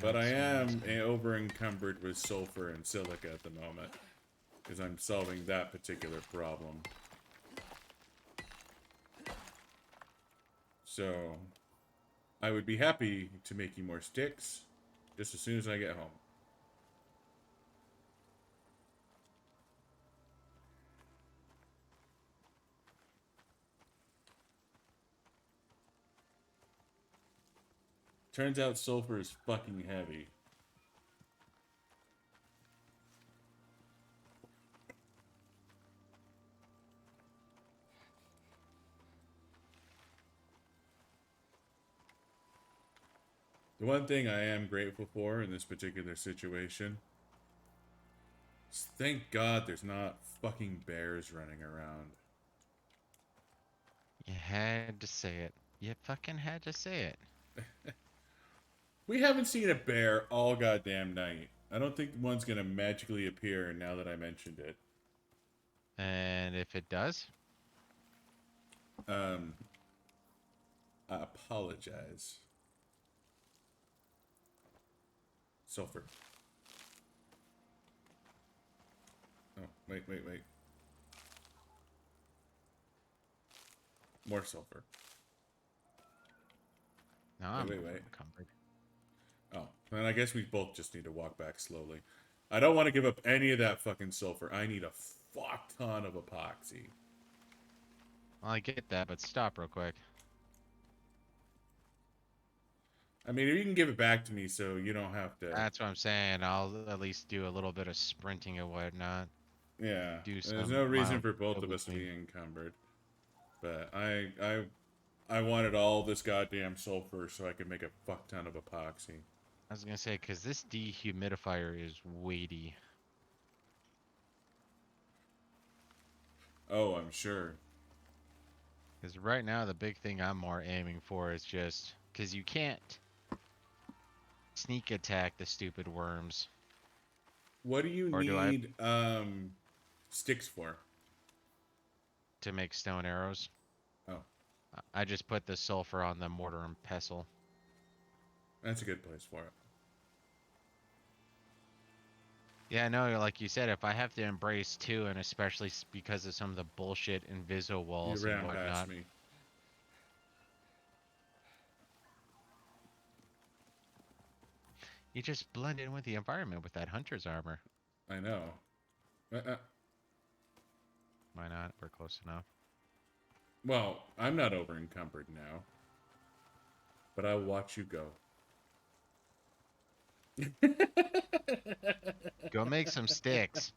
But I am over encumbered with sulfur and silica at the moment, because I'm solving that particular problem. So I would be happy to make you more sticks just as soon as I get home. Turns out sulfur is fucking heavy. The one thing I am grateful for in this particular situation is thank God there's not fucking bears running around. You had to say it. You fucking had to say it. We haven't seen a bear all goddamn night. I don't think one's gonna magically appear now that I mentioned it. And if it does, Um, I apologize. Sulfur. Oh, wait. More sulfur. no, I'm Wait. encumbered. Oh, then I guess we both just need to walk back slowly. I don't want to give up any of that fucking sulfur. I need a fuck ton of epoxy. Well, I get that, but stop real quick. I mean, you can give it back to me so you don't have to. That's what I'm saying. I'll at least do a little bit of sprinting and whatnot. Yeah, Do there's some no reason mild for both of us to be clean. encumbered. But I wanted all this goddamn sulfur so I could make a fuck ton of epoxy. I was gonna say, because this dehumidifier is weighty. Oh, I'm sure. Because right now, the big thing I'm more aiming for is just... Because you can't sneak attack the stupid worms. What do you Or do I need sticks for? to make stone arrows? Oh, I just put the sulfur on the mortar and pestle. that's a good place for it. Yeah, no, like you said, if I have to embrace two, and especially because of some of the bullshit inviso You walls and ran past whatnot, me. you just blend in with the environment with that hunter's armor. I know. Why not? We're close enough. Well, I'm not over encumbered now. But I'll watch you go. Go make some sticks.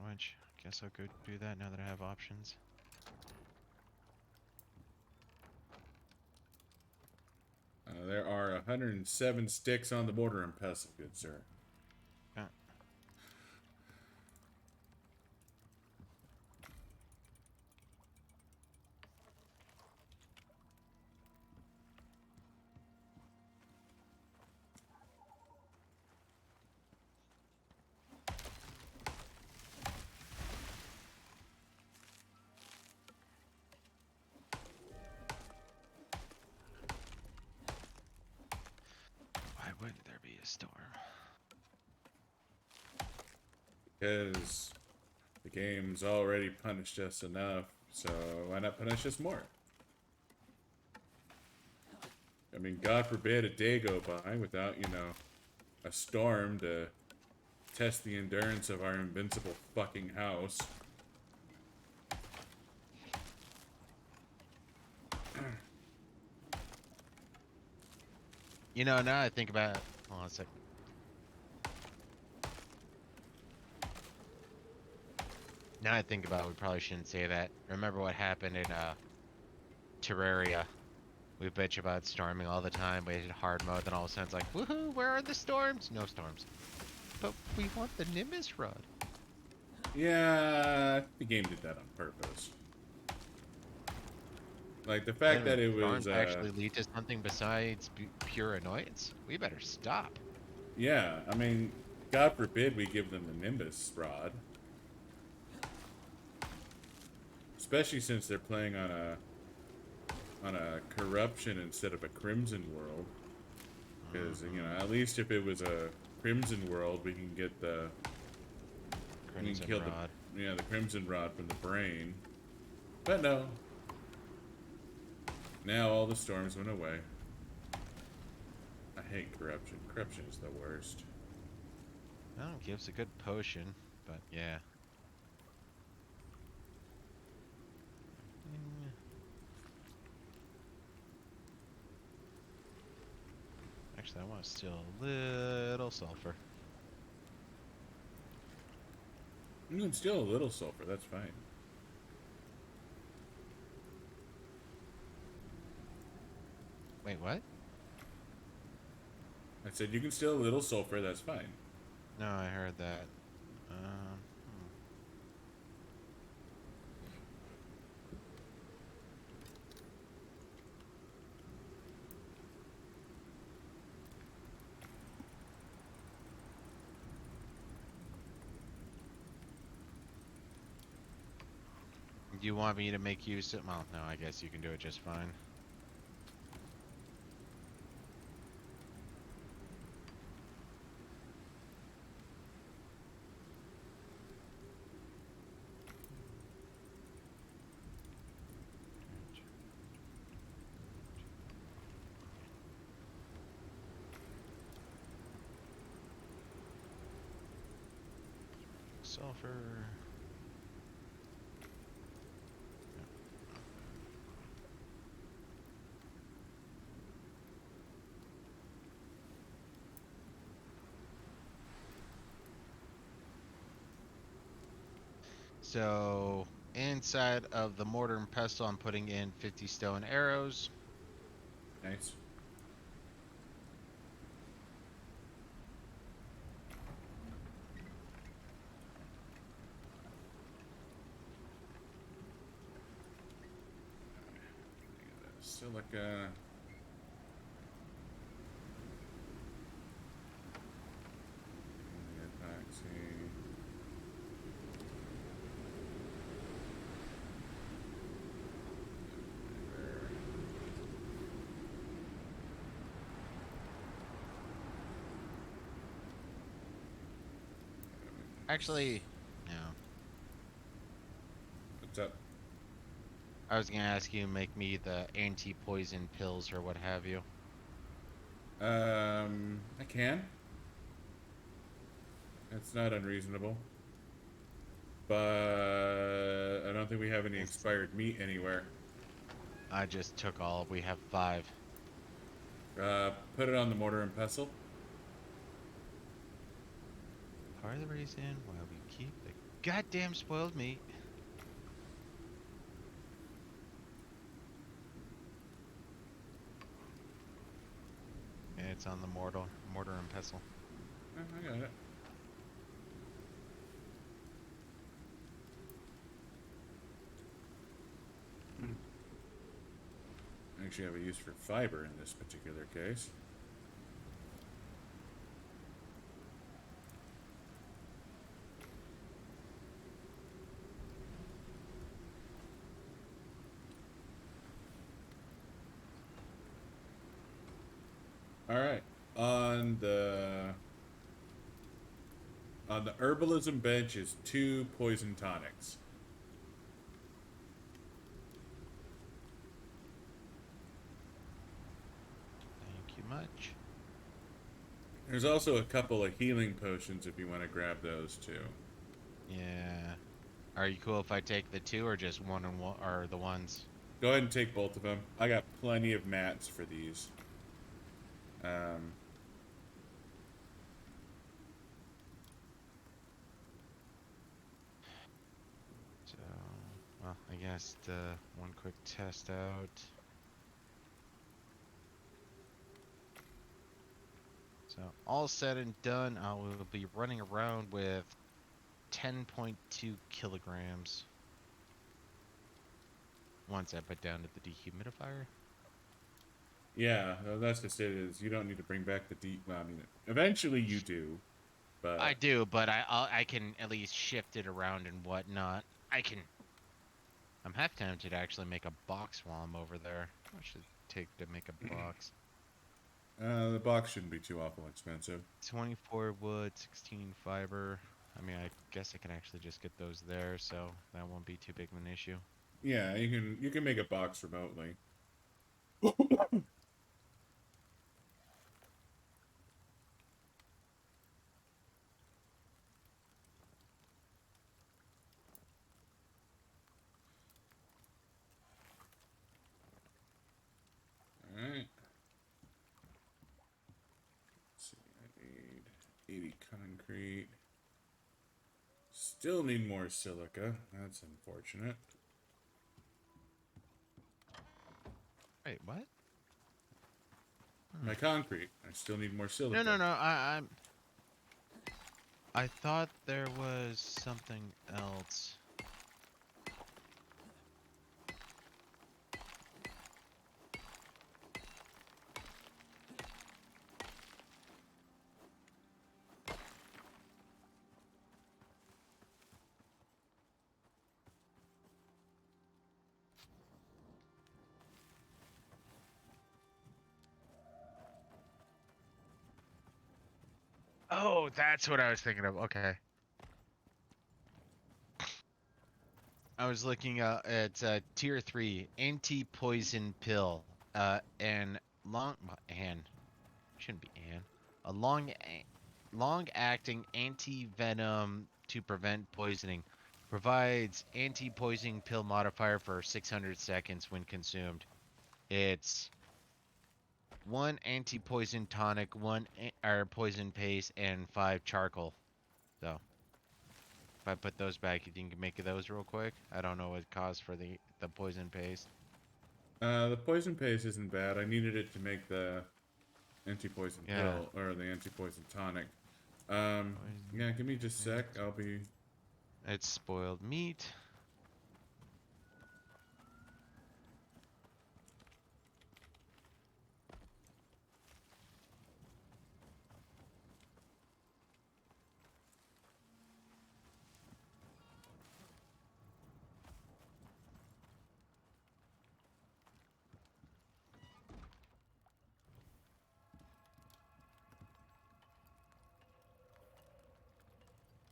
Which, guess I'll go do that now that I have options. There are 107 sticks on the mortar and pestle, good sir. Yeah. Why wouldn't there be a storm? Because the game's already punished us enough, so why not punish us more? I mean, God forbid a day go by without, a storm to test the endurance of our invincible fucking house. You know, now I think about it. Hold on a sec. Now I think about it, we probably shouldn't say that. Remember what happened in Terraria? We bitch about storming all the time, we hit hard mode, then all of a sudden it's like, woohoo, where are the storms? No storms. But we want the Nimbus rod. Yeah, the game did that on purpose. Like, the fact that it was, Storms actually lead to something besides pure annoyance? We better stop. yeah, I mean, God forbid we give them the Nimbus rod. Especially since they're playing on a corruption instead of a crimson world. Because, you know, at least if it was a crimson world, we can get the... we can kill Rod. the crimson rod from the brain. But no. Now all the storms went away. I hate corruption. Corruption is the worst. Well, it gives a good potion, but yeah. Actually, I want to steal a little sulfur. You can steal a little sulfur, that's fine. Wait, what? I said you can steal a little sulfur, that's fine. No, I heard that. Do you want me to make use of... Well, no, I guess you can do it just fine. Sulfur. So, inside of the mortar and pestle, I'm putting in 50 stone arrows. Nice. Silica. Epoxy. Actually, no. What's up? I was gonna ask you to make me the anti-poison pills or what have you. I can. That's not unreasonable. But I don't think we have any expired meat anywhere. I just took all. We have 5. Put it on the mortar and pestle. Part of the reason why we keep the goddamn spoiled meat. And it's on the mortar and pestle. I got it. I actually have a use for fiber in this particular case. All right, on the herbalism bench is 2 poison tonics. Thank you much. There's also a couple of healing potions if you want to grab those too. Yeah. Are you cool if I take the 2 or just one and one, or the ones? Go ahead and take both of them. I got plenty of mats for these. So, well, I guess the one quick test out. So, all said and done, I will be running around with 10.2 kilograms once I put down to the dehumidifier. Yeah, that's just it. Is you don't need to bring back the deep. Well, I mean, eventually you do. I But do, but I can at least shift it around and whatnot. I can. I'm half tempted to actually make a box while I'm over there. How much should it take to make a box? the box shouldn't be too awful expensive. 24 wood, 16 fiber. I mean, I guess I can actually just get those there, so that won't be too big of an issue. Yeah, you can make a box remotely. All right. Let's see, I need 80 concrete. Still need more silica. That's unfortunate. Wait, what? My concrete. I still need more No, no, silica. no. I thought there was something else. Oh, that's what I was thinking of. Okay. I was looking at tier 3 anti-poison pill. And long and shouldn't be and a long-acting anti-venom to prevent poisoning. Provides anti-poisoning pill modifier for 600 seconds when consumed. It's one anti-poison tonic, one or poison paste, and 5 charcoal. So if I put those back, you think you can make those real quick? I don't know what it costs for the poison paste. The poison paste isn't bad. I needed it to make the anti-poison Yeah. pill or the anti-poison tonic. Yeah, Poison give me just a sec. paste. I'll be. It's spoiled meat.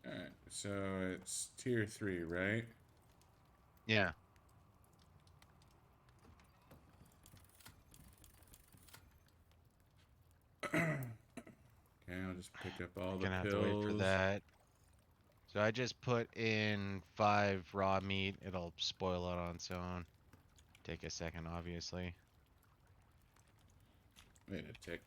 Alright, so it's tier 3, right? Yeah. Okay, I'll just pick up all the Gonna have to wait for pills. that. So I just put in 5 raw meat. It'll spoil it on its own. Take a second, obviously. Wait a tick.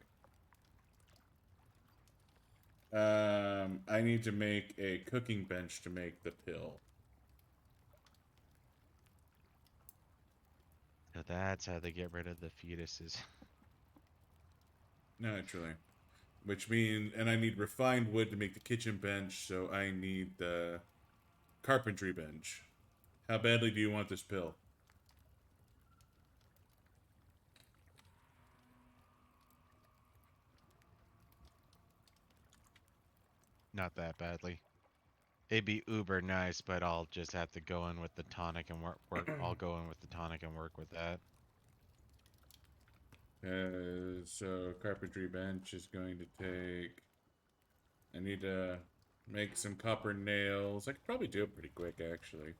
I need to make a cooking bench to make the pill. So that's how they get rid of the fetuses. Naturally. Which means, and I need refined wood to make the kitchen bench, so I need the carpentry bench. How badly do you want this pill? Not that badly. It'd be uber nice, but I'll just have to go in with the tonic and work. I'll go in with the tonic and work with that. So carpentry bench is going to take. I need to make some copper nails. I could probably do it pretty quick, actually.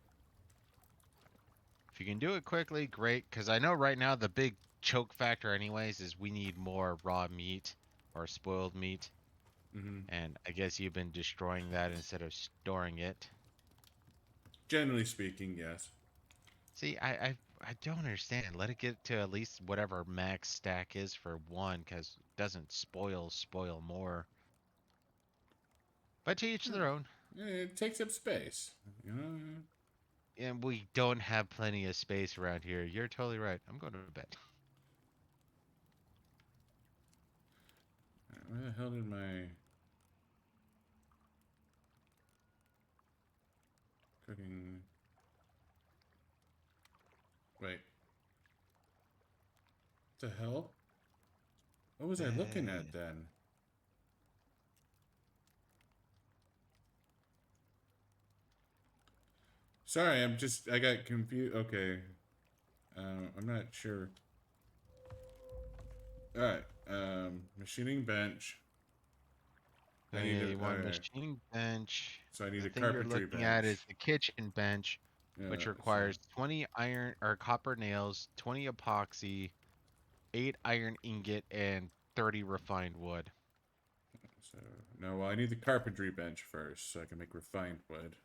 If you can do it quickly, great. Because I know right now the big choke factor, anyways, is we need more raw meat or spoiled meat. Hmm. And I guess you've been destroying that instead of storing it. Generally speaking, yes. See, I don't understand. Let it get to at least whatever max stack is for one, because it doesn't spoil more. But to each their own. It takes up space. You know? And we don't have plenty of space around here. You're totally right. I'm going to bed. Where the hell did my cooking... Wait. What the hell? What was I looking at Bed. then? Sorry, I got confused. Okay. I'm not sure. Alright. Machining bench. I need to. Okay, one Alright. machining bench. So I need The a thing you're carpentry looking at is bench. the kitchen bench, Yeah, which so, requires 20 iron or copper nails, 20 epoxy, 8 iron ingot, and 30 refined wood. so no, well, I need the carpentry bench first so I can make refined wood.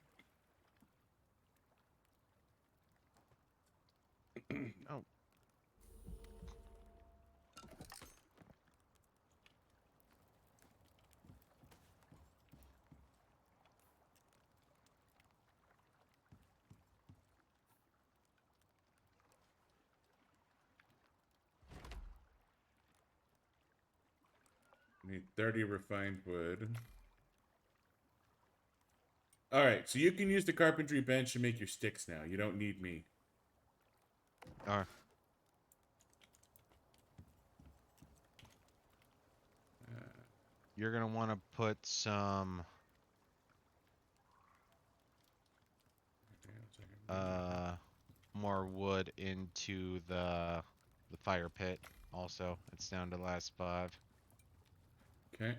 Oh, I need 30 refined wood. Alright, so you can use the carpentry bench to make your sticks now. You don't need me. uh, you're gonna want to put some Okay, 1 second. uh more wood into the fire pit. Also, it's down to the last 5. Okay.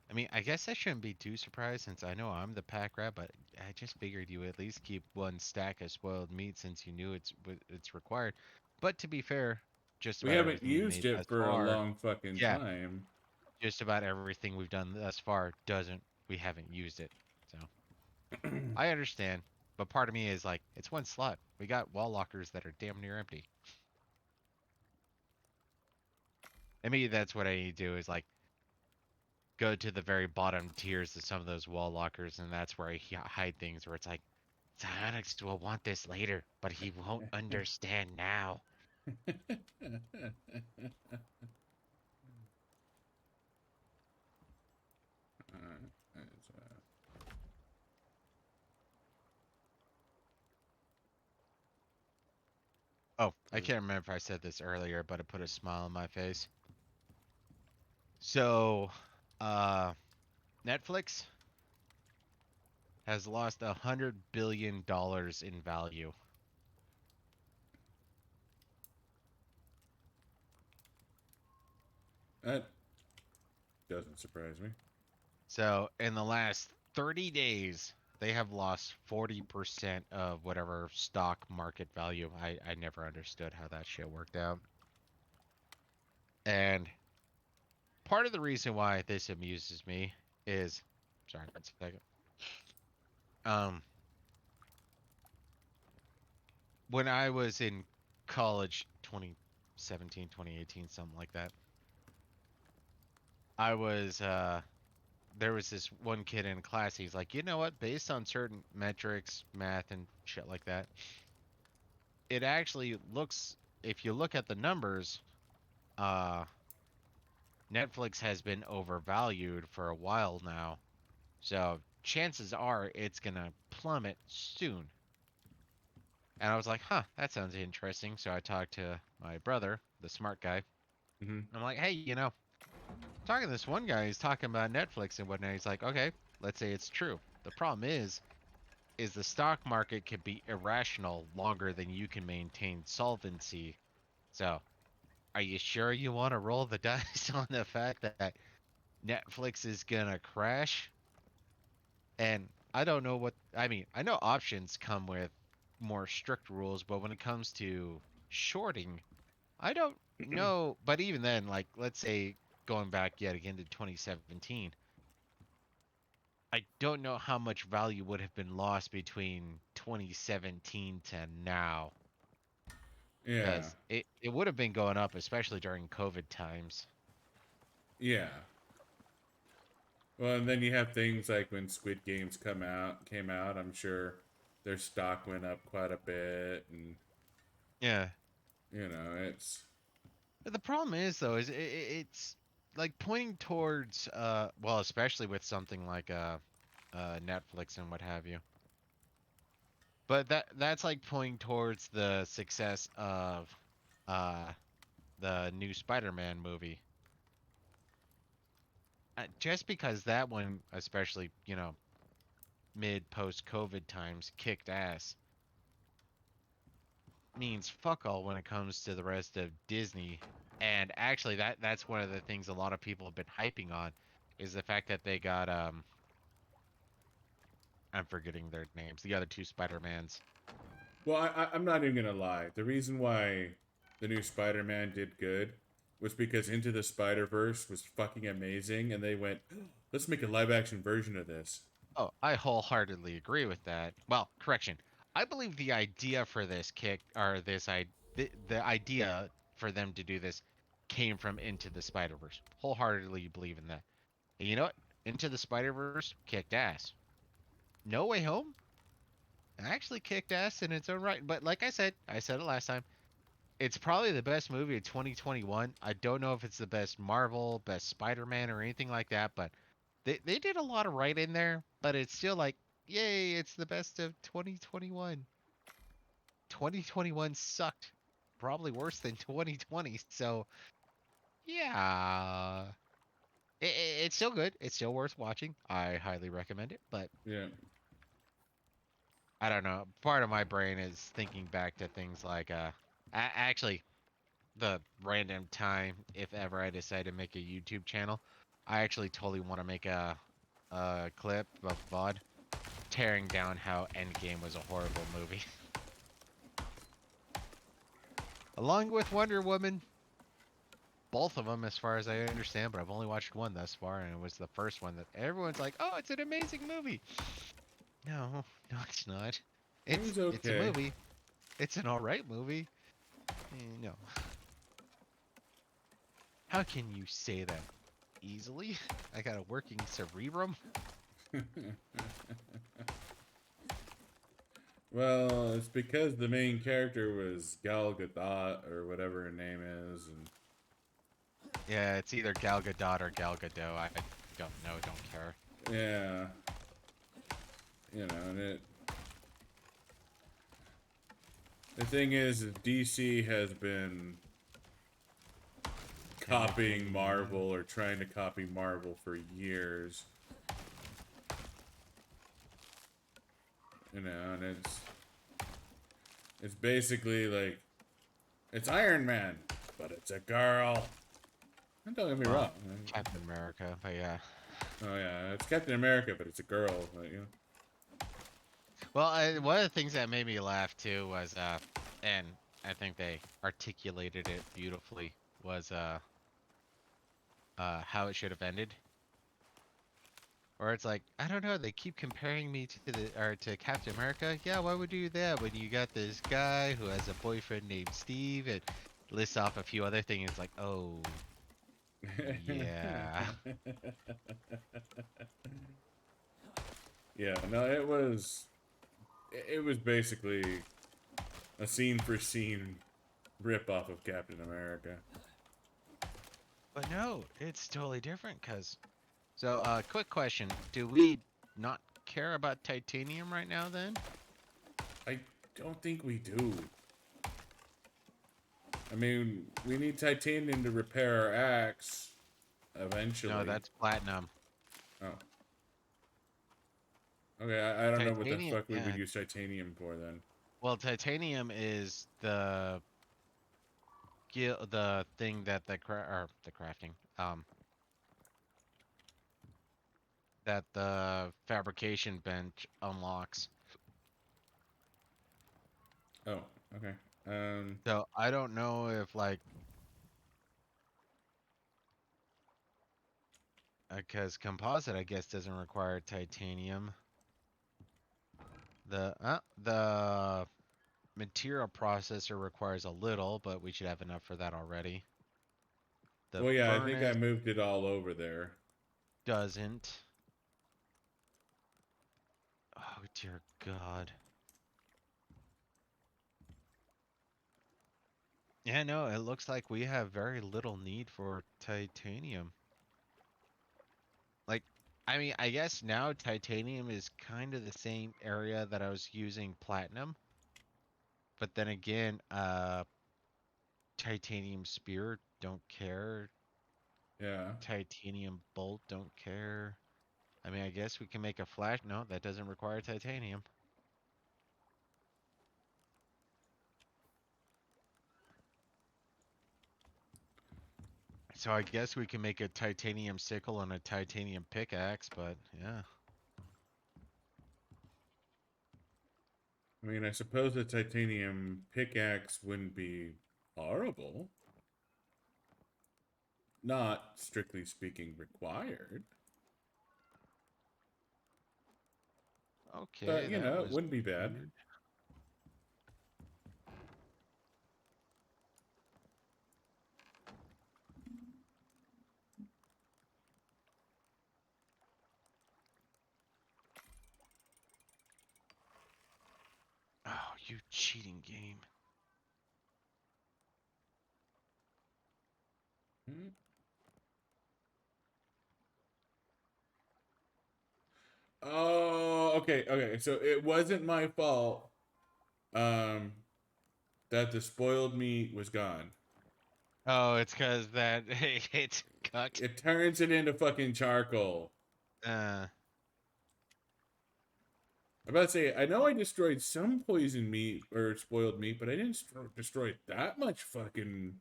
I mean, I guess I shouldn't be too surprised since I know I'm the pack rat, but I just figured you at least keep 1 stack of spoiled meat since you knew it's required. But to be fair, just We about haven't everything we used made it thus for a far, long fucking yeah, time. just about everything we've done thus far we haven't used it. So I understand, but part of me is like, it's 1 slot. We got wall lockers that are damn near empty. And maybe that's what I need to do is like go to the very bottom tiers of some of those wall lockers, and that's where I hide things where it's like, Onyx will want this later, but he won't understand now. Oh, I can't remember if I said this earlier, but it put a smile on my face. So, uh, Netflix has lost $100 billion in value. That doesn't surprise me. So, in the last 30 days, they have lost 40% of whatever stock market value. I never understood how that shit worked out. And part of the reason why this amuses me is, sorry, 1 second. Um, when I was in college, 2017, 2018, something like that, I was there was this one kid in class. He's like, you know what? Based on certain metrics, math, and shit like that, it actually looks. If you look at the numbers, uh, Netflix has been overvalued for a while now. So chances are it's gonna plummet soon. And I was like, huh, that sounds interesting. So I talked to my brother, the smart guy. Mm-hmm. I'm like, hey, talking to this one guy, he's talking about Netflix and whatnot. He's like, okay, let's say it's true. The problem is the stock market can be irrational longer than you can maintain solvency. So, are you sure you want to roll the dice on the fact that Netflix is gonna crash? And I don't know what I mean. I know options come with more strict rules, but when it comes to shorting, I don't know. But even then, like let's say going back yet again to 2017, I don't know how much value would have been lost between 2017 to now, Yeah. because it would have been going up, especially during COVID times. Yeah. Well, and then you have things like when Squid Games came out, I'm sure their stock went up quite a bit, and Yeah. it's But the problem is though, is it's like pointing towards well, especially with something like Netflix and what have you. But that's like pointing towards the success of uh the new Spider-Man movie. just because that one, especially, mid post COVID times, kicked ass, means fuck all when it comes to the rest of Disney. And actually, that's one of the things a lot of people have been hyping on, is the fact that they got I'm forgetting their names, the other two Spider-Mans. Well, I'm not even gonna lie. The reason why the new Spider-Man did good was because Into the Spider-Verse was fucking amazing, and they went, "Let's make a live-action version of this." Oh, I wholeheartedly agree with that. Well, correction. I believe the idea for this kick, or the idea for them to do this came from Into the Spider-Verse. Wholeheartedly believe in that. And you know what? Into the Spider-Verse kicked ass. No Way Home actually kicked ass in its own right. But like I said it last time, it's probably the best movie of 2021. I don't know if it's the best Marvel, best Spider-Man, or anything like that, but they did a lot of right in there, but it's still like, yay, it's the best of 2021. 2021 sucked. Probably worse than 2020. So, yeah. It's still good. It's still worth watching. I highly recommend it, but Yeah. I don't know. Part of my brain is thinking back to things like actually the random time if ever I decide to make a YouTube channel, I actually totally want to make a clip of VOD tearing down how Endgame was a horrible movie. Along with Wonder Woman, both of them as far as I understand, but I've only watched one thus far, and it was the first one that everyone's like, "Oh, it's an amazing movie." No, no, it's not. It was It's a okay. movie. It's an all right movie. No. How can you say that easily? I got a working cerebrum. Well, it's because the main character was Gal Gadot or whatever her name is, and Yeah, it's either Gal Gadot or Gal Gadot. I don't know, don't care. yeah, and it. The thing is, DC has been copying Marvel or trying to copy Marvel for years. And it's basically like it's Iron Man, but it's a girl. And don't get me Well, wrong. Captain America, but yeah. Oh yeah, it's Captain America, but it's a girl. Well, one of the things that made me laugh too was, and I think they articulated it beautifully, was how it should have ended. Or it's like, I don't know, they keep comparing me to Captain America. Yeah, why would you do that when you got this guy who has a boyfriend named Steve and lists off a few other things? It's like, oh, yeah. Yeah, no, it was basically a scene for scene rip off of Captain America. But no, it's totally different, cause so, quick question. Do we not care about titanium right now then? I don't think we do. I mean, we need titanium to repair our axe No, eventually. that's platinum. Oh. Okay, I don't know what the Titanium, fuck we would yeah. use titanium for then. Well, titanium is the thing that the crafting, that the fabrication bench unlocks. Oh, okay. So I don't know if like, because composite I guess doesn't require titanium. The material processor requires a little, but we should have enough for that already. The Well, yeah, I think I furnace moved it all over there. doesn't. Oh dear God. Yeah, no, it looks like we have very little need for titanium. Like, I mean, I guess now titanium is kind of the same area that I was using platinum, but then again, titanium spear, don't care. Yeah. Titanium bolt, don't care. I mean, I guess we can make a flash. No, that doesn't require titanium. So I guess we can make a titanium sickle and a titanium pickaxe, but yeah. I mean, I suppose a titanium pickaxe wouldn't be horrible. Not, strictly speaking, required. Okay, But, you that know, it was wouldn't be bad. weird. Oh, you cheating game. Hmm. Oh, okay, okay. So it wasn't my fault um that the spoiled meat was gone. Oh, it's because that it's cooked. It turns it into fucking charcoal. Uh, I'm about to say, I know I destroyed some poisoned meat or spoiled meat, but I didn't destroy that much fucking.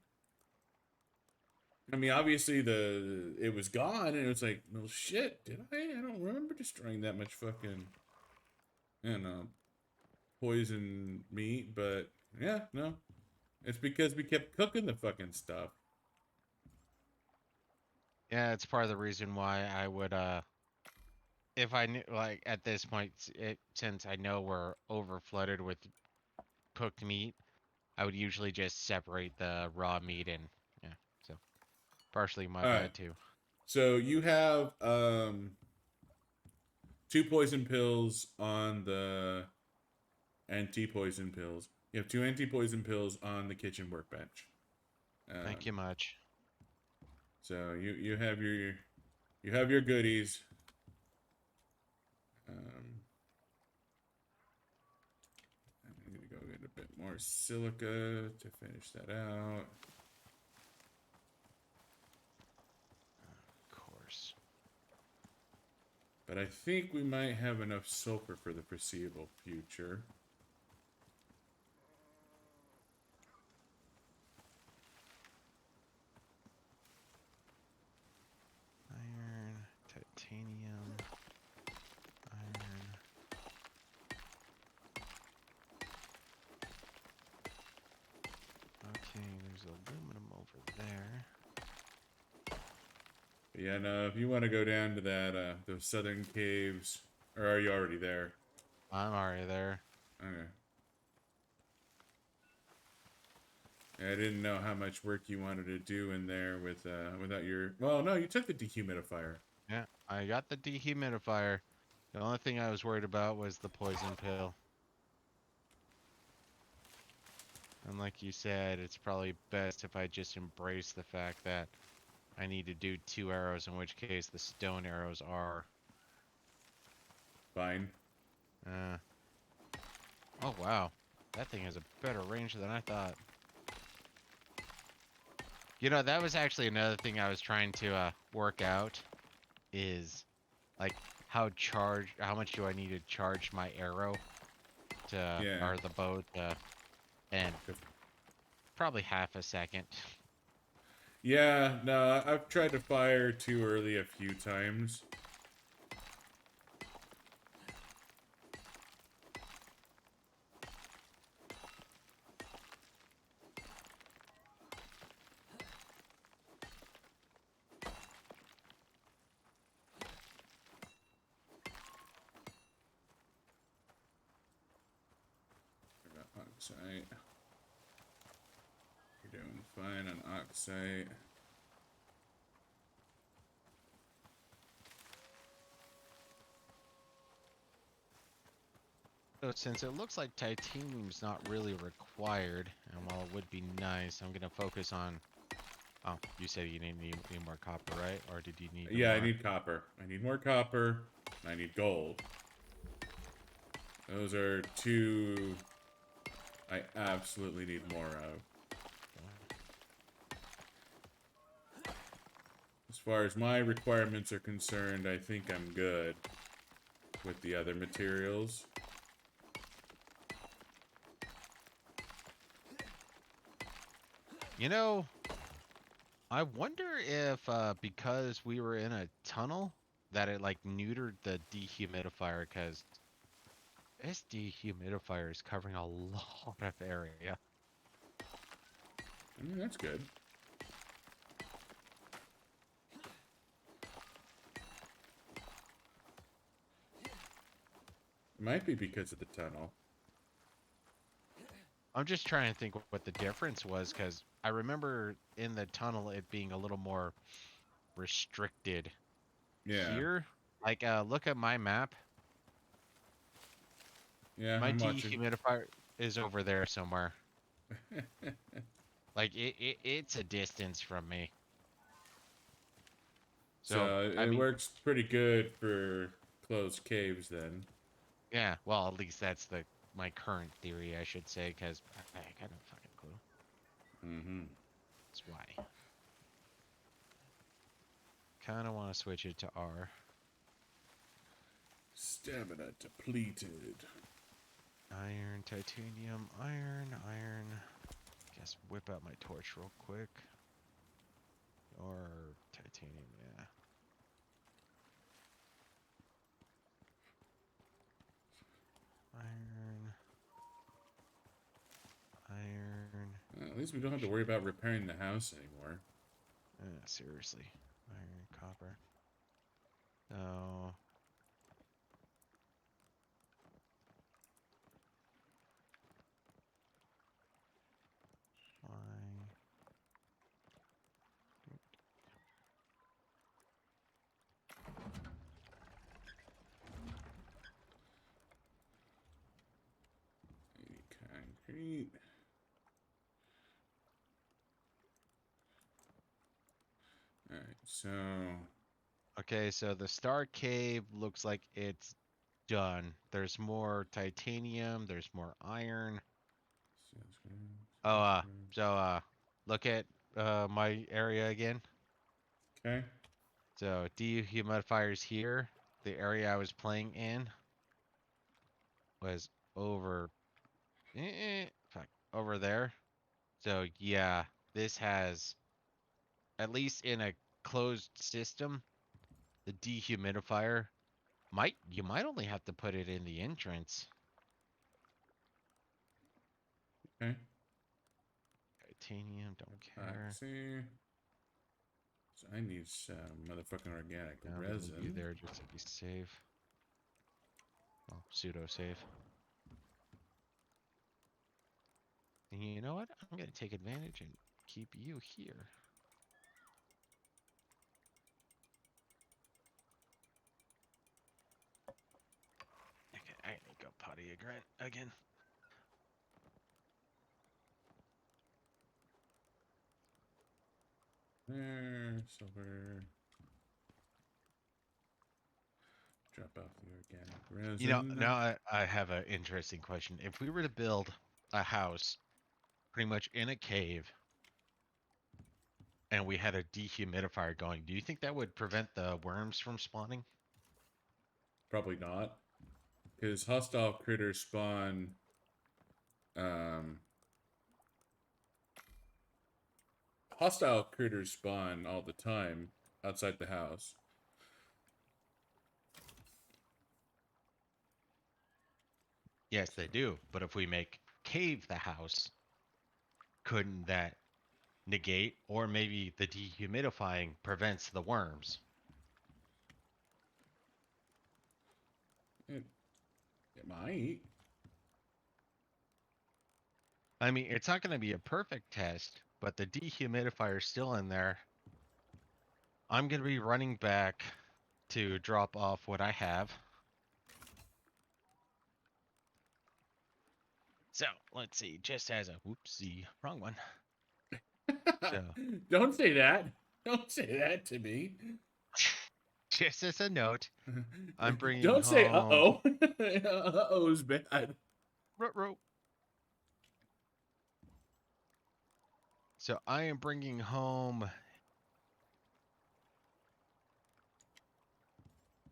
I mean, obviously it was gone, and it was like, well, shit, did I? I don't remember destroying that much fucking, you know, poisoned meat, but yeah, no, it's because we kept cooking the fucking stuff. yeah, it's part of the reason why I would if I knew like at this point, since I know we're over flooded with cooked meat, I would usually just separate the raw meat and yeah. So partially my All right, bad too. so you have two poison pills on the anti-poison pills. You have two anti-poison pills on the kitchen workbench. Thank Um, you much. so you have your goodies. Um, I'm gonna go get a bit more silica to finish that out. Of course. But I think we might have enough sulfur for the foreseeable future. Iron, titanium, iron. Okay, there's aluminum over there. But yeah, no, if you want to go down to that those southern caves, or are you already there? I'm already there. Okay. I didn't know how much work you wanted to do in there with without your. Well, no, you took the dehumidifier. Yeah, I got the dehumidifier. The only thing I was worried about was the poison pill. And like you said, it's probably best if I just embrace the fact that I need to do 2 arrows, in which case the stone arrows are. Fine. Uh, oh wow, that thing has a better range than I thought. You know, that was actually another thing I was trying to work out is like how much do I need to charge my arrow to, Yeah. or the bow to, and probably half a second. Yeah, no, I've tried to fire too early a few times. I got oxide. You're doing fine on oxide. So since it looks like titanium's not really required, and while it would be nice, I'm gonna focus on. Oh, you said you need more copper, right? Or did you need Yeah, I more? need copper. I need more copper. I need gold. Those are two I absolutely need more of. This far as my requirements are concerned, I think I'm good with the other materials. You know, I wonder if because we were in a tunnel that it like neutered the dehumidifier, because this dehumidifier is covering a lot of area. I mean, that's good. It might be because of the tunnel. I'm just trying to think what the difference was, because I remember in the tunnel it being a little more restricted. Yeah. Here, like, look at my map. Yeah, My I'm watching. dehumidifier is over there somewhere. Like, it's a distance from me. So, So I it mean, works pretty good for closed caves then. yeah, well, at least that's my current theory, I should say, because I got no fucking clue. Mm-hmm. That's why. Kind of want to switch it to R. Stamina depleted. Iron, titanium, iron, iron. Guess whip out my torch real quick. Or titanium, yeah. Iron. Iron. Well, at least we don't have to worry about repairing the house anymore. Seriously. Iron, copper. So, why? Concrete. Alright, so... Okay, so the Star Cave looks like it's done. There's more titanium, there's more iron. Oh, look at my area again. Okay. So dehumidifiers here. The area I was playing in was over, fuck, over there. So yeah, this has, at least in a closed system, the dehumidifier you might only have to put it in the entrance. Okay. Titanium, don't care. See. So I need some motherfucking organic I'm gonna leave you resin. there just to be safe. Well, pseudo safe. And you know what? I'm gonna take advantage and keep you here. Okay, I need to go potty again. There, silver. Drop off the organic resin. You know, now I have an interesting question. If we were to build a house pretty much in a cave and we had a dehumidifier going, do you think that would prevent the worms from spawning? Probably not. Because hostile critters spawn... Um... Hostile critters spawn all the time outside the house. Yes, they do. But if we make cave the house, couldn't that negate, or maybe the dehumidifying prevents the worms? It might. I mean, it's not going to be a perfect test, but the dehumidifier is still in there. I'm going to be running back to drop off what I have. So, let's see, just as a whoopsie, wrong one. So, Don't say that. Don't say that to me. just as a note, I'm bringing Don't say home... uh-oh. Uh-oh's bad. Ruh-roh. So I am bringing home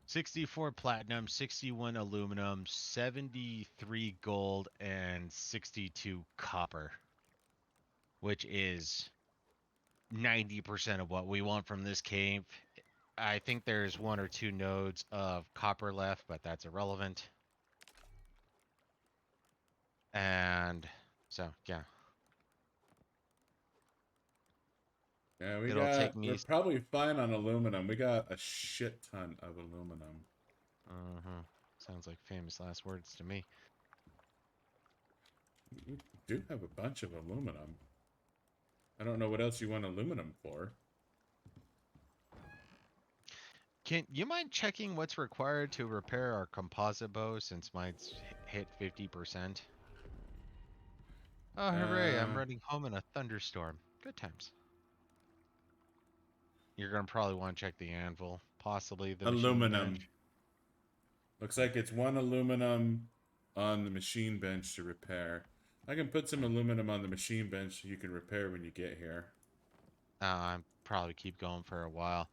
64 platinum, 61 aluminum, 73 gold, and 62 copper, which is 90% of what we want from this cave. I think there's 1 or 2 nodes of copper left, but that's irrelevant. And so, yeah, Yeah, it'll take me. we're probably fine on aluminum. We got a shit ton of aluminum. Uh-huh. Sounds like famous last words to me. We do have a bunch of aluminum. I don't know what else you want aluminum for. Can you mind checking what's required to repair our composite bow since mine's hit 50%? Oh, hooray, I'm Uh, running home in a thunderstorm. Good times. You're gonna probably want to check the anvil, possibly the machining aluminum. bench. Looks like it's one aluminum on the machine bench to repair. I can put some aluminum on the machine bench so you can repair when you get here. I'm probably keep going for a while.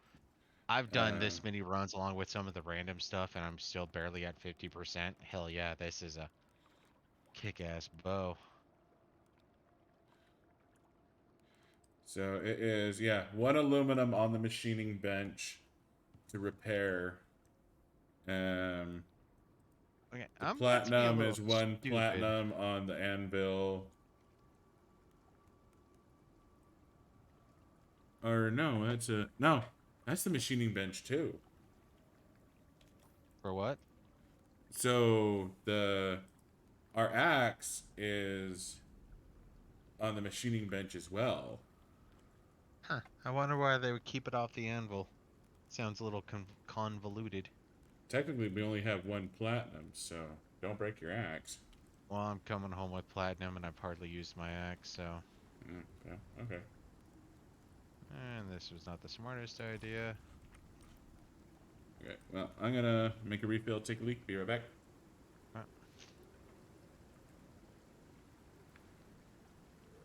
I've done Uh, this many runs along with some of the random stuff, and I'm still barely at 50%. Hell yeah, this is a kick-ass bow. so it is, yeah, one aluminum on the machining bench to repair. Um, Okay, the I'm about to be a platinum little is one stupid. platinum on the anvil. Or no, that's the machining bench too. For what? So our axe is on the machining bench as well. Huh. I wonder why they would keep it off the anvil. Sounds a little convoluted. Technically, we only have one platinum, so don't break your axe. Well, I'm coming home with platinum, and I've hardly used my axe, so... Yeah, okay. And this was not the smartest idea. Okay, well, I'm gonna make a refill, take a leak, be right back. Uh,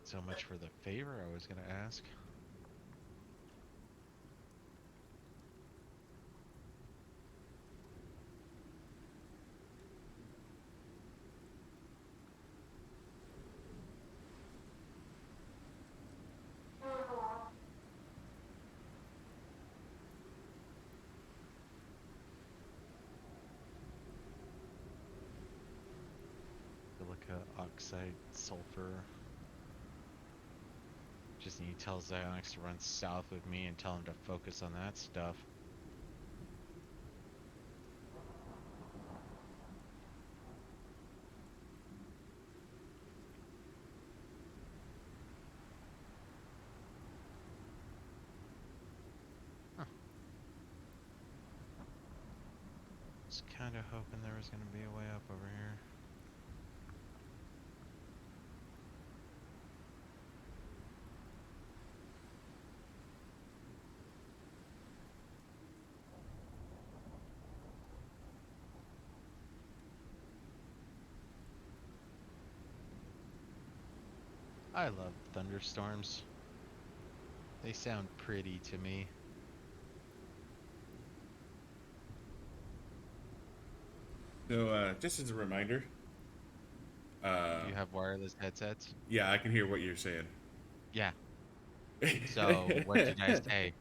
So much for the favor I was gonna ask. Silica, oxide, sulfur. Just need to tell Xionyx to run south with me and tell him to focus on that stuff. Huh. Was kind of hoping there was going to be a way up over here. I love thunderstorms. They sound pretty to me. So, just as a reminder, You have wireless headsets? yeah, I can hear what you're saying. Yeah. So, what did I say?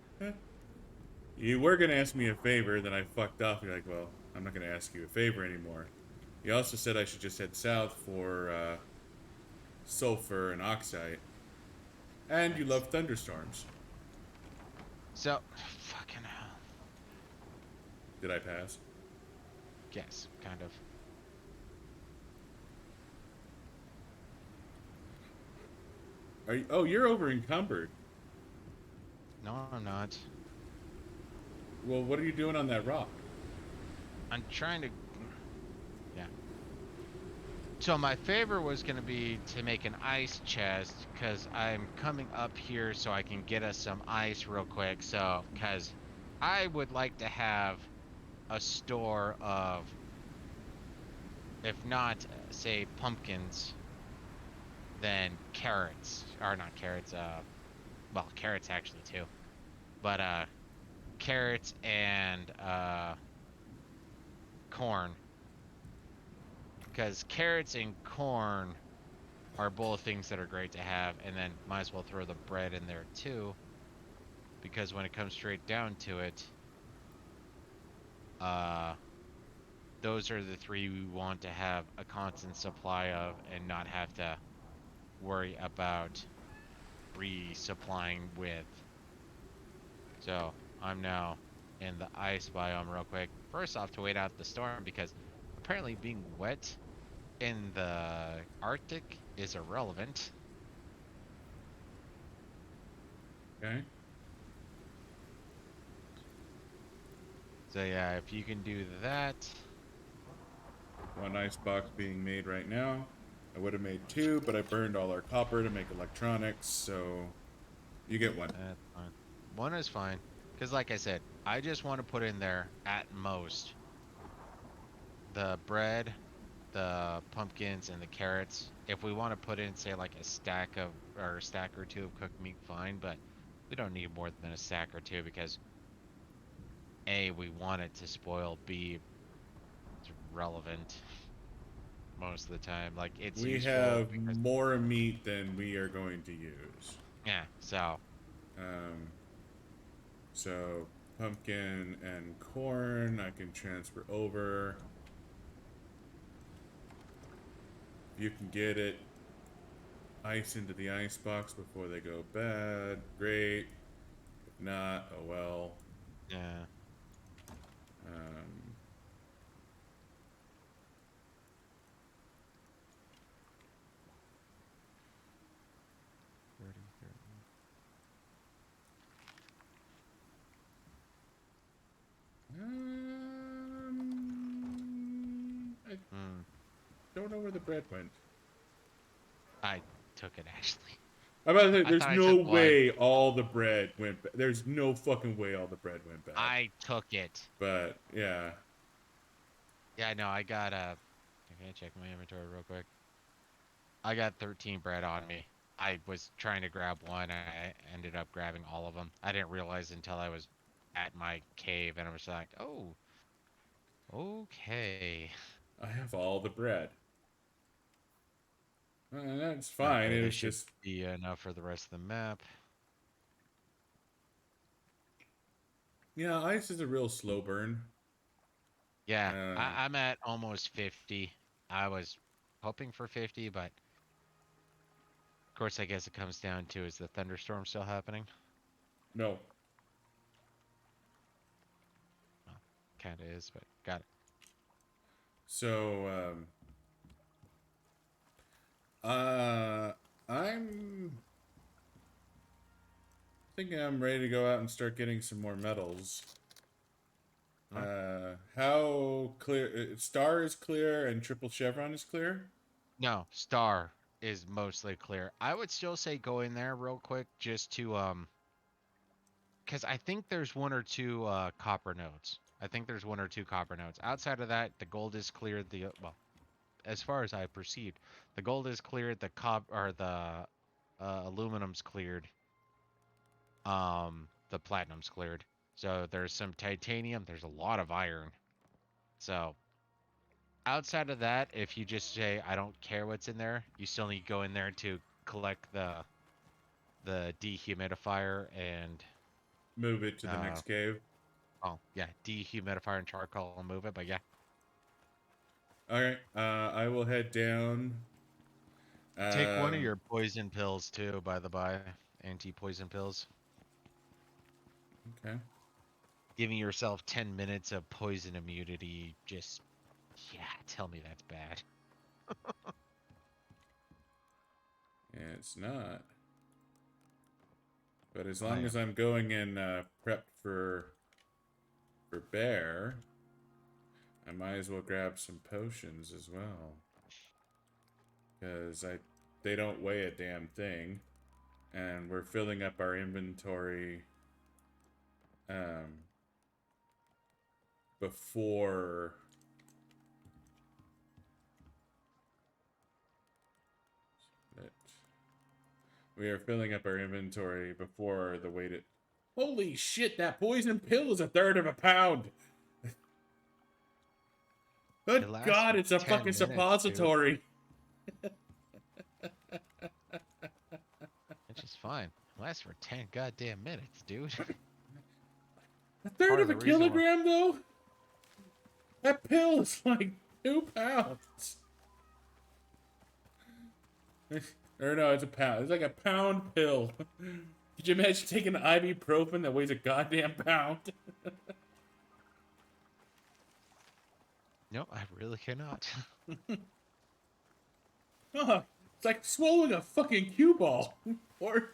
You were gonna ask me a favor, then I fucked off. You're like, well, I'm not gonna ask you a favor anymore. You also said I should just head south for sulfur and oxide. And you Nice. love thunderstorms. So, fucking hell. Did I pass? Yes, kind of. Are you, oh, you're over encumbered. No, I'm not. Well, what are you doing on that rock? I'm trying to... Yeah. So my favor was going to be to make an ice chest, because I'm coming up here so I can get us some ice real quick. So, because I would like to have a store of, if not, say, pumpkins, then carrots. Or not carrots, well, carrots actually too. But, carrots and, corn. Because carrots and corn are both things that are great to have, and then might as well throw the bread in there too. Because when it comes straight down to it, uh, those are the three we want to have a constant supply of and not have to worry about resupplying with. So I'm now in the ice biome real quick. First off, to wait out the storm because apparently being wet in the Arctic is irrelevant. Okay. So yeah, if you can do that. One icebox being made right now. I would have made two, but I burned all our copper to make electronics, so you get one. That's fine. One is fine. Because like I said, I just want to put in there at most the bread, the pumpkins, and the carrots. If we want to put in, say, like a stack of, or a stack or two of cooked meat, fine, but we don't need more than a stack or two because A, we want it to spoil, B, it's relevant most of the time. Like, it's We useful have because, more meat than we are going to use. yeah, so, Um, so pumpkin and corn I can transfer over. If you can get it ice into the ice box before they go bad, great. If not, oh well. yeah. Um, I Hmm. don't know where the bread went. I took it, Ashley. I'm about to say, I there's thought I no took one. way all the bread went. There's no fucking way all the bread went bad. I took it. But yeah, Yeah, no, I got I can check my inventory real quick. I got 13 bread on me. I was trying to grab one, and I ended up grabbing all of them. I didn't realize until I was at my cave, and I was like, oh, okay. I have all the bread. That's fine. Okay, It this was should just be enough for the rest of the map. yeah, ice is a real slow burn. Yeah, Uh, I'm at almost 50. I was hoping for 50, but of course, I guess it comes down to is the thunderstorm still happening? no. Well, kind of is, but got it. So uh, I'm thinking I'm ready to go out and start getting some more metals. Huh? How clear? Star is clear and triple chevron is clear. No, star is mostly clear. I would still say go in there real quick just to because I think there's one or two copper nodes. I think there's one or two copper nodes. Outside of that, the gold is cleared. The well, as far as I perceived, the gold is cleared. The or the aluminum's cleared. The platinum's cleared. So there's some titanium. There's a lot of iron. So outside of that, if you just say I don't care what's in there, you still need to go in there to collect the dehumidifier and Move it to the uh next cave. oh yeah, dehumidifier and charcoal and move it. But yeah, All right. I will head down. take one of Um, your poison pills too, by the by, anti-poison pills. okay. Giving yourself 10 minutes of poison immunity. Just yeah, tell me that's bad. Yeah, it's not. But as I long as am. I'm going in prepped for bear, I might as well grab some potions as well. Because they don't weigh a damn thing. And we're filling up our inventory um, before that. We are filling up our inventory before the weighted. Holy shit! That poison pill is a third of a pound. Good It lasts God, for it's a 10 fucking minutes, dude. suppository. Which is fine. It lasts for 10 goddamn minutes, dude. A third Part of of a the reason why. kilogram, though? That pill is like 2 pounds. Or no, it's a pound. It's like a pound pill. Could you imagine taking an ibuprofen that weighs a goddamn pound? No, I really cannot. Huh. It's like swallowing a fucking cue ball. Or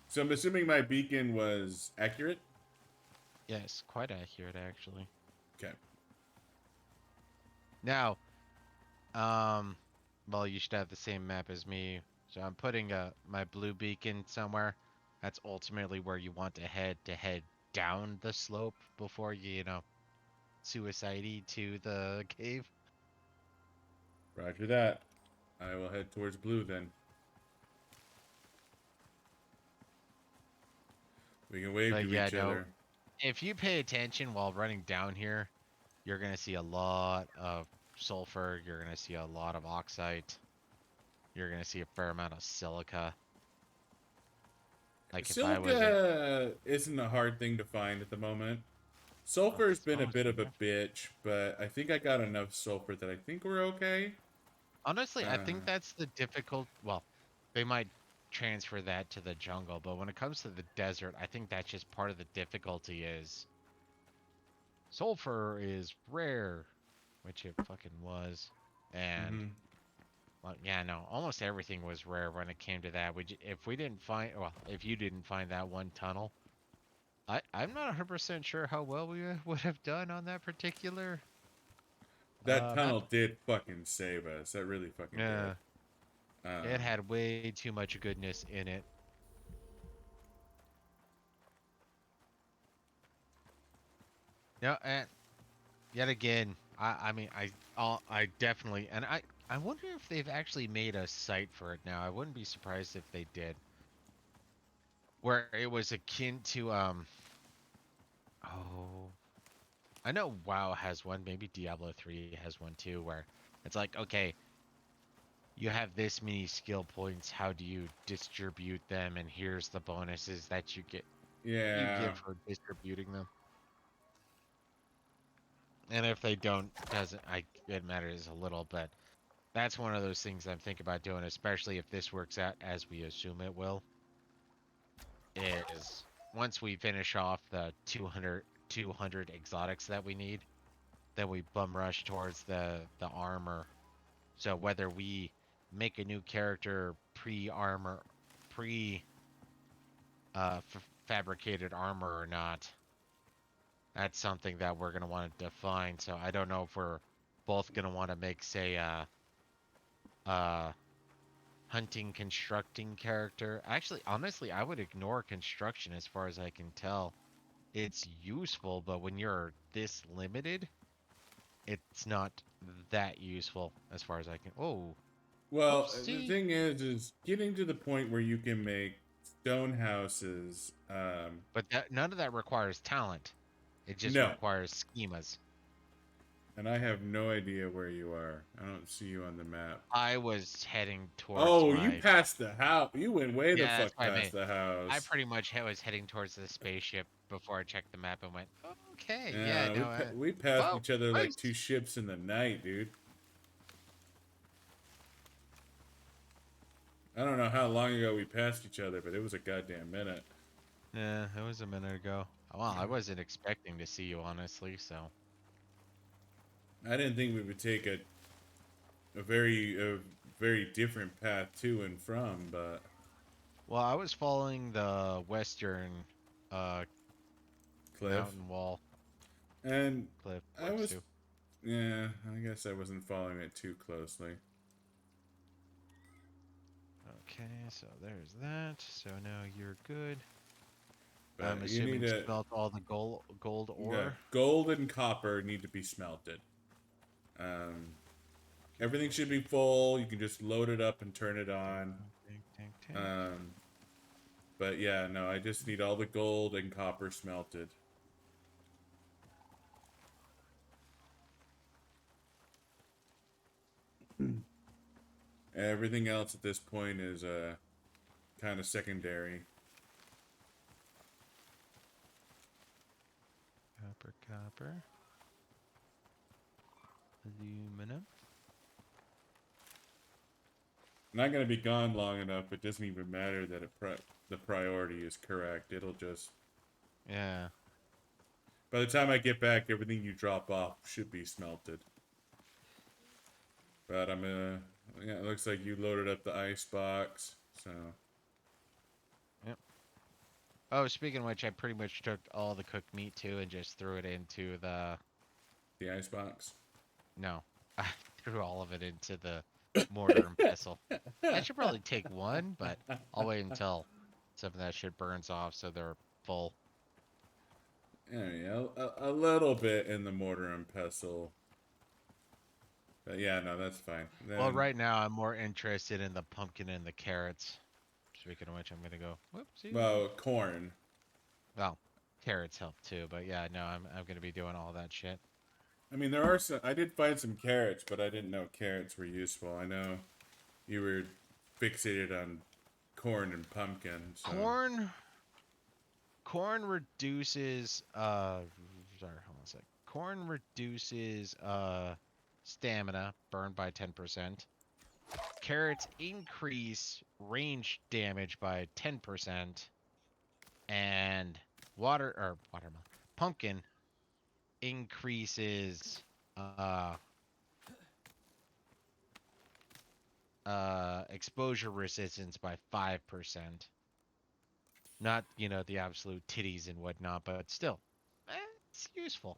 so I'm assuming my beacon was accurate. Yes, quite accurate, actually. Okay. Now, well, you should have the same map as me. So I'm putting my blue beacon somewhere. That's ultimately where you want to head down the slope before you know, suicide to the cave. Roger that. I will head towards blue then. We can wave But to yeah, each no, other. if you pay attention while running down here, you're gonna see a lot of sulfur. You're gonna see a lot of oxide. You're gonna see a fair amount of silica. Like if I was in, Silica isn't a hard thing to find at the moment. well, Sulfur's it's been a bit mostly of a there. bitch, but I think I got enough sulfur that I think we're okay. Honestly, I think Uh, that's the difficult. Well, they might transfer that to the jungle, but when it comes to the desert, I think that's just part of the difficulty is sulfur is rare, which it fucking was, and mhm. well, yeah, no, almost everything was rare when it came to that. If we didn't find, well, if you didn't find that one tunnel, I'm not 100% sure how well we would have done on that particular That map. tunnel did fucking save us. That really fucking did. Yeah, it Um, had way too much goodness in it. No, and yet again, I mean, I definitely, and I wonder if they've actually made a site for it now. I wouldn't be surprised if they did, where it was akin to oh, I know WoW has one, maybe Diablo 3 has one too, where it's like, okay, you have this many skill points, how do you distribute them? And here's the bonuses that you yeah. give for distributing them. And if they don't, doesn't it matters a little, but that's one of those things I'm thinking about doing, especially if this works out as we assume it will, is once we finish off the 200 exotics that we need, then we bum rush towards the armor. So whether we make a new character pre-armor, pre fabricated armor or not, that's something that we're gonna want to define. So I don't know if we're both gonna want to make, say, uh hunting constructing character. Actually, honestly, I would ignore construction as far as I can tell. It's useful, but when you're this limited, it's not that useful as far as I can. Oh, Well, the oopsie. thing is getting to the point where you can make stone houses. But none of that requires talent. It just No, requires schemas. and I have no idea where you are. I don't see you on the map. I was heading towards Oh, you my. passed the house. You went way the Yeah, that's fuck what I past mean. the I house. pretty much was heading towards the spaceship before I checked the map and went, okay, yeah, Yeah, no, we passed well, each other like nice. two ships in the night, dude. I don't know how long ago we passed each other, but it was a goddamn minute. Yeah, it was a minute ago. Well, I wasn't expecting to see you, honestly, so. I didn't think we would take a very different path to and from, but Well, I was following the western uh Cliff. mountain wall And cliff I towards was, too. yeah, I guess I wasn't following it too closely. Okay, so there's that. So now you're good. I'm But you need assuming a, smelt all the gold yeah, ore. gold and copper need to be smelted. Um, Everything should be full. You can just load it up and turn it on. Tank, tank, tank. Um, But yeah, no, I just need all the gold and copper smelted. Everything else at this point is kind of secondary. Copper. Aluminum. Not going to be gone long enough. It doesn't even matter that the priority is correct. It'll just... Yeah. By the time I get back, everything you drop off should be smelted. But I'm gonna... Yeah, it looks like you loaded up the ice box, so... Yep. Oh, speaking of which, I pretty much took all the cooked meat too and just threw it into the... The ice box? No. I threw all of it into the mortar and pestle. I should probably take one, but I'll wait until some of that shit burns off so they're full. Yeah, a little bit in the mortar and pestle. But yeah, no, that's fine. Then, Well, right now I'm more interested in the pumpkin and the carrots. Speaking of which, I'm gonna go. Whoopsie. well, corn. Well, carrots help too, but yeah, no, I'm gonna be doing all that shit. I mean, there are some... I did find some carrots, but I didn't know carrots were useful. I know you were fixated on corn and pumpkin, so... Corn reduces sorry, hold on a sec. Corn reduces stamina burned by 10%. Carrots increase range damage by 10%. And watermelon. Pumpkin increases exposure resistance by 5%. Not, the absolute titties and whatnot, but still, it's useful.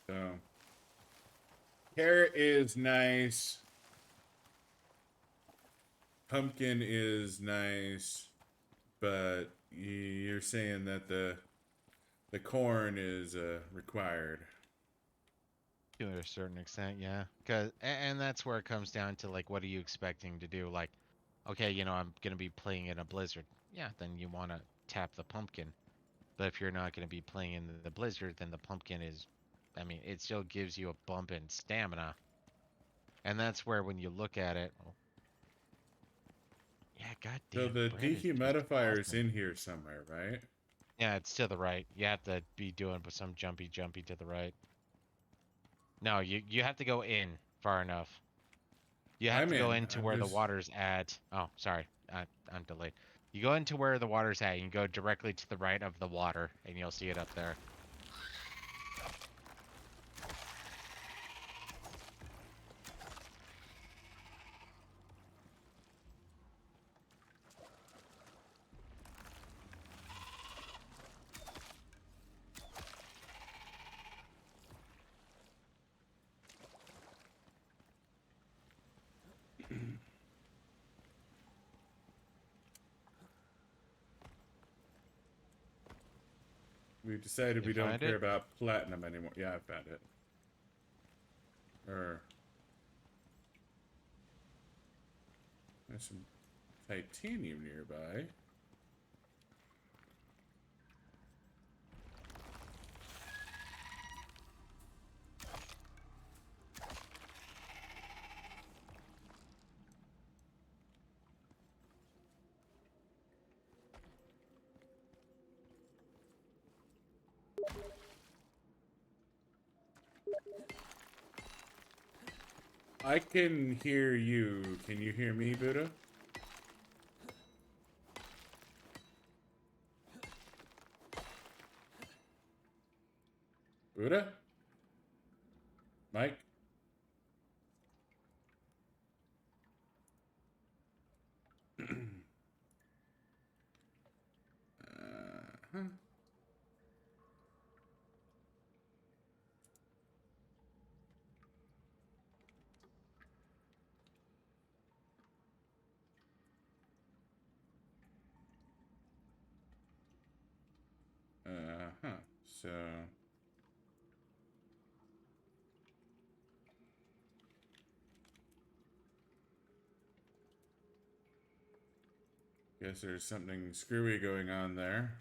So, carrot is nice. Pumpkin is nice, but you're saying that the corn is required. To a certain extent, yeah. And that's where it comes down to, like, what are you expecting to do? Like, okay, I'm going to be playing in a blizzard. Yeah, then you want to tap the pumpkin. But if you're not going to be playing in the blizzard, then the pumpkin is, I mean, it still gives you a bump in stamina. And that's where, when you look at it, yeah, So goddamn, the bread is just dehumidifier is awesome. in here somewhere, right? Yeah, it's to the right. You have to be doing some jumpy to the right. No, you have to go in far enough. You have I'm to go in. into I'm where the just... water's at. Oh, sorry. I'm delayed. You go into where the water's at. You can go directly to the right of the water, and you'll see it up there. We've decided You we don't find care it? about platinum anymore. Yeah, I found it. There's some titanium nearby. I can hear you. Can you hear me, Buddha? Buddha? Mike? Huh. Uh-huh. So... Guess there's something screwy going on there.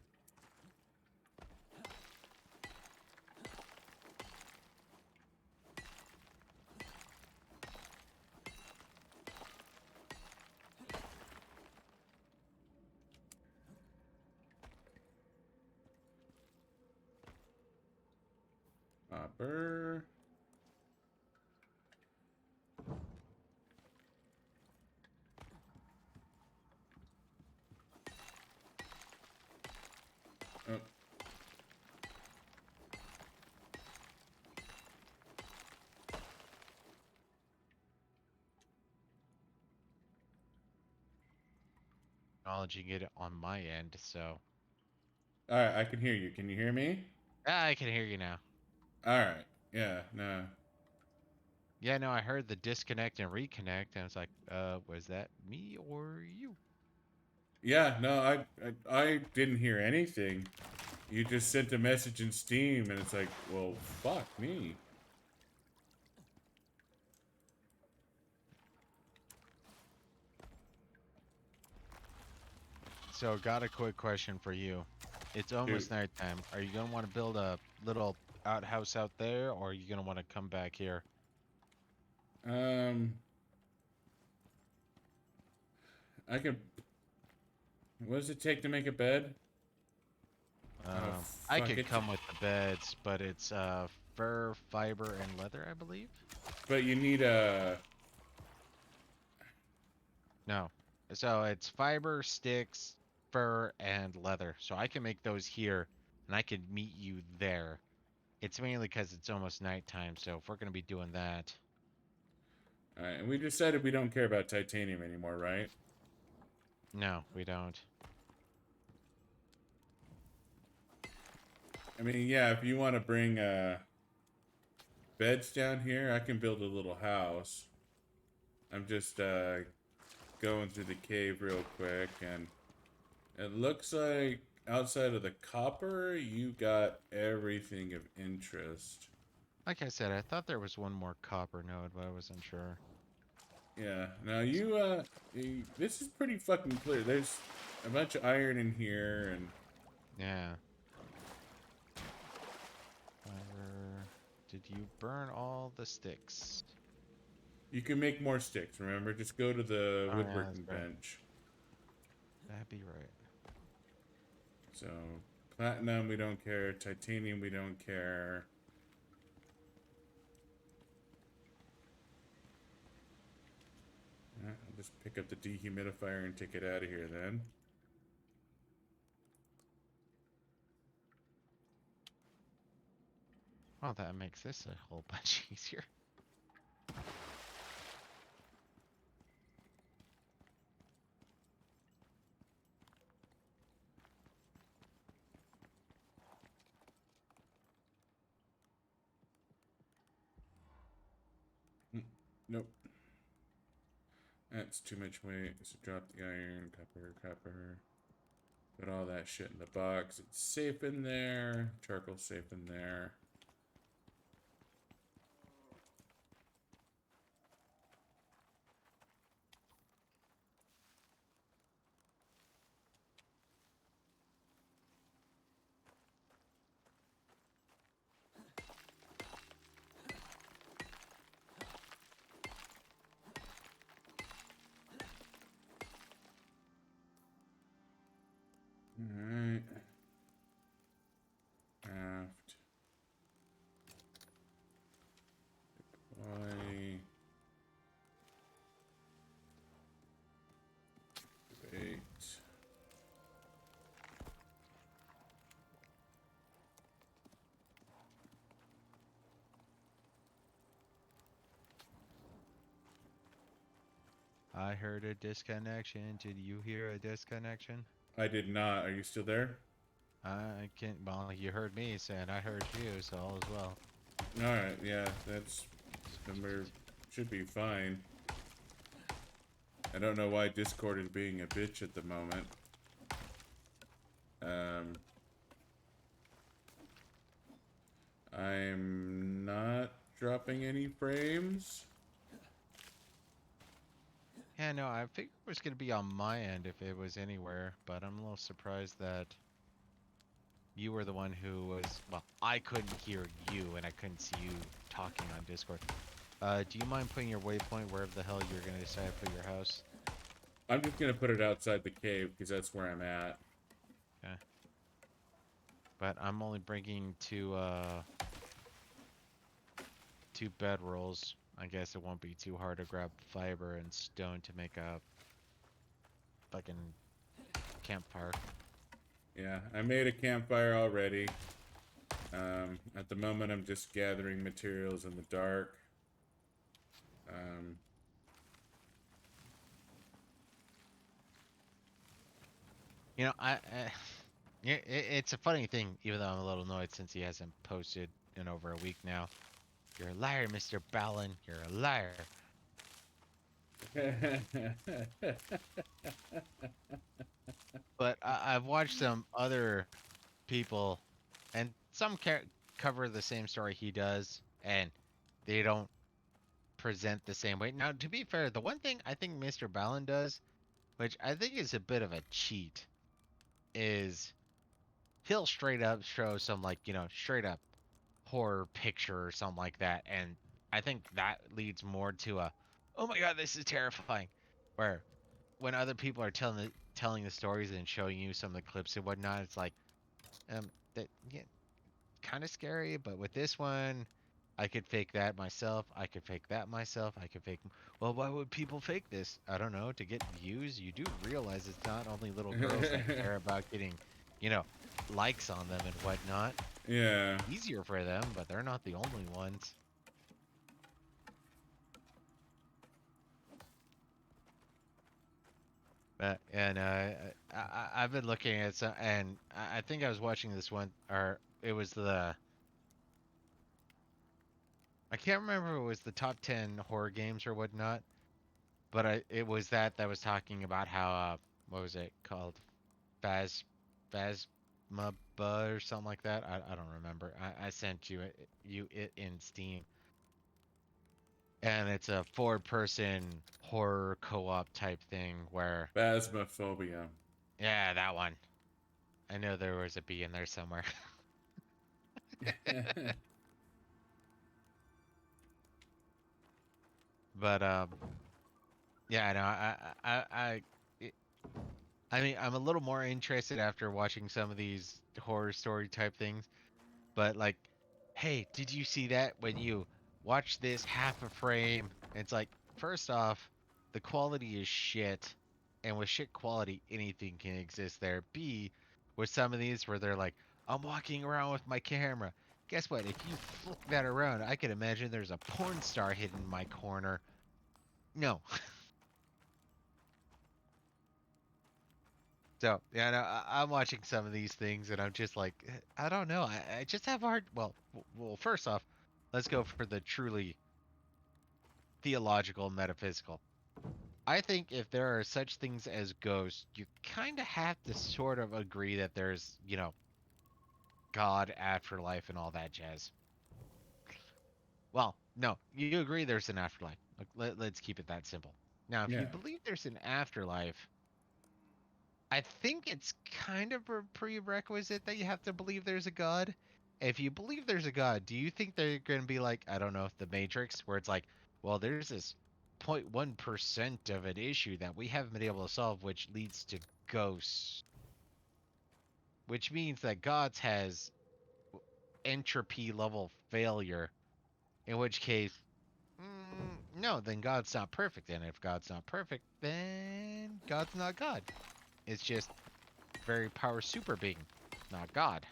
Hopper. Oh. Acknowledging it on my end, so. Alright, I can hear you. Can you hear me? Ah, I can hear you now. Alright. Yeah, no. Yeah, no, I heard the disconnect and reconnect, and I was like, was that me or you? Yeah, no, I didn't hear anything. You just sent a message in Steam, and it's like, well, fuck me. So, got a quick question for you. It's Dude, almost nighttime. Are you gonna want to build a little outhouse out there, or are you gonna want to come back here? um, I could. What does it take to make a bed? Oh, I fuck could it. come with the beds, but it's fur, fiber, and leather, I believe. But you need a. No. So it's fiber, sticks, fur, and leather. So I can make those here, and I could meet you there. It's mainly because it's almost nighttime, so if we're gonna be doing that, Alright, and we decided we don't care about titanium anymore, right? no, we don't. I mean, yeah, if you want to bring beds down here, I can build a little house. I'm just going through the cave real quick, and it looks like outside of the copper, you got everything of interest. Like I said, I thought there was one more copper node, but I wasn't sure. Yeah. Now this is pretty fucking clear. There's a bunch of iron in here, and Yeah. Fiber. Did you burn all the sticks? you can make more sticks. Remember, just go to the Oh yeah, that's woodworking right. bench. That'd be right. So, platinum, we don't care. Titanium, we don't care. I'll just pick up the dehumidifier and take it out of here then. Well, that makes this a whole bunch easier. Nope. That's too much weight. So drop the iron, copper. Put all that shit in the box. It's safe in there. Charcoal safe in there. Alright. Craft. Deploy. Debate. I heard a disconnection. Did you hear a disconnection? I did not. Are you still there? I can't. Well, you heard me saying I heard you, so all is well. Alright, yeah, that's. Number should be fine. I don't know why Discord is being a bitch at the moment. I'm not dropping any frames. Yeah, no, I figured it was gonna be on my end if it was anywhere, but I'm a little surprised that you were the one who was. Well, I couldn't hear you, and I couldn't see you talking on Discord. Do you mind putting your waypoint wherever the hell you're gonna decide to put your house? I'm just gonna put it outside the cave because that's where I'm at. Okay. But I'm only bringing two bedrolls. I guess it won't be too hard to grab fiber and stone to make a fucking campfire. Yeah, I made a campfire already. At the moment, I'm just gathering materials in the dark. Um, You know, it's a funny thing, even though I'm a little annoyed since he hasn't posted in over a week now. You're a liar, Mr. Ballin. You're a liar. But I've watched some other people, and some cover the same story he does, and they don't present the same way. Now, to be fair, the one thing I think Mr. Ballin does, which I think is a bit of a cheat, is he'll straight up show some, like, straight up horror picture or something like that, and I think that leads more to a, oh my god, this is terrifying. Where when other people are telling the stories and showing you some of the clips and whatnot, it's like, that, yeah, kind of scary. But with this one, I could fake that myself. I could fake that myself. I could fake. Well, why would people fake this? I don't know. To get views, you do realize it's not only little girls that care about getting, you know, likes on them and whatnot. yeah. Easier for them, but they're not the only ones. And I've been looking at some, and I think I was watching this one, or it was I can't remember if it was the top 10 horror games or whatnot, but it was that was talking about how, what was it called? Phas, Phasma or something like that. I don't remember. I sent it in Steam. And it's a 4-person horror co-op type thing where, Phasmophobia. yeah, that one. I know there was a B in there somewhere. But yeah, no, it- I mean, I'm a little more interested after watching some of these horror story type things. But like, hey, did you see that when you watch this half a frame? It's like, first off, the quality is shit, and with shit quality, anything can exist there. B, with some of these where they're like, I'm walking around with my camera. Guess what? If you flip that around, I can imagine there's a porn star hidden in my corner. No. So, yeah, no, I'm watching some of these things and I'm just like, I don't know. I just have a hard. Well, first off, let's go for the truly theological, metaphysical. I think if there are such things as ghosts, you kind of have to sort of agree that there's, God, afterlife, and all that jazz. Well, no, you agree there's an afterlife. Let's keep it that simple. Now, if you Yeah. believe there's an afterlife, I think it's kind of a prerequisite that you have to believe there's a God. If you believe there's a God, do you think they're going to be like, I don't know, the Matrix, where it's like, well, there's this 0.1% of an issue that we haven't been able to solve, which leads to ghosts, which means that God's has entropy level failure, in which case, no, then God's not perfect. And if God's not perfect, then God's not God. It's just very power super being, not God.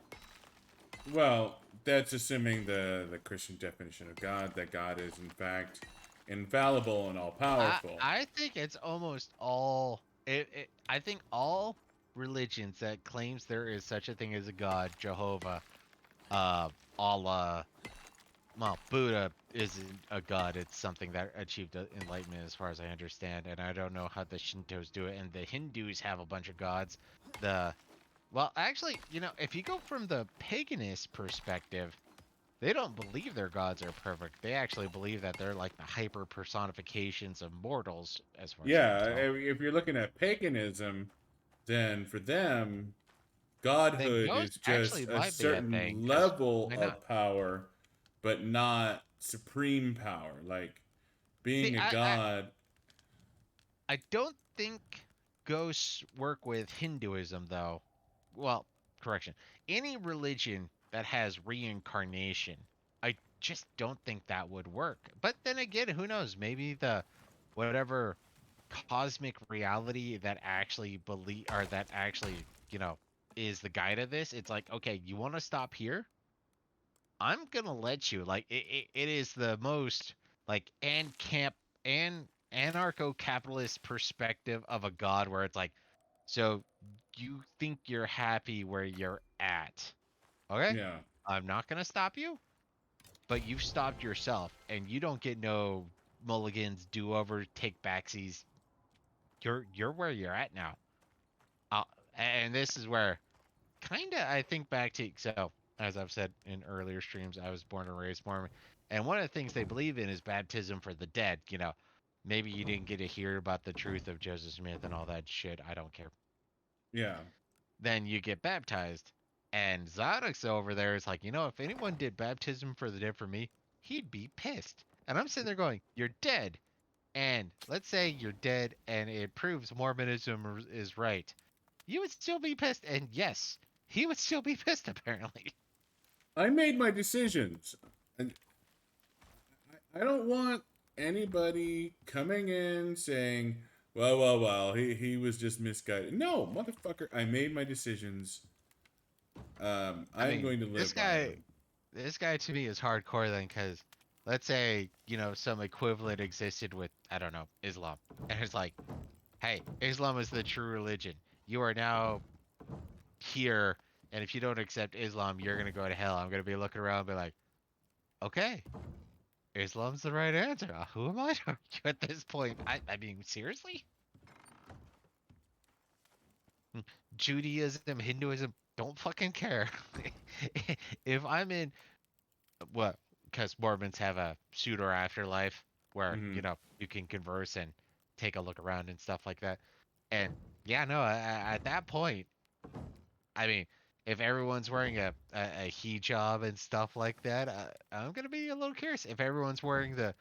Well, that's assuming the Christian definition of God, that God is in fact infallible and all I powerful. I think it's almost all. I think all religions that claims there is such a thing as a God, Jehovah, Allah, well, Buddha isn't a god. It's something that achieved enlightenment, as far as I understand. And I don't know how the Shintos do it. And the Hindus have a bunch of gods. The Well, actually, if you go from the paganist perspective, they don't believe their gods are perfect. They actually believe that they're like the hyper personifications of mortals, as far as I can Yeah, tell. if you're looking at paganism, then for them, Then godhood is ghosts just actually a might be a certain thing, because level why not? of power, but not supreme power. Like See, being a god. I don't think ghosts work with Hinduism, though. Well, correction. Any religion that has reincarnation, I just don't think that would work. But then again, who knows? Maybe the whatever cosmic reality that actually believe or that actually, you know, is the guide of this. It's like, okay, you want to stop here? I'm gonna let you. Like it is the most like and camp and anarcho-capitalist perspective of a god where it's like, so you think you're happy where you're at. Okay? Yeah, I'm not gonna stop you, but you've stopped yourself and you don't get no mulligans, do-over, take backsies. You're where you're at now. Uh, and this is where kind of I think back to, so as I've said in earlier streams, I was born and raised Mormon, and one of the things they believe in is baptism for the dead. Maybe you didn't get to hear about the truth of Joseph Smith and all that shit. I don't care. yeah. Then you get baptized, and Zadok's over there is like, if anyone did baptism for the dead for me, he'd be pissed. And I'm sitting there going, you're dead. And let's say you're dead, and it proves Mormonism is right. You would still be pissed, and yes, he would still be pissed apparently. I made my decisions, and I don't want anybody coming in saying, well, he was just misguided. No, motherfucker, I made my decisions. I I'm mean, going to this live by guy, them. this guy to me is hardcore then, because let's say some equivalent existed with, I don't know, Islam, and it's like, hey, Islam is the true religion. You are now here, and if you don't accept Islam, you're gonna go to hell. I'm gonna be looking around and be like, okay, Islam's the right answer. Who am I to argue at this point? I mean, seriously? Judaism, Hinduism, don't fucking care. If I'm in what, because Mormons have a pseudo afterlife where Hmm. you can converse and take a look around and stuff like that. And yeah, no, at that point, I mean, if everyone's wearing a hijab and stuff like that, I'm gonna be a little curious. If everyone's wearing the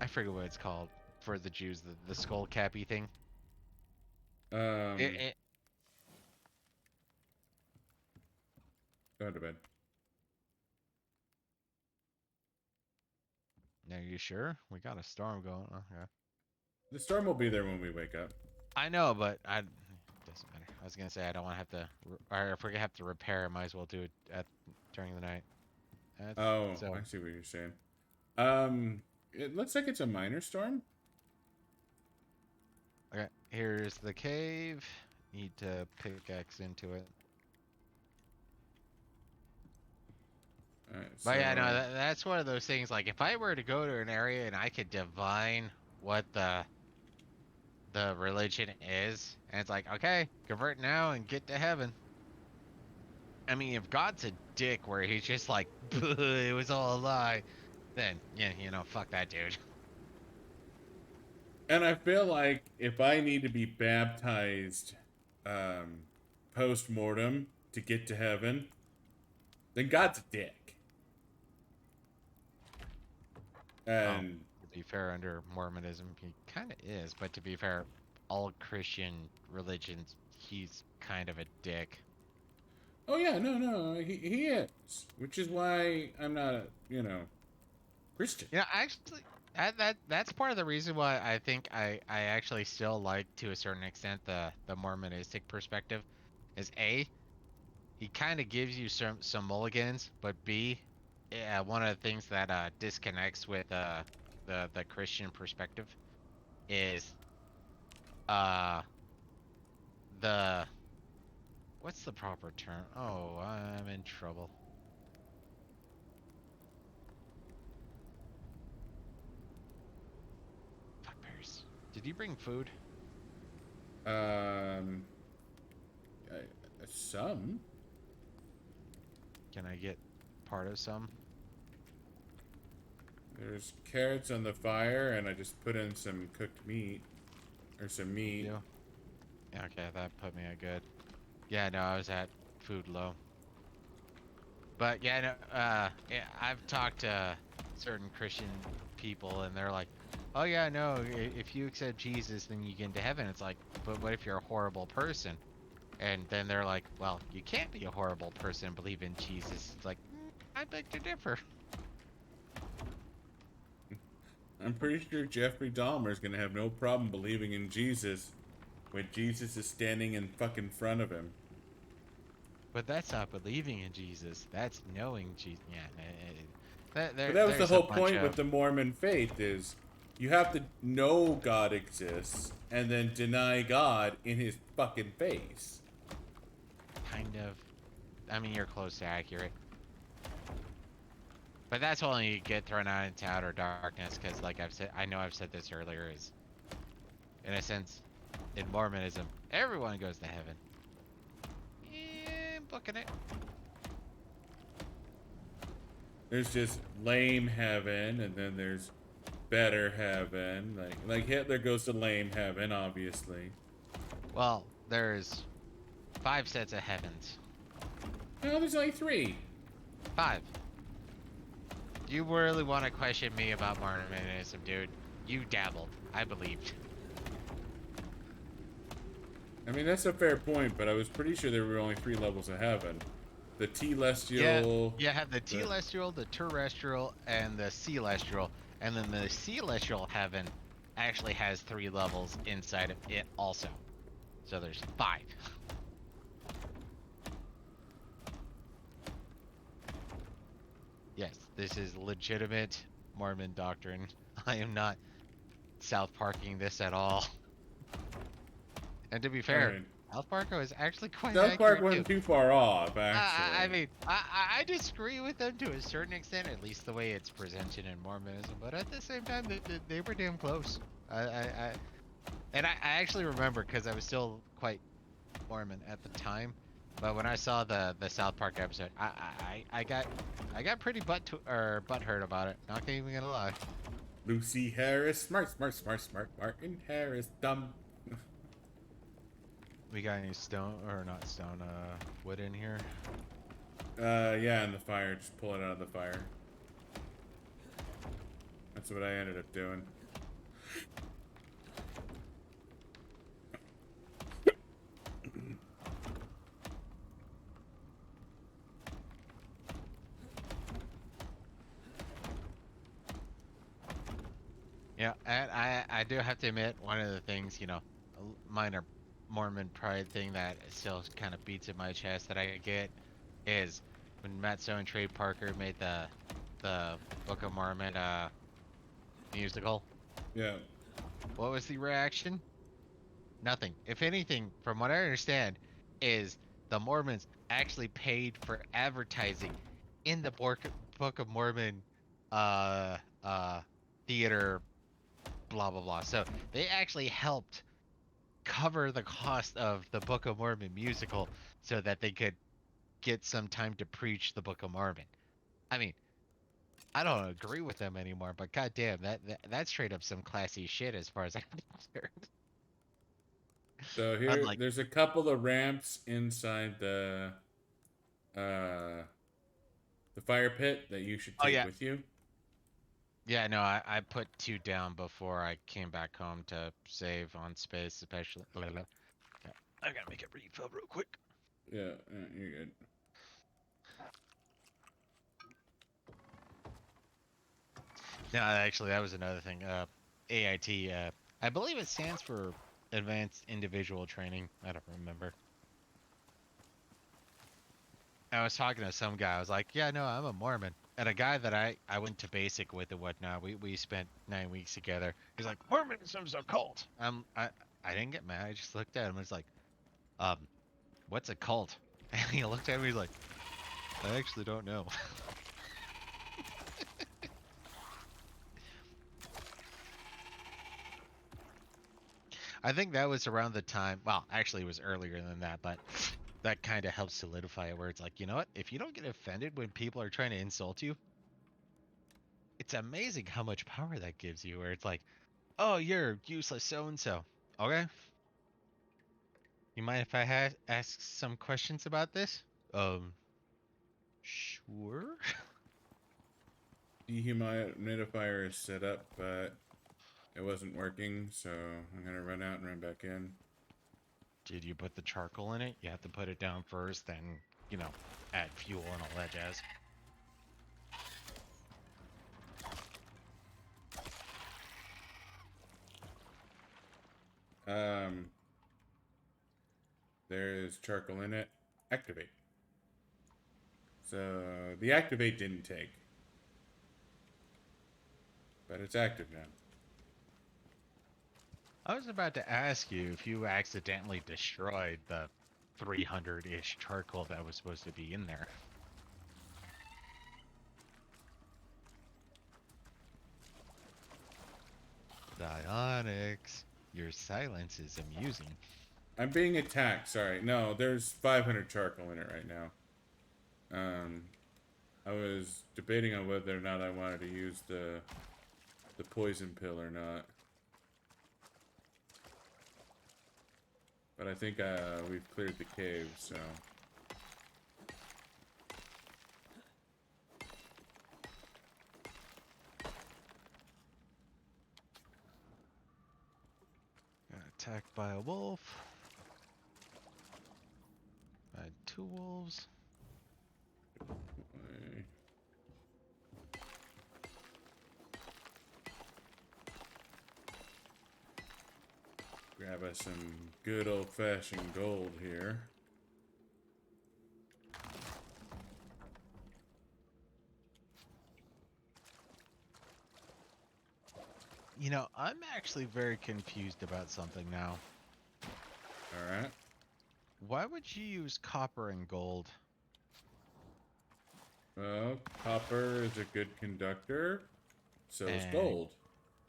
I forget what it's called for the Jews, the skull cappy thing. Um, It, Go to bed. are you sure? We got a storm going. Okay. The storm will be there when we wake up. I know, but I doesn't matter. I was gonna say I don't want to have to, or if we have to repair, I might as well do it during the night. That's Oh, so. I see what you're saying. It looks like it's a minor storm. Okay, here's the cave. Need to pickaxe into it. All right, But yeah, no, so that's one of those things. Like, if I were to go to an area and I could divine what the religion is, and it's like, okay, convert now and get to heaven. I mean, if God's a dick where he's just like, it was all a lie, then yeah, fuck that dude. and I feel like if I need to be baptized um, post mortem to get to heaven, then God's a dick. Well, And to be fair, under Mormonism, he kind of is. But to be fair, all Christian religions, he's kind of a dick. oh yeah, no, he is, which is why I'm not a Christian. Actually, that's part of the reason why I think I actually still like, to a certain extent, the Mormonistic perspective. Is A, he kind of gives you some mulligans, but B, one of the things that disconnects with the Christian perspective is uh the what's the proper term? Oh, I'm in trouble. Fuck bears. Did you bring food? Um, some. Can I get part of some. There's carrots on the fire, and I just put in some cooked meat. Or some meat. You? Yeah, okay, that put me at good. Yeah, no, I was at food low. But yeah, no, yeah, I've talked to certain Christian people, and they're like, "Oh yeah, no, if you accept Jesus, then you get into heaven." It's like, but what if you're a horrible person? And then they're like, "Well, you can't be a horrible person and believe in Jesus." It's like, I beg to differ. I'm pretty sure Jeffrey Dahmer is gonna have no problem believing in Jesus when Jesus is standing in fucking front of him. But that's not believing in Jesus. That's knowing Jesus. Yeah, But that was the there's a whole bunch point with of the Mormon faith is you have to know God exists and then deny God in his fucking face. kind of. I mean, you're close to accurate. But that's only you get thrown out into outer darkness, because, like I've said, I know I've said this earlier, is in a sense, in Mormonism, everyone goes to heaven. Yeah, I'm booking it. There's just lame heaven, and then there's better heaven. Like Hitler goes to lame heaven, obviously. Well, there's 5 sets of heavens. No, there's only 3. 5. You really want to question me about Mormonism, dude? You dabble. I believed. I mean, that's a fair point, but I was pretty sure there were only 3 levels of heaven. The Telestial... Yeah, you have the telestial, the terrestrial, and the celestial. And then the celestial heaven actually has 3 levels inside of it also. So there's 5. Yes, this is legitimate Mormon doctrine. I am not South Parking this at all. And to be fair, Right. South Parko is actually quite South Park accurate wasn't too. too far off, actually. I mean, I disagree with them to a certain extent, at least the way it's presented in Mormonism. But at the same time, they were damn close. And I actually remember, because I was still quite Mormon at the time. But when I saw the South Park episode, I got pretty butthurt about it. Not even gonna lie. Lucy Harris, smart. Martin Harris, dumb. We got any stone, or not stone, wood in here? Yeah, in the fire. Just pull it out of the fire. That's what I ended up doing. Yeah, and I do have to admit, one of the things, you know, a minor Mormon pride thing that still kind of beats in my chest that I get is when Matt Stone and Trey Parker made the Book of Mormon musical. Yeah. What was the reaction? Nothing. If anything, from what I understand, is the Mormons actually paid for advertising in the Book of Mormon theater, blah blah blah. So they actually helped cover the cost of the Book of Mormon musical so that they could get some time to preach the Book of Mormon. I mean, I don't agree with them anymore, but goddamn, that's straight up some classy shit as far as I'm concerned. So here, Unlike, there's a couple of ramps inside uh, the fire pit that you should oh take yeah, with you. yeah, no, I put 2 down before I came back home to save on space, especially. Blah, blah. Okay, I gotta make it refill real quick. Yeah, you're good. No, actually, that was another thing. AIT, I believe it stands for Advanced Individual Training. I don't remember. I was talking to some guy. I was like, "Yeah, no, I'm a Mormon." And a guy that I went to basic with and whatnot. We spent 9 weeks together. He's like, "Mormonism's a cult." I didn't get mad. I just looked at him and was like, um, "What's a cult?" And he looked at me. He's like, "I actually don't know." I think that was around the time. Well, actually, it was earlier than that, but that kind of helps solidify it, where it's like, you know what? If you don't get offended when people are trying to insult you, it's amazing how much power that gives you. Where it's like, oh, you're useless so and so. Okay, you mind if I ask some questions about this? Sure. Dehumidifier is set up, but it wasn't working, so I'm gonna run out and run back in. Did you put the charcoal in it? You have to put it down first, then, you know, add fuel and all that jazz. Um, there's charcoal in it. Activate. So the activate didn't take, but it's active now. I was about to ask you if you accidentally destroyed the 300-ish charcoal that was supposed to be in there. Dionyx, your silence is amusing. I'm being attacked. Sorry. No, there's 500 charcoal in it right now. I was debating on whether or not I wanted to use the poison pill or not. But I think we've cleared the cave, so. Got attacked by a wolf. By 2 wolves. Grab us some good old-fashioned gold here. You know, I'm actually very confused about something now. Alright. Why would you use copper and gold? Well, copper is a good conductor. So is And gold.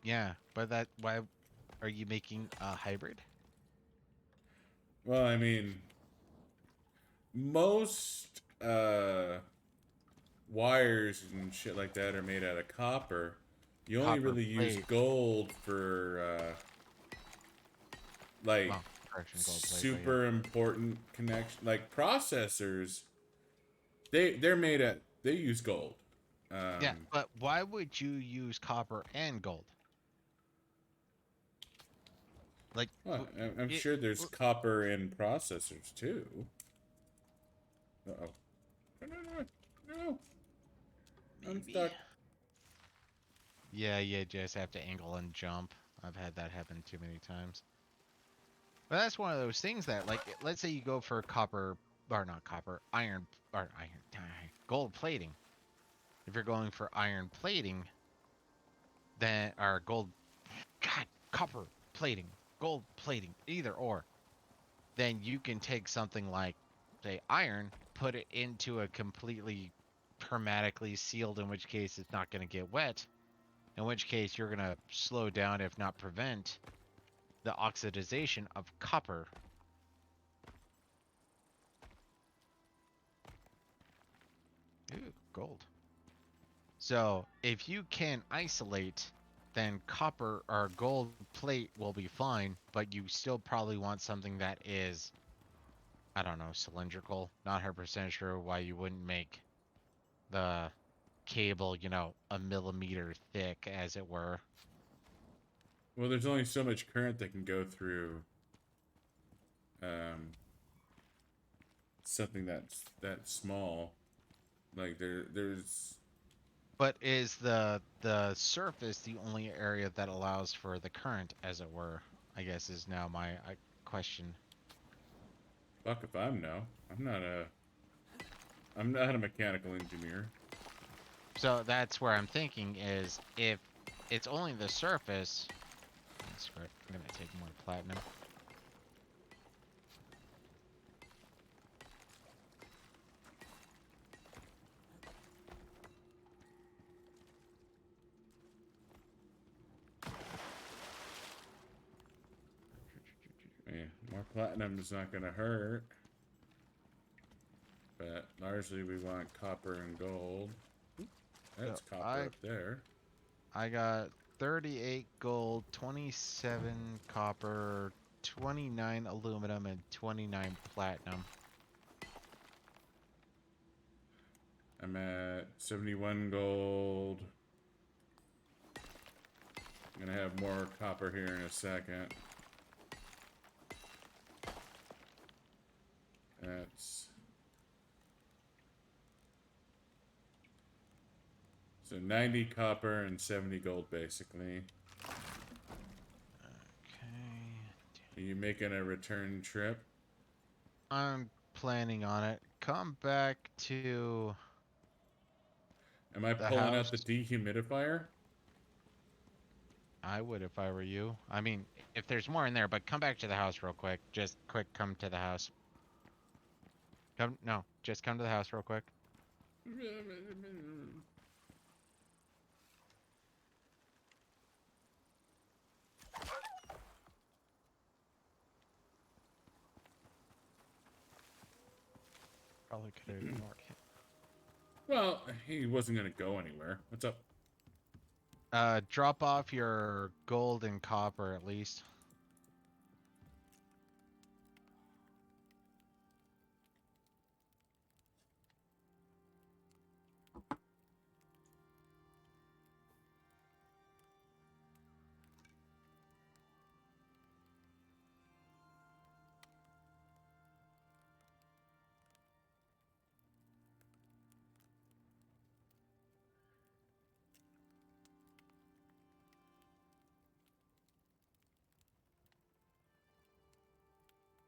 yeah, but why are you making a hybrid? Well, I mean, most wires and shit like that are made out of copper. You only Copper really use plate. gold for like Well, correction, gold plate. But super important connection, like processors. They're made at they use gold. yeah, but why would you use copper and gold? Like, Well, I'm sure there's copper in processors too. Uh-oh. No. I'm maybe. stuck. Yeah, you just have to angle and jump. I've had that happen too many times. But that's one of those things that, like, let's say you go for copper, or not copper, gold plating. If you're going for iron plating, then, or gold, God, copper plating, gold plating, either or, then you can take something like, say, iron, put it into a completely hermetically sealed, in which case it's not going to get wet, in which case you're going to slow down, if not prevent, the oxidization of copper. Ooh, gold. So if you can isolate, then copper or gold plate will be fine, but you still probably want something that is, I don't know, cylindrical. Not 100% sure why you wouldn't make the cable, you know, a millimeter thick, as it were. Well, there's only so much current that can go through um, something that's that small. Like there's. But is the surface the only area that allows for the current, as it were? I guess is now my question. Fuck if I'm no. I'm not a mechanical engineer. So that's where I'm thinking is, if it's only the surface. Screw it. I'm gonna take more platinum. Yeah, more platinum is not gonna hurt. largely we want copper and gold. Oop, that's So copper up there. I got 38 gold, 27 copper, 29 aluminum, and 29 platinum. I'm at 71 gold. I'm gonna have more copper here in a second. That's so 90 copper and 70 gold basically. Okay. Are you making a return trip? I'm planning on it. Come back to Am I the pulling out house. the dehumidifier? I would if I were you. I mean, if there's more in there, but come back to the house real quick. Just quick, come to the house. No, just come to the house real quick. Probably could have ignored him. Well, he wasn't gonna go anywhere. What's up? Drop off your gold and copper at least.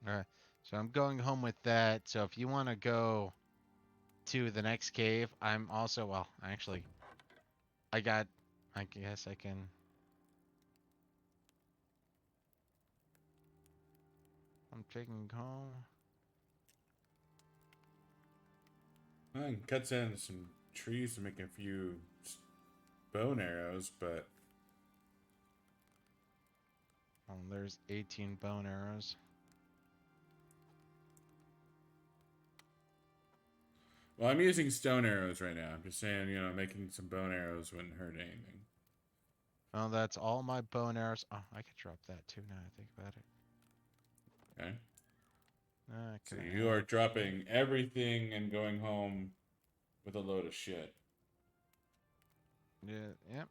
Alright, so I'm going home with that. So if you want to go to the next cave, I'm also, well, actually, I guess I can. I'm taking home. I can cut down some trees to make a few bone arrows, but There's 18 bone arrows. well, I'm using stone arrows right now. I'm just saying, making some bone arrows wouldn't hurt anything. Oh, that's all my bone arrows. Oh, I could drop that too now I think about it. Okay. So Can I you are have... dropping everything and going home with a load of shit. Yeah, yep.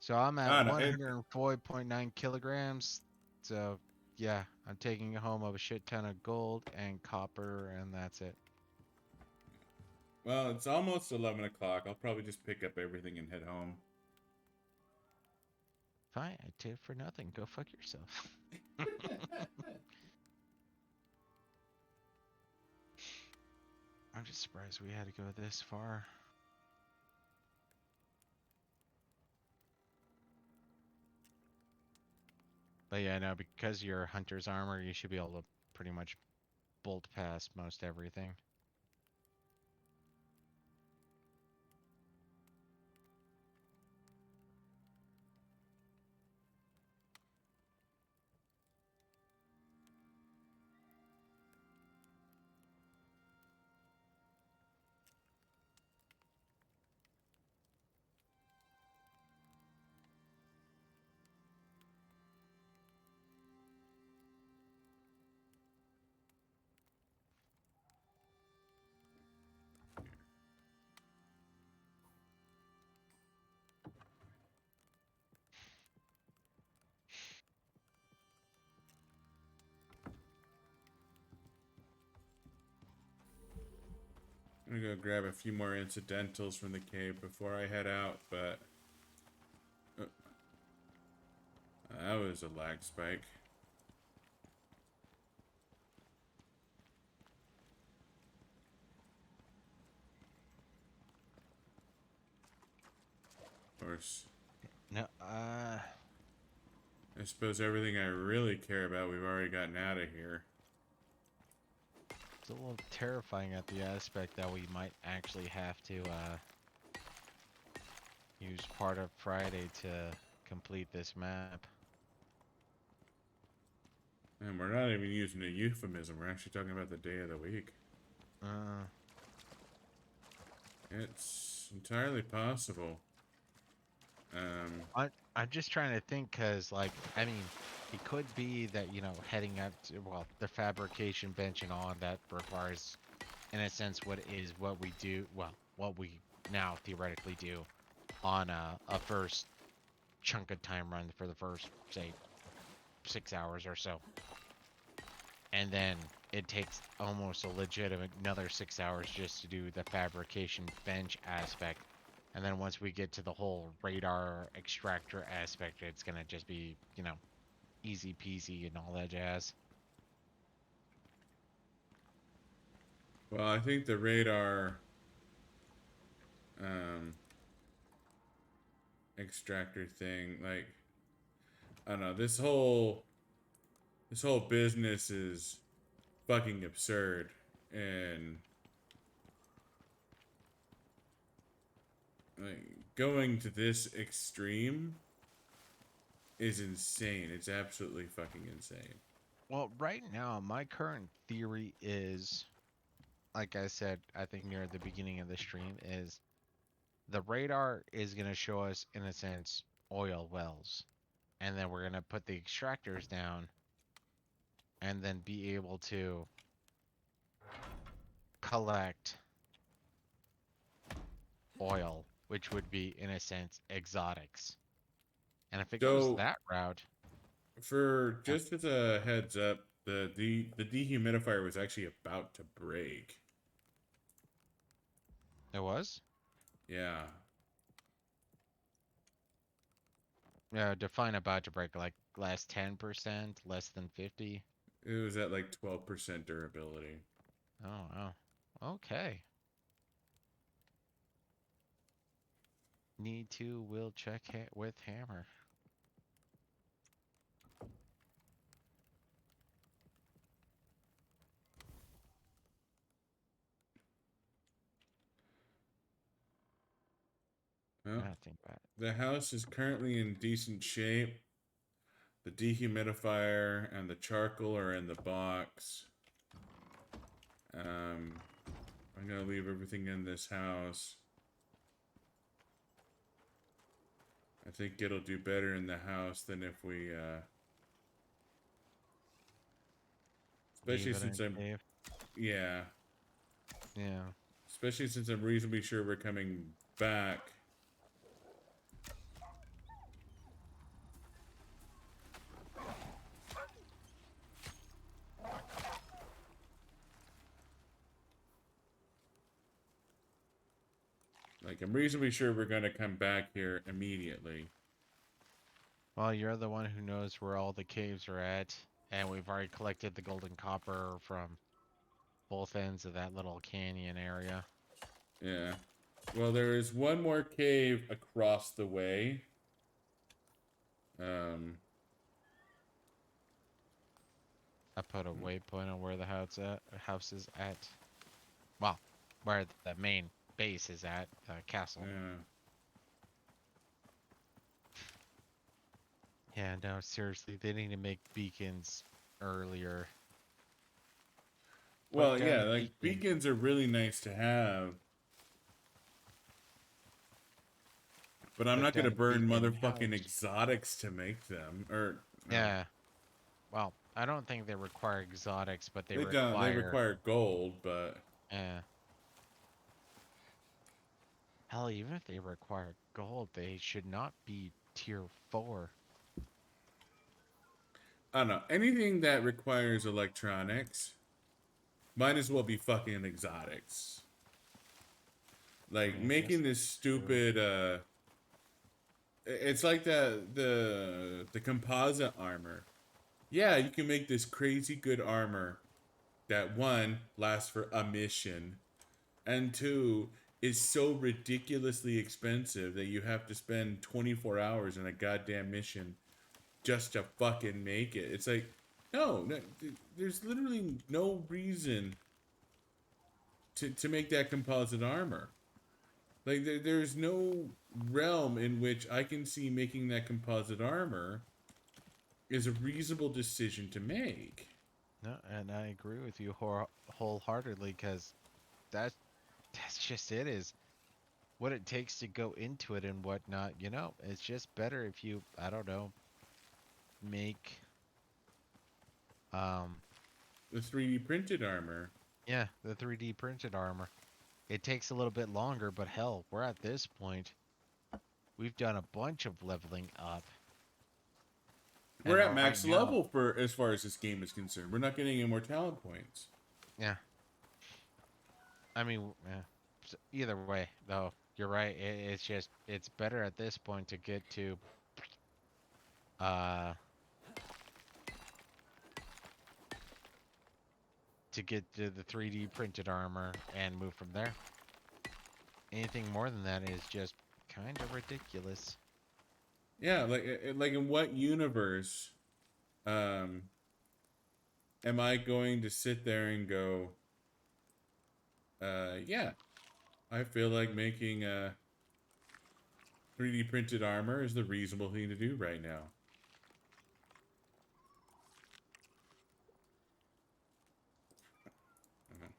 So I'm at Ah, no, 104.9 kilograms. So yeah, I'm taking home of a shit ton of gold and copper, and that's it. well, it's almost 11 o'clock. I'll probably just pick up everything and head home. Fine, I did it for nothing. Go fuck yourself. I'm just surprised we had to go this far. But yeah, no, because you're hunter's armor, you should be able to pretty much bolt past most everything. I'm gonna go grab a few more incidentals from the cave before I head out, but that was a lag spike. Of course. No, I suppose everything I really care about we've already gotten out of here. it's a little terrifying at the aspect that we might actually have to use part of Friday to complete this map. And we're not even using a euphemism. We're actually talking about the day of the week. Uh, It's entirely possible. I'm just trying to think, cause like, I mean, it could be that, you know, heading up to, well, the fabrication bench and all of that requires, in a sense, what we do, well, what we now theoretically do on a first chunk of time run for the first, say, 6 hours or so. And then it takes almost a legitimate another 6 hours just to do the fabrication bench aspect. And then once we get to the whole radar extractor aspect, it's gonna just be, you know, easy peasy and all that jazz. Well, I think the radar um, extractor thing, like, I don't know, this whole business is fucking absurd, and like going to this extreme is insane. It's absolutely fucking insane. Well, right now, my current theory is, like I said, I think near the beginning of the stream, is the radar is gonna show us, in a sense, oil wells. And then we're gonna put the extractors down and then be able to collect oil, which would be, in a sense, exotics. And if it goes So, that route, for uh, just as a heads up, the dehumidifier was actually about to break. it was. Yeah, Define about to break, like less 10%, less than 50. it was at like 12% durability. Oh, wow. Okay. Need to, will check with hammer. Well, I think that. the house is currently in decent shape. The dehumidifier and the charcoal are in the box. Um, I'm gonna leave everything in this house. I think it'll do better in the house than if we, Leave especially it in since I'm, cave. yeah, Yeah. especially since I'm reasonably sure we're coming back. Like, I'm reasonably sure we're gonna come back here immediately. Well, you're the one who knows where all the caves are at, and we've already collected the golden copper from both ends of that little canyon area. Yeah. Well, there is one more cave across the way. Um, I put a waypoint on where the house is at. Well, where the main base is at, castle. yeah. Yeah, no, seriously, they need to make beacons earlier. Put Well, yeah, down like beacon, beacons are really nice to have, but I'm put not gonna down a burn beacon motherfucking house. exotics to make them. Or no, Yeah, well, I don't think they require exotics, but they they don't. They require, require gold, but uh, hell, even if they require gold, they should not be tier 4. I don't know. Anything that requires electronics might as well be fucking exotics. Like I guess making this that's true. stupid. It's like the composite armor. Yeah, you can make this crazy good armor that one lasts for a mission, and two is so ridiculously expensive that you have to spend 24 hours in a goddamn mission just to fucking make it. It's like, no, there's literally no reason to make that composite armor. Like, there's no realm in which I can see making that composite armor is a reasonable decision to make. No, and I agree with you wholeheartedly because that's just it is what it takes to go into it and whatnot. It's just better if you, I don't know, make um The 3D printed armor. yeah, the 3D printed armor. It takes a little bit longer, but hell, we're at this point. We've done a bunch of leveling up, We're and at right max now, level for as far as this game is concerned. We're not getting any more talent points. yeah. I mean, yeah. Either way, though, you're right. It's just it's better at this point uh to get to the 3D printed armor and move from there. Anything more than that is just kind of ridiculous. Yeah, like in what universe um am I going to sit there and go, yeah, I feel like making a 3D printed armor is the reasonable thing to do right now.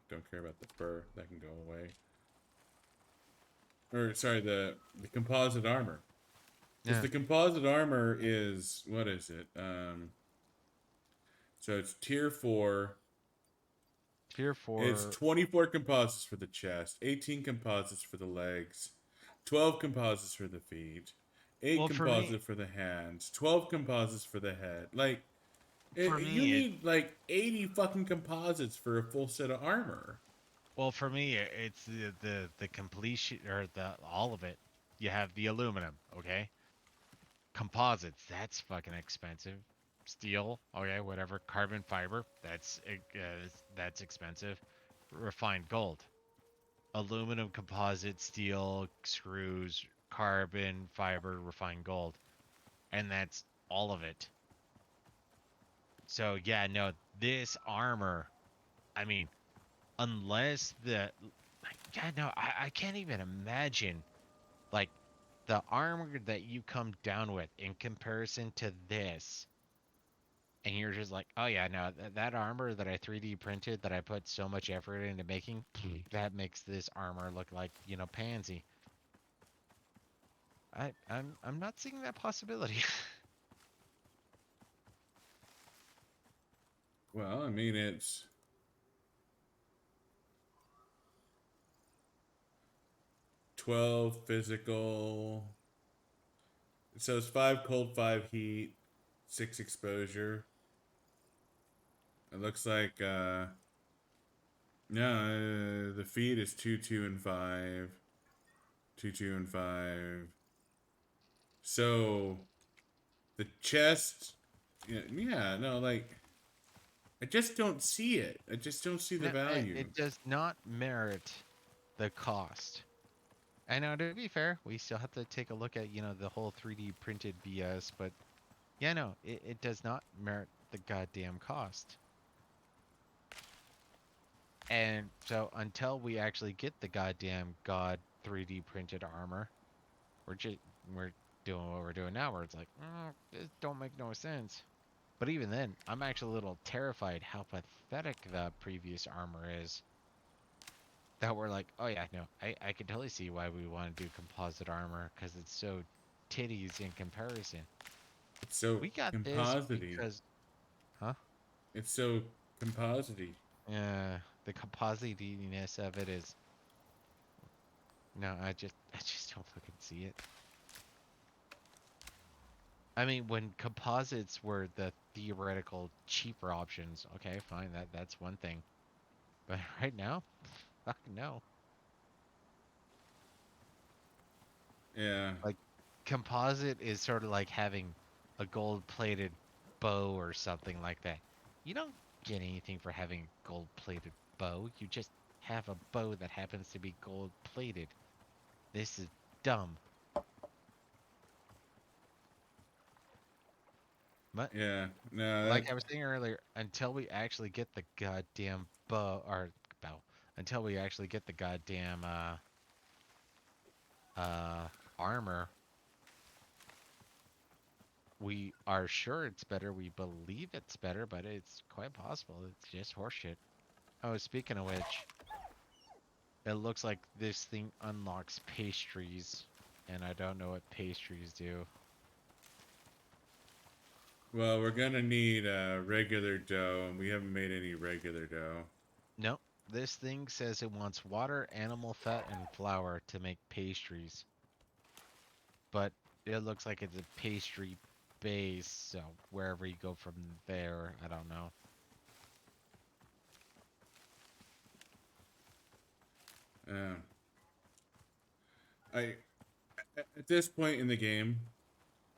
Don't care about the fur. That can go away. Or sorry, the composite armor. Because Yeah, the composite armor is, what is it? So it's tier 4. tier It's 4. 24 composites for the chest, 18 composites for the legs, 12 composites for the feet, 8 Well, for me, composites for the hands, 12 composites for the head. Like, for you me, it need like 80 fucking composites for a full set of armor. well for me it's the completion or the all of it. You have the aluminum, okay? Composites, that's fucking expensive. Steel, okay, whatever. Carbon fiber, that's expensive. Refined gold, aluminum, composite, steel, screws, carbon fiber, refined gold, and that's all of it. So yeah, no, this armor. I mean, unless yeah, no, I can't even imagine like the armor that you come down with in comparison to this. And you're just like, oh yeah, no, that armor that I 3D printed, that I put so much effort into making, that makes this armor look like, pansy. I'm not seeing that possibility. Well, I mean, it's 12 physical. So it's 5 cold, 5 heat, 6 exposure. It looks like, no, the feet is 2, 2, and 5. 2, 2, and 5. So the chest, yeah, no, like, I just don't see it. I just don't see the No, value. it does not merit the cost. And now, to be fair, we still have to take a look at, the whole 3D printed BS, but yeah, no, it does not merit the goddamn cost. And so until we actually get the goddamn god 3D printed armor, we're just we're doing what we're doing now, where it's like, this don't make no sense. But even then, I'm actually a little terrified how pathetic the previous armor is. That we're like, oh yeah, no, I can totally see why we want to do composite armor because it's so titties in comparison. It's so We got this composity. because, huh? It's so composity. Yeah, the compositiness of it is no, I just don't fucking see it. I mean, when composites were the theoretical cheaper options, okay, fine, that's one thing. But right now, fuck no. Yeah. Like composite is sort of like having a gold-plated bow or something like that. You don't get anything for having a gold-plated bow. You just have a bow that happens to be gold-plated. This is dumb. But Yeah. No, like I was saying earlier, until we actually get the goddamn bow, until we actually get the goddamn uh armor, We are sure it's better. We believe it's better, but it's quite possible. It's just horseshit. Oh, speaking of which, it looks like this thing unlocks pastries, and I don't know what pastries do. Well, we're gonna need regular dough, and we haven't made any regular dough. Nope. This thing says it wants water, animal fat, and flour to make pastries. But it looks like it's a pastry base, so wherever you go from there, I don't know. Uh, I at this point in the game,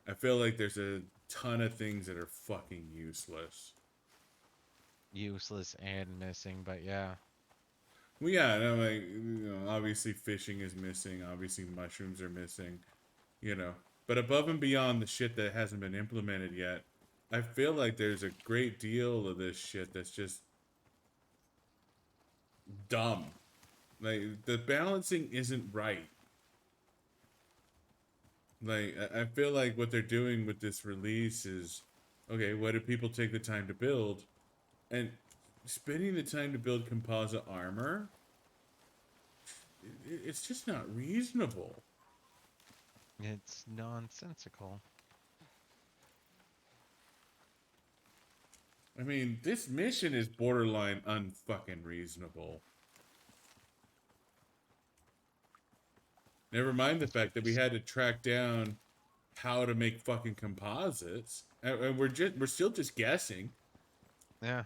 I feel like there's a ton of things that are fucking useless. Useless and missing, but yeah. Well, yeah, no, like obviously fishing is missing. Obviously mushrooms are missing. You know, but above and beyond the shit that hasn't been implemented yet, I feel like there's a great deal of this shit that's just dumb. Like the balancing isn't right. Like I feel like what they're doing with this release is, okay, what do people take the time to build? And spending the time to build composite armor, it's just not reasonable. It's nonsensical. I mean, this mission is borderline unfucking reasonable. Never mind the That's what fact that we had to track down how to make fucking composites, and we're still just guessing. yeah.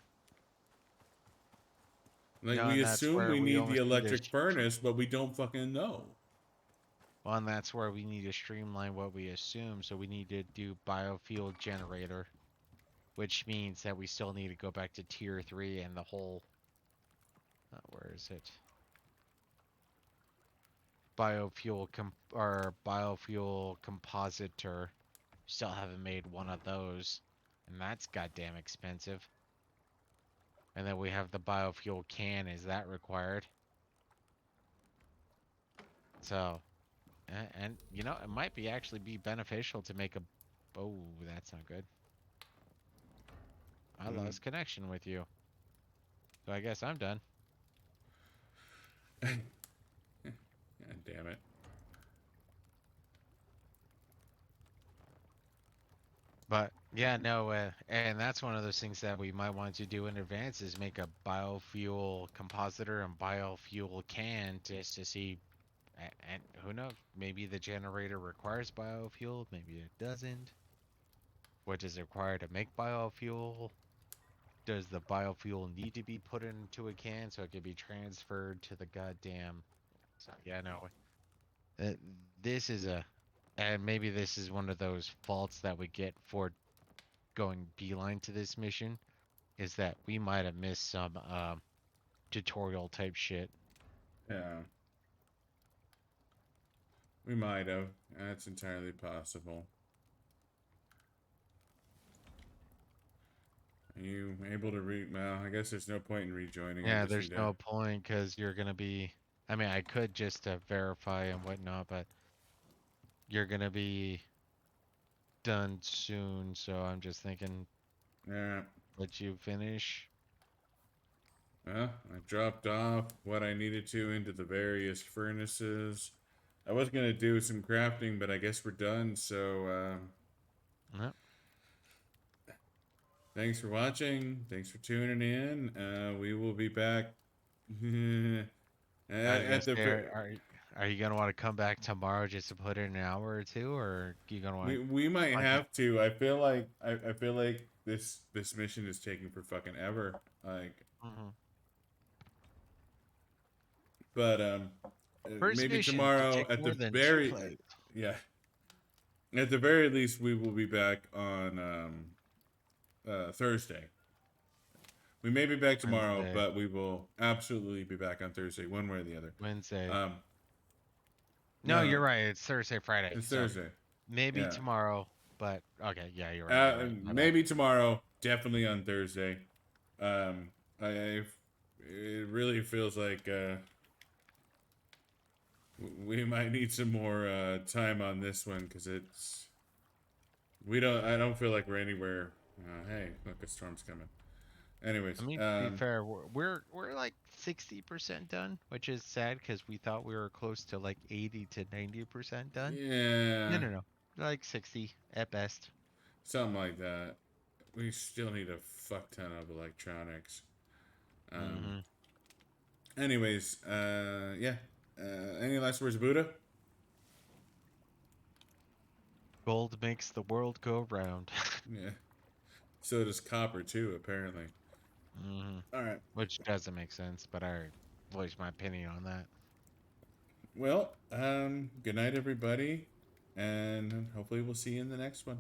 Like No, we and that's assume where we we need the almost need to electric furnace, but we don't fucking know. well, and that's where we need to streamline what we assume. So we need to do biofuel generator, which means that we still need to go back to tier 3 and the whole where is it? Or biofuel compositor. Still haven't made one of those, and that's goddamn expensive. And then we have the biofuel can. Is that required? So, and you know, it might be actually be beneficial to make a. Oh, that's not good. I Mm. lost connection with you. So I guess I'm done. God damn it. But yeah, no, and that's one of those things that we might want to do in advance is make a biofuel compositor and biofuel can just to see, and who knows, maybe the generator requires biofuel, maybe it doesn't. What does it require to make biofuel? Does the biofuel need to be put into a can so it can be transferred to the goddamn? So yeah, no, uh, this is a, and maybe this is one of those faults that we get for going beeline to this mission is that we might have missed some tutorial type shit. Yeah, we might have. That's entirely possible. Are you able to read? Well, I guess there's no point in rejoining. I Yeah, just there's need to. no point because you're gonna be. I mean, I could just verify and whatnot, but you're gonna be done soon. So I'm just thinking, Yeah. let you finish. Well, I dropped off what I needed to into the various furnaces. I was gonna do some crafting, but I guess we're done. So, Yep. thanks for watching. Thanks for tuning in. We will be back I was gonna at the. say, are you gonna want to come back tomorrow just to put in an hour or two, or you gonna want We might to? have to. I feel like this mission is taking for fucking ever. Like, Mhm. but First maybe mission to tomorrow take at more the than two very plays. yeah, at the very least we will be back on Thursday. We may be back tomorrow, Wednesday. but we will absolutely be back on Thursday, one way or the other. Wednesday. Um, No, no, you're right. It's Thursday, Friday. it's So Thursday. maybe Yeah, tomorrow, but okay, yeah, you're right. You're right. My bad. maybe tomorrow. Definitely on Thursday. Um, it really feels like we might need some more time on this one because We don't. I don't feel like we're anywhere. Hey, look, a storm's coming. I Anyways, mean, to be fair, we're like 60% done, which is sad because we thought we were close to like 80 to 90% done. No, yeah, no, no, like 60 at best. something like that. We still need a fuck ton of electronics. Um. Mm-hmm. Anyways, yeah. Any last words, Buddha? Gold makes the world go round. Yeah. So does copper too, apparently. Hmm. All right. Which doesn't make sense, but I voiced my opinion on that. Well, good night, everybody, and hopefully we'll see you in the next one.